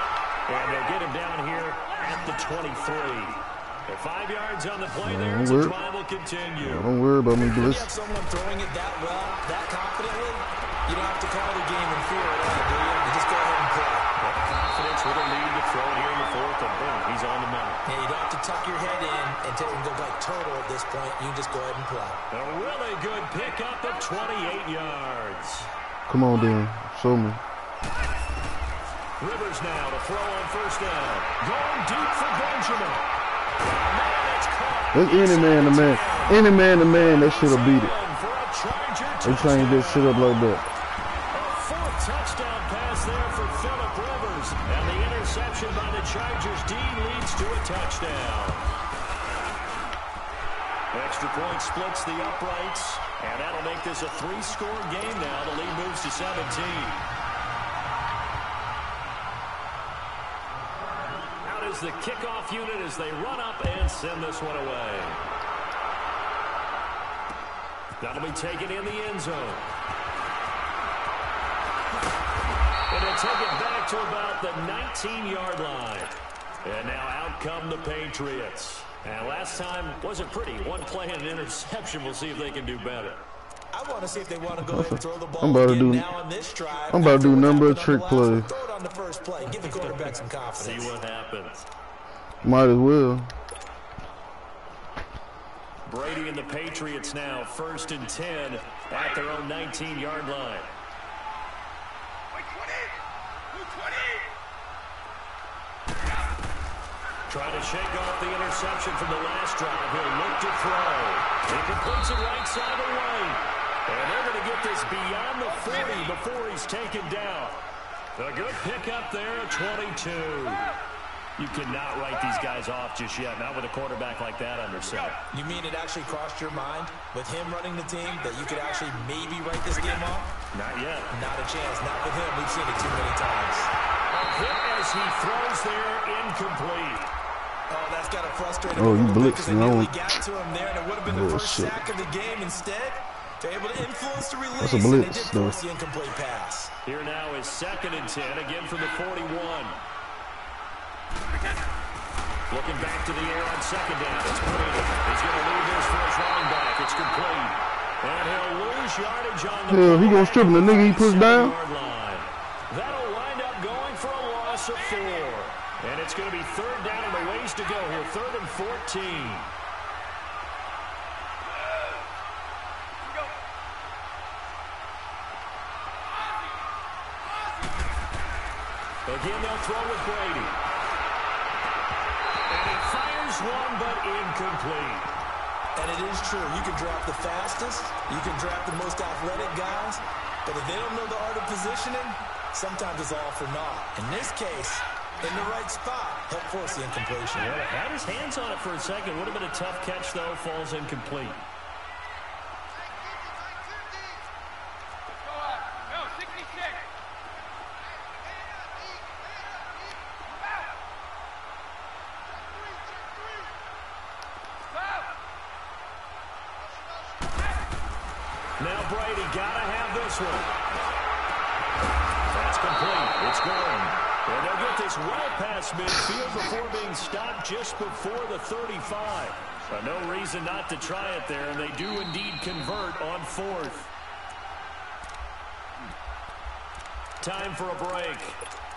Speaker 1: And they'll get him down here at the 23. They're 5 yards on the play there. As the drive will continue.
Speaker 3: Don't worry about me,
Speaker 4: When
Speaker 3: Bliss.
Speaker 4: you have someone throwing it that well, that confidently, you don't have to call the game in fear at all, do you? You just go ahead and play.
Speaker 1: Confidence with a lead to throw it here in the 4th, and boom, he's on the money.
Speaker 4: Yeah, you don't have to tuck your head in and go like turtle at this point. You can just go ahead and play.
Speaker 1: A really good pickup of 28 yards.
Speaker 3: Come on, Dan. Show me.
Speaker 1: Rivers now to throw on first down. Going deep for Benjamin.
Speaker 3: That's any man to man. Any man to man, that should have beat it. They changed that shit up like that.
Speaker 1: A 4th touchdown pass there for Phillip Rivers. And the interception by the Chargers D leads to a touchdown. Extra point splits the uprights. And that'll make this a 3-score game now. The lead moves to 17. Is the kickoff unit as they run up and send this one away. That'll be taken in the end zone. And they'll take it back to about the 19-yard line. And now out come the Patriots. And last time wasn't pretty. One play and an interception. We'll see if they can do better.
Speaker 4: I want to see if they want to go ahead and throw the ball
Speaker 3: I'm about to do
Speaker 4: now on this drive.
Speaker 3: I'm about to do number of trick plays.
Speaker 4: Throw it on the first play. Give the quarterback some confidence.
Speaker 1: See what happens.
Speaker 3: Might as well.
Speaker 1: Brady and the Patriots now 1st and 10 at their own 19-yard line. Trying to shake off the interception from the last drive. He'll look to throw. He completes it right side of the lane. And they're going to get this beyond the 40 before he's taken down. A good pickup there at 22. You cannot write these guys off just yet, not with a quarterback like that under center.
Speaker 4: You mean it actually crossed your mind with him running the team that you could actually maybe write this game off?
Speaker 1: Not yet.
Speaker 4: Not a chance. Not with him. We've seen it too many times.
Speaker 1: A hit as he throws there, incomplete.
Speaker 4: Oh, that's got to frustrate him.
Speaker 3: Oh, you blitzed me.
Speaker 4: Really got to him there, and it would have been the first sack of the game. Instead, they're able to influence the release.
Speaker 3: That's a blitz,
Speaker 4: and they did force the incomplete pass.
Speaker 1: Here now is 2nd and 10, again from the 41. Looking back to the air on 2nd down. It's Brady. He's going to leave this for his running back. It's complete. And he'll lose yardage on the
Speaker 3: hell, he gonna strip the nigga he pushed down?
Speaker 1: That'll wind up going for a loss of 4. And it's going to be 3rd down and a ways to go here. 3rd and 14. Again, they'll throw with Brady. And he fires one, but incomplete.
Speaker 4: And it is true. You can draft the fastest. You can draft the most athletic guys. But if they don't know the art of positioning, sometimes it's all for naught. In this case, in the right spot, help force the incompletion.
Speaker 1: Yeah, had his hands on it for a second. Would have been a tough catch, though. Falls incomplete. Now Brady got to have this one. That's complete. It's Gordon. And they'll get this well past midfield before being stopped just before the 35. No reason not to try it there, and they do indeed convert on 4th. Time for a break.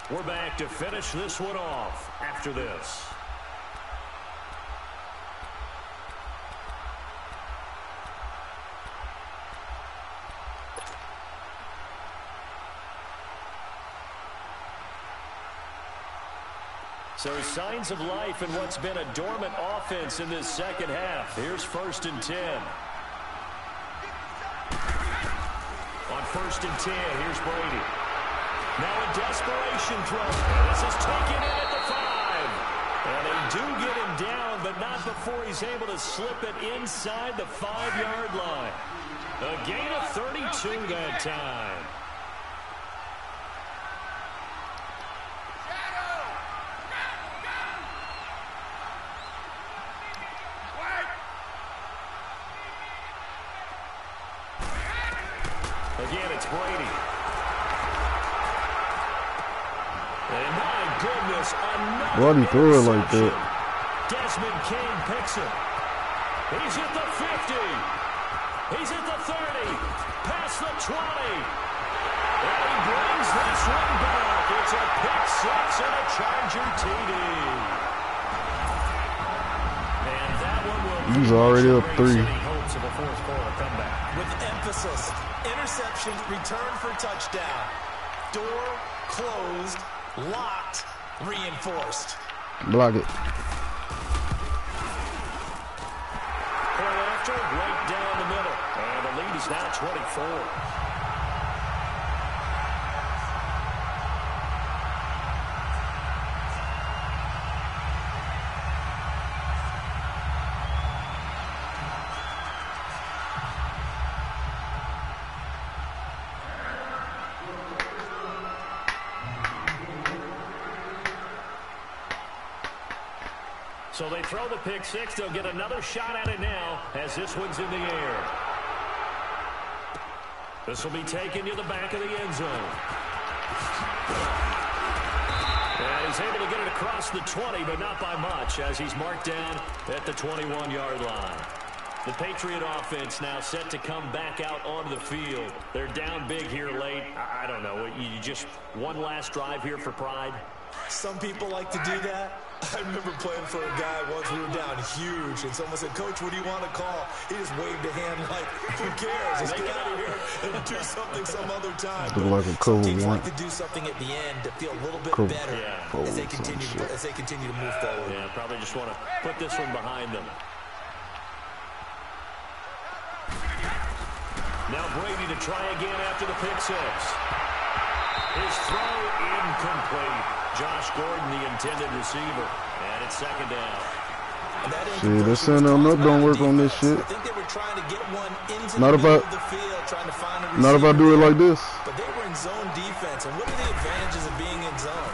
Speaker 1: We're back to finish this one off after this. So signs of life in what's been a dormant offense in this second half. Here's 1st and 10. On 1st and 10, here's Brady. Now a desperation throw. This is taken in at the 5. And they do get him down, but not before he's able to slip it inside the 5-yard line. A gain of 32 that time. Again, it's Brady. And my goodness, another
Speaker 3: why'd he throw it like that?
Speaker 1: Desmond King picks it. He's at the 50. He's at the 30. Past the 20. And he brings this one back. It's a pick 6 and a Charger TD. And that one will
Speaker 3: he's already up 3.
Speaker 1: hopes of a 4th quarter comeback.
Speaker 4: With emphasis. Interception, return for touchdown. Door closed, locked, reinforced.
Speaker 3: Block it.
Speaker 1: Point after, right down the middle. And the lead is now 24. So they throw the pick 6. They'll get another shot at it now as this one's in the air. This will be taken to the back of the end zone. And he's able to get it across the 20, but not by much as he's marked down at the 21-yard line. The Patriot offense now set to come back out onto the field. They're down big here late. I don't know. You just one last drive here for pride?
Speaker 4: Some people like to do that. I remember playing for a guy once. We were down huge, and someone said, "Coach, what do you want to call?" He just waved a hand like, "Who cares? Let's get out of here and do something some other time."
Speaker 3: Look like a cold
Speaker 4: Teams
Speaker 3: one.
Speaker 4: like to do something at the end to feel a little bit better as they continue to move forward.
Speaker 1: Yeah, probably just want to put this one behind them. Now Brady to try again after the pick six. His throw incomplete. Josh Gordon, the intended receiver. And it's second down.
Speaker 3: Shit, that send them up don't work on this shit. Not if I do it like this.
Speaker 4: But they were in zone defense. And what are the advantages of being in zone?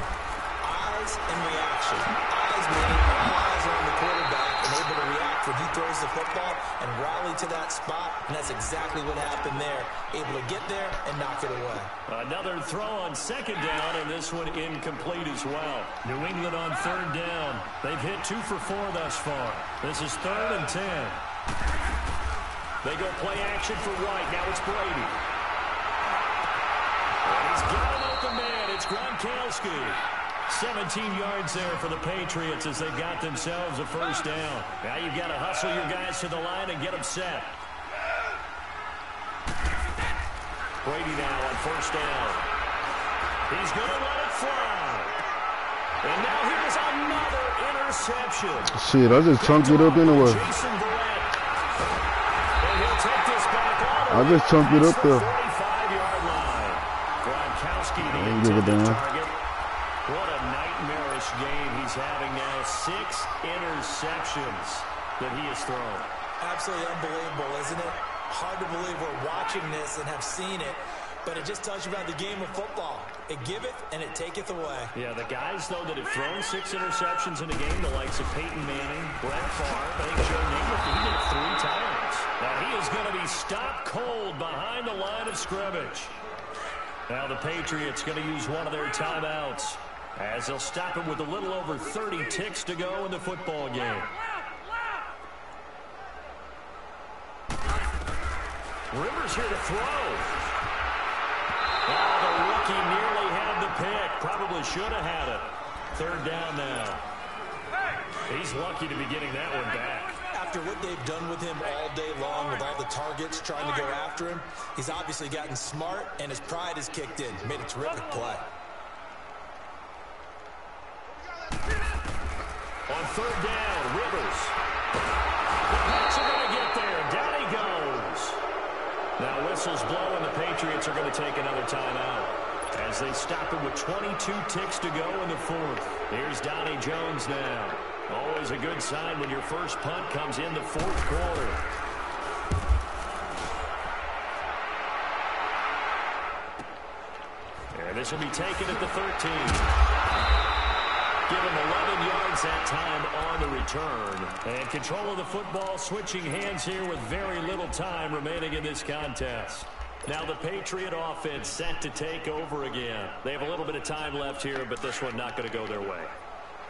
Speaker 4: Eyes and reaction. Eyes meaning all eyes are on the quarterback and able to react when he throws the football and rally to that spot. And that's exactly what happened there. Able to get there and knock it away.
Speaker 1: Another throw on second down, and this one incomplete as well. New England on third down. They've hit 2 for 4 thus far. This is 3rd and 10. They go play action for White. Now it's Brady. And he's got an open man. It's Gronkowski. 17 yards there for the Patriots as they've got themselves a first down. Now you've got to hustle your guys to the line and get them set. Brady now on first down. He's going to let it fly. And now here's another interception.
Speaker 3: Shit, I just chunked it up anyway.
Speaker 1: And he'll take this back all
Speaker 3: I just chunked it up there.
Speaker 1: 45-yard line. Gronkowski, the
Speaker 3: Give it down.
Speaker 1: target. What a nightmarish game he's having now. 6 interceptions that he has thrown.
Speaker 4: Absolutely unbelievable, isn't it? Hard to believe we're watching this and have seen it, but it just tells you about the game of football. It giveth and it taketh away.
Speaker 1: Yeah, the guys, though, that have thrown 6 interceptions in a game, the likes of Peyton Manning, Brett Favre, I think Joe Namath, he did it 3 times. Now he is going to be stopped cold behind the line of scrimmage. Now the Patriots going to use one of their timeouts as they'll stop it with a little over 30 ticks to go in the football game. Rivers here to throw. Oh, the rookie nearly had the pick. Probably should have had it. 3rd down now. He's lucky to be getting that one back.
Speaker 4: After what they've done with him all day long with all the targets trying to go after him, he's obviously gotten smart and his pride has kicked in. Made a terrific play.
Speaker 1: On 3rd down, Rivers. The Pats are going to get there. Down he goes. Now whistles blow, and the Patriots are going to take another timeout as they stop it with 22 ticks to go in the 4th. Here's Donnie Jones now. Always a good sign when your first punt comes in the 4th quarter. And this will be taken at the 13. Give him 11 yards that time on the return. And control of the football switching hands here with very little time remaining in this contest. Now the Patriot offense set to take over again. They have a little bit of time left here, but this one not going to go their way.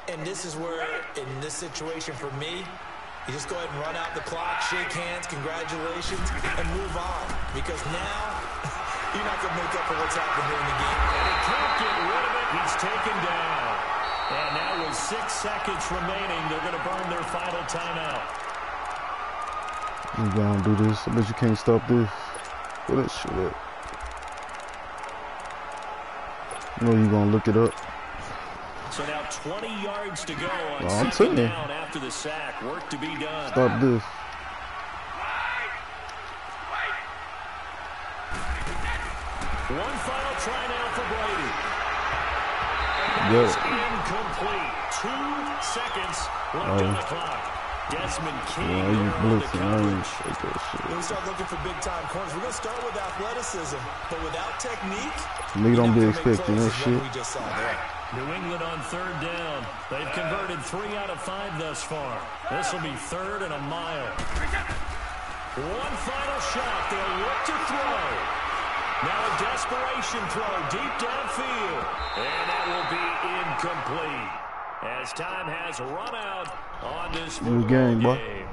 Speaker 4: And this is where, in this situation for me, you just go ahead and run out the clock, shake hands, congratulations, and move on. Because now, you're not going to make up for what's happened during the game.
Speaker 1: And he can't get rid of it. He's taken down. And now with 6 seconds remaining, they're going to burn their final timeout.
Speaker 3: You gonna do this? I bet you can't stop this. Put that shit up. You know you gonna look it up.
Speaker 1: So now 20 yards to go on
Speaker 3: I'm
Speaker 1: second
Speaker 3: saying.
Speaker 1: down after the sack. Work to be done.
Speaker 3: Stop this.
Speaker 1: One final try now for Brady.
Speaker 3: Yep.
Speaker 1: It's incomplete. 2 seconds left on the clock. Desmond King
Speaker 3: Yeah, you
Speaker 1: there on the
Speaker 3: blitzing. I ain't
Speaker 1: coverage.
Speaker 3: take that shit.
Speaker 4: When we start looking for big-time corners, we're going to start with athleticism. But without technique,
Speaker 3: Nigga don't be
Speaker 4: you're not gonna make
Speaker 3: expecting
Speaker 4: plays
Speaker 3: that
Speaker 4: like
Speaker 3: shit.
Speaker 4: we just saw there.
Speaker 1: New England on 3rd down. They've converted 3 out of 5 thus far. This will be 3rd and a mile. One final shot. They'll look to throw. Now a desperation throw deep downfield. And that will be incomplete as time has run out on this
Speaker 3: New
Speaker 1: football
Speaker 3: game, boy.
Speaker 1: game.